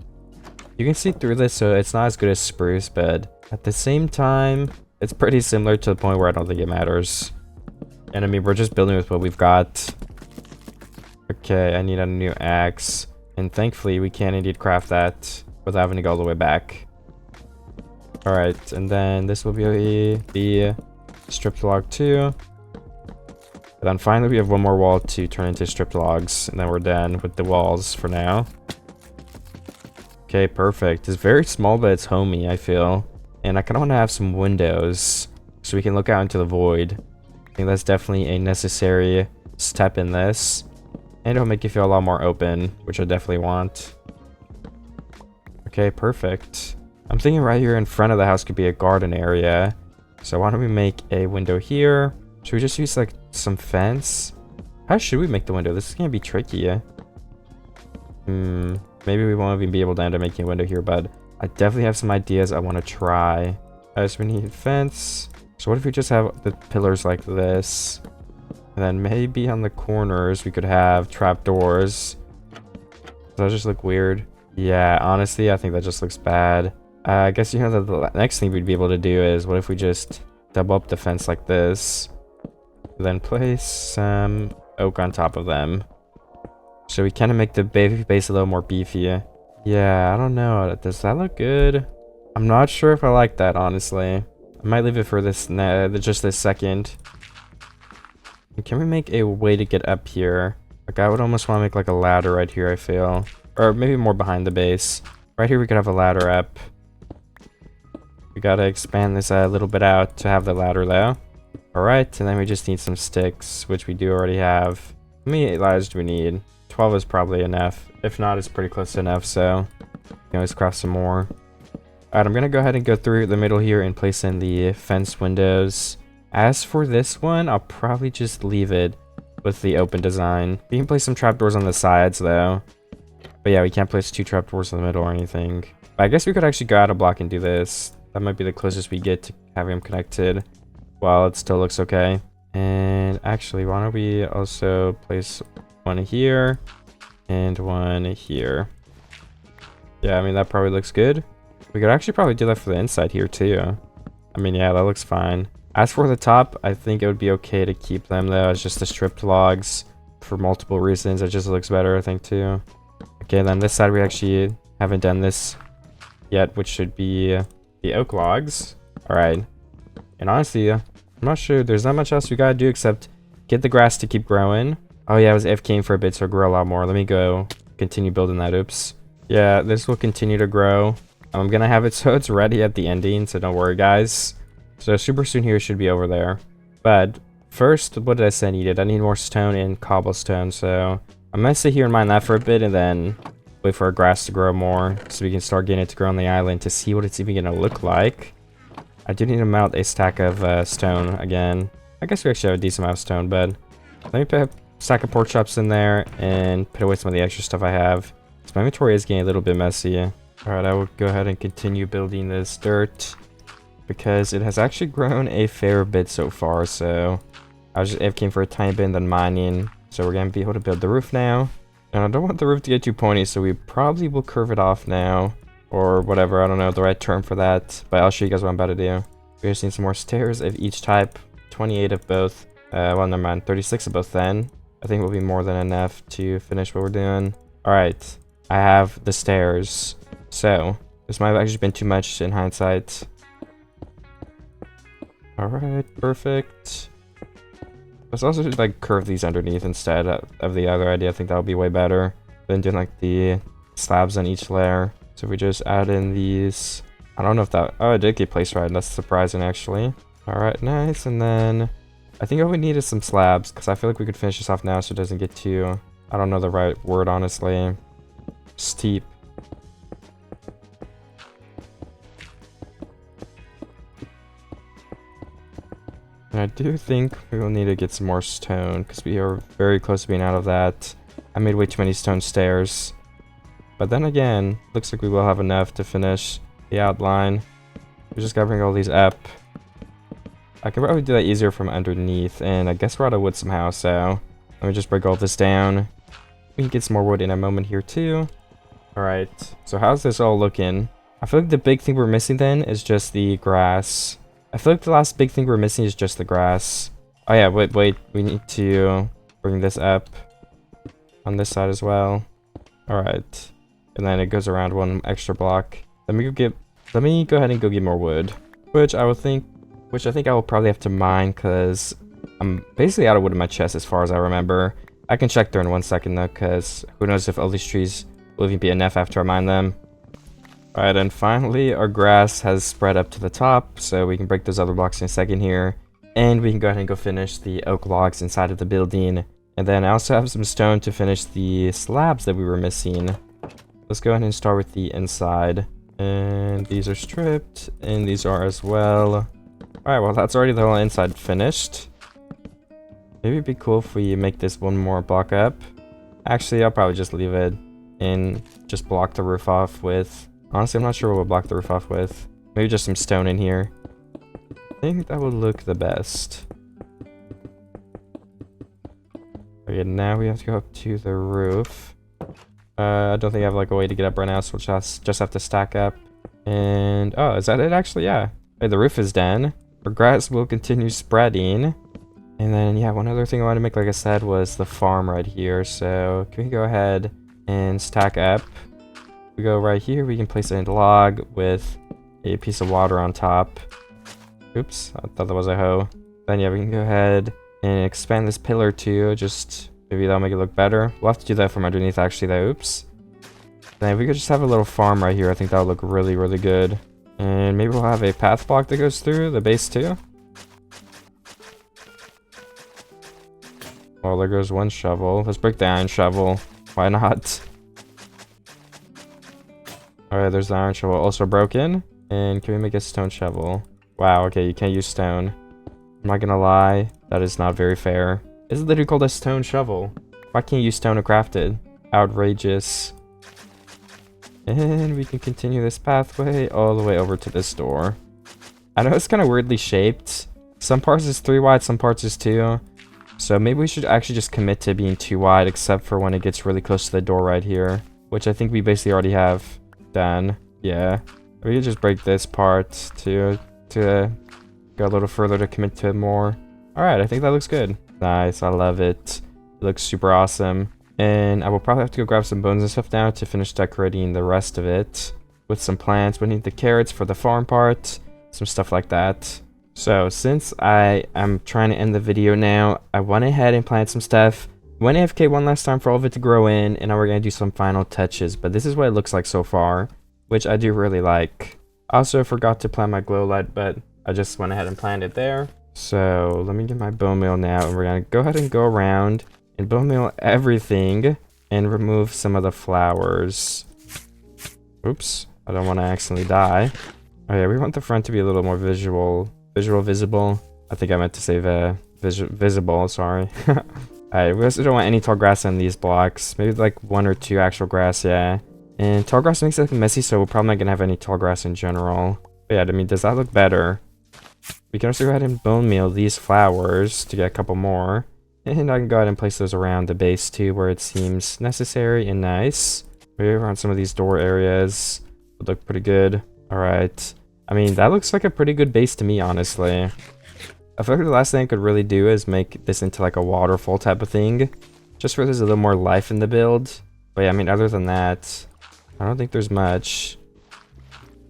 You can see through this, so it's not as good as spruce, but at the same time, it's pretty similar to the point where I don't think it matters. And I mean, we're just building with what we've got. Okay, I need a new axe. And thankfully, we can indeed craft that without having to go all the way back. Alright, and then this will be the stripped log 2. And then finally, we have one more wall to turn into stripped logs. And then we're done with the walls for now. Okay, perfect. It's very small, but it's homey, I feel. And I kind of want to have some windows so we can look out into the void. I think that's definitely a necessary step in this. And it'll make you feel a lot more open, which I definitely want. Okay, perfect. I'm thinking right here in front of the house could be a garden area. So why don't we make a window here? Should we just use like some fence? How should we make the window? This is going to be tricky. Maybe we won't even be able to end up making a window here, but I definitely have some ideas I want to try. So we need fence. So what if we just have the pillars like this? And then maybe on the corners we could have trapdoors. Does that just look weird? Yeah, honestly, I think that just looks bad. I guess, you know, the next thing we'd be able to do is, what if we just double up the fence like this? Then place some oak on top of them. So we kind of make the base a little more beefy. Yeah, I don't know. Does that look good? I'm not sure if I like that, honestly. I might leave it for this, just this second. Can we make a way to get up here? Like, I would almost want to make like a ladder right here, I feel. Or maybe more behind the base. Right here we could have a ladder up. We gotta expand this a little bit out to have the ladder though. Alright, and then we just need some sticks, which we do already have. How many ladders do we need? 12 is probably enough. If not, it's pretty close to enough, so we can always craft some more. Alright, I'm gonna go ahead and go through the middle here and place in the fence windows. As for this one, I'll probably just leave it with the open design. We can place some trapdoors on the sides though. But yeah, we can't place 2 trapdoors in the middle or anything. But I guess we could actually go out a block and do this. That might be the closest we get to having them connected while it still looks okay. And actually, why don't we also place one here and one here. Yeah, I mean, that probably looks good. We could actually probably do that for the inside here too. I mean, yeah, that looks fine. As for the top, I think it would be okay to keep them though as just the stripped logs for multiple reasons. It just looks better, I think, too. Okay, then this side we actually haven't done this yet, which should be the oak logs. Alright. And honestly, I'm not sure. There's not much else we gotta do except get the grass to keep growing. Oh yeah, I was AFKing for a bit, so it'll grow a lot more. Let me go continue building that. Oops. Yeah, this will continue to grow. I'm gonna have it so it's ready at the ending, so don't worry, guys. So super soon here should be over there. But first, what did I say I needed? I need more stone and cobblestone, so I'm gonna sit here and mine that for a bit and then wait for our grass to grow more so we can start getting it to grow on the island to see what it's even gonna look like. I do need to mount a stack of stone again. I guess we actually have a decent amount of stone, but let me put a stack of pork chops in there and put away some of the extra stuff I have. So my inventory is getting a little bit messy. Alright, I will go ahead and continue building this dirt because it has actually grown a fair bit so far. So I was just AFKing for a tiny bit and then mining. So we're going to be able to build the roof now. And I don't want the roof to get too pointy, so we probably will curve it off now. Or whatever, I don't know the right term for that. But I'll show you guys what I'm about to do. We just need some more stairs of each type. 28 of both. Well, never mind. 36 of both then. I think will be more than enough to finish what we're doing. Alright. I have the stairs. So, this might have actually been too much in hindsight. Alright, perfect. Let's also just, like, curve these underneath instead of the other idea. I think that would be way better than doing, like, the slabs on each layer. So if we just add in these... I don't know if that... Oh, it did get placed right. That's surprising, actually. Alright, nice. And then I think all we need is some slabs, because I feel like we could finish this off now so it doesn't get too... I don't know the right word, honestly. Steep. And I do think we will need to get some more stone, because we are very close to being out of that. I made way too many stone stairs. But then again, looks like we will have enough to finish the outline. We just gotta bring all these up. I could probably do that easier from underneath, and I guess we're out of wood somehow, so let me just break all this down. We can get some more wood in a moment here too. Alright, so how's this all looking? I feel like the big thing we're missing then is just the grass. I feel like the last big thing we're missing is just the grass. Oh yeah, wait, we need to bring this up on this side as well. Alright, and then it goes around one extra block. Let me go ahead and go get more wood, which I think I will probably have to mine because I'm basically out of wood in my chest as far as I remember. I can check there in 1 second though, because who knows if all these trees will even be enough after I mine them. Alright, and finally our grass has spread up to the top, so we can break those other blocks in a second here. And we can go ahead and go finish the oak logs inside of the building. And then I also have some stone to finish the slabs that we were missing. Let's go ahead and start with the inside. And these are stripped, and these are as well. Alright, well that's already the whole inside finished. Maybe it'd be cool if we make this one more block up. Actually, I'll probably just leave it and just block the roof off with... Honestly, I'm not sure what we'll block the roof off with. Maybe just some stone in here. I think that would look the best. Okay, now we have to go up to the roof. I don't think I have like a way to get up right now, so we'll just have to stack up. And oh, is that it actually? Yeah. Hey, the roof is done. Our grass will continue spreading. And then yeah, one other thing I wanted to make, like I said, was the farm right here. So can we go ahead and stack up? We go right here, we can place a log with a piece of water on top. Oops, I thought that was a hoe. Then yeah, we can go ahead and expand this pillar too, just maybe that'll make it look better. We'll have to do that from underneath actually though, oops. Then if we could just have a little farm right here, I think that'll look really, really good. And maybe we'll have a path block that goes through the base too. Well, there goes one shovel. Let's break the iron shovel. Why not? Alright, there's the iron shovel also broken. And can we make a stone shovel? Wow, okay, you can't use stone. I'm not gonna lie, that is not very fair. This is literally called a stone shovel. Why can't you use stone to craft it? Outrageous. And we can continue this pathway all the way over to this door. I know it's kind of weirdly shaped. Some parts is 3 wide, some parts is 2. So maybe we should actually just commit to being 2 wide, except for when it gets really close to the door right here. Which I think we basically already have done. Yeah. We could just break this part to go a little further to commit to it more. Alright, I think that looks good. Nice, I love it. It looks super awesome. And I will probably have to go grab some bones and stuff now to finish decorating the rest of it. With some plants, we need the carrots for the farm part. Some stuff like that. So, since I am trying to end the video now, I went ahead and planted some stuff. Went AFK one last time for all of it to grow in, and now we're going to do some final touches. But this is what it looks like so far, which I do really like. I also forgot to plant my glow light, but I just went ahead and planted it there. So, let me get my bone meal now, and we're going to go ahead and go around and bone meal everything and remove some of the flowers. Oops, I don't want to accidentally die. Oh yeah, we want the front to be a little more visible. I think I meant to say visible, sorry. Alright, we also don't want any tall grass on these blocks. Maybe like 1 or 2 actual grass, yeah. And tall grass makes it messy, so we're probably not gonna have any tall grass in general. But yeah, I mean, does that look better? We can also go ahead and bone meal these flowers to get a couple more. And I can go ahead and place those around the base too, where it seems necessary and nice. Maybe around some of these door areas would look pretty good. Alright. I mean, that looks like a pretty good base to me, honestly. I feel like the last thing I could really do is make this into like a waterfall type of thing. Just where there's a little more life in the build. But yeah, I mean, other than that, I don't think there's much.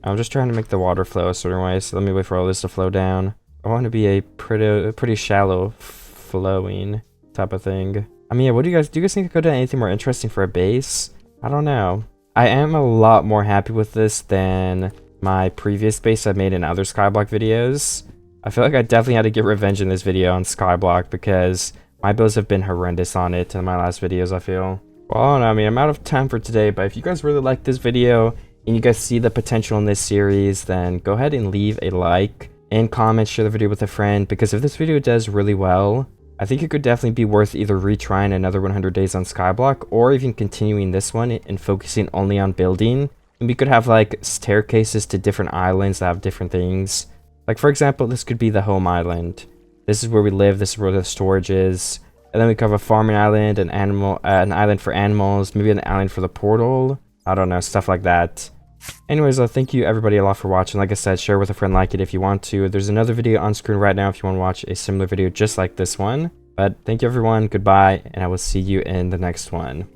I'm just trying to make the water flow a certain way, so let me wait for all this to flow down. I want to be a pretty shallow flowing type of thing. I mean, yeah, what do you guys think I could have done anything more interesting for a base? I don't know. I am a lot more happy with this than my previous base I've made in other Skyblock videos. I feel like I definitely had to get revenge in this video on Skyblock because my builds have been horrendous on it in my last videos, I feel. Well, I mean, I'm out of time for today, but if you guys really like this video and you guys see the potential in this series, then go ahead and leave a like and comment, share the video with a friend, because if this video does really well, I think it could definitely be worth either retrying another 100 days on Skyblock or even continuing this one and focusing only on building. And we could have like staircases to different islands that have different things. Like for example, this could be the home island. This is where we live, this is where the storage is. And then we could have a farming island, an island for animals, maybe an island for the portal. I don't know, stuff like that. Anyways, thank you everybody a lot for watching. Like I said, share with a friend, like it if you want to. There's another video on screen right now if you want to watch a similar video just like this one. But thank you everyone, goodbye, and I will see you in the next one.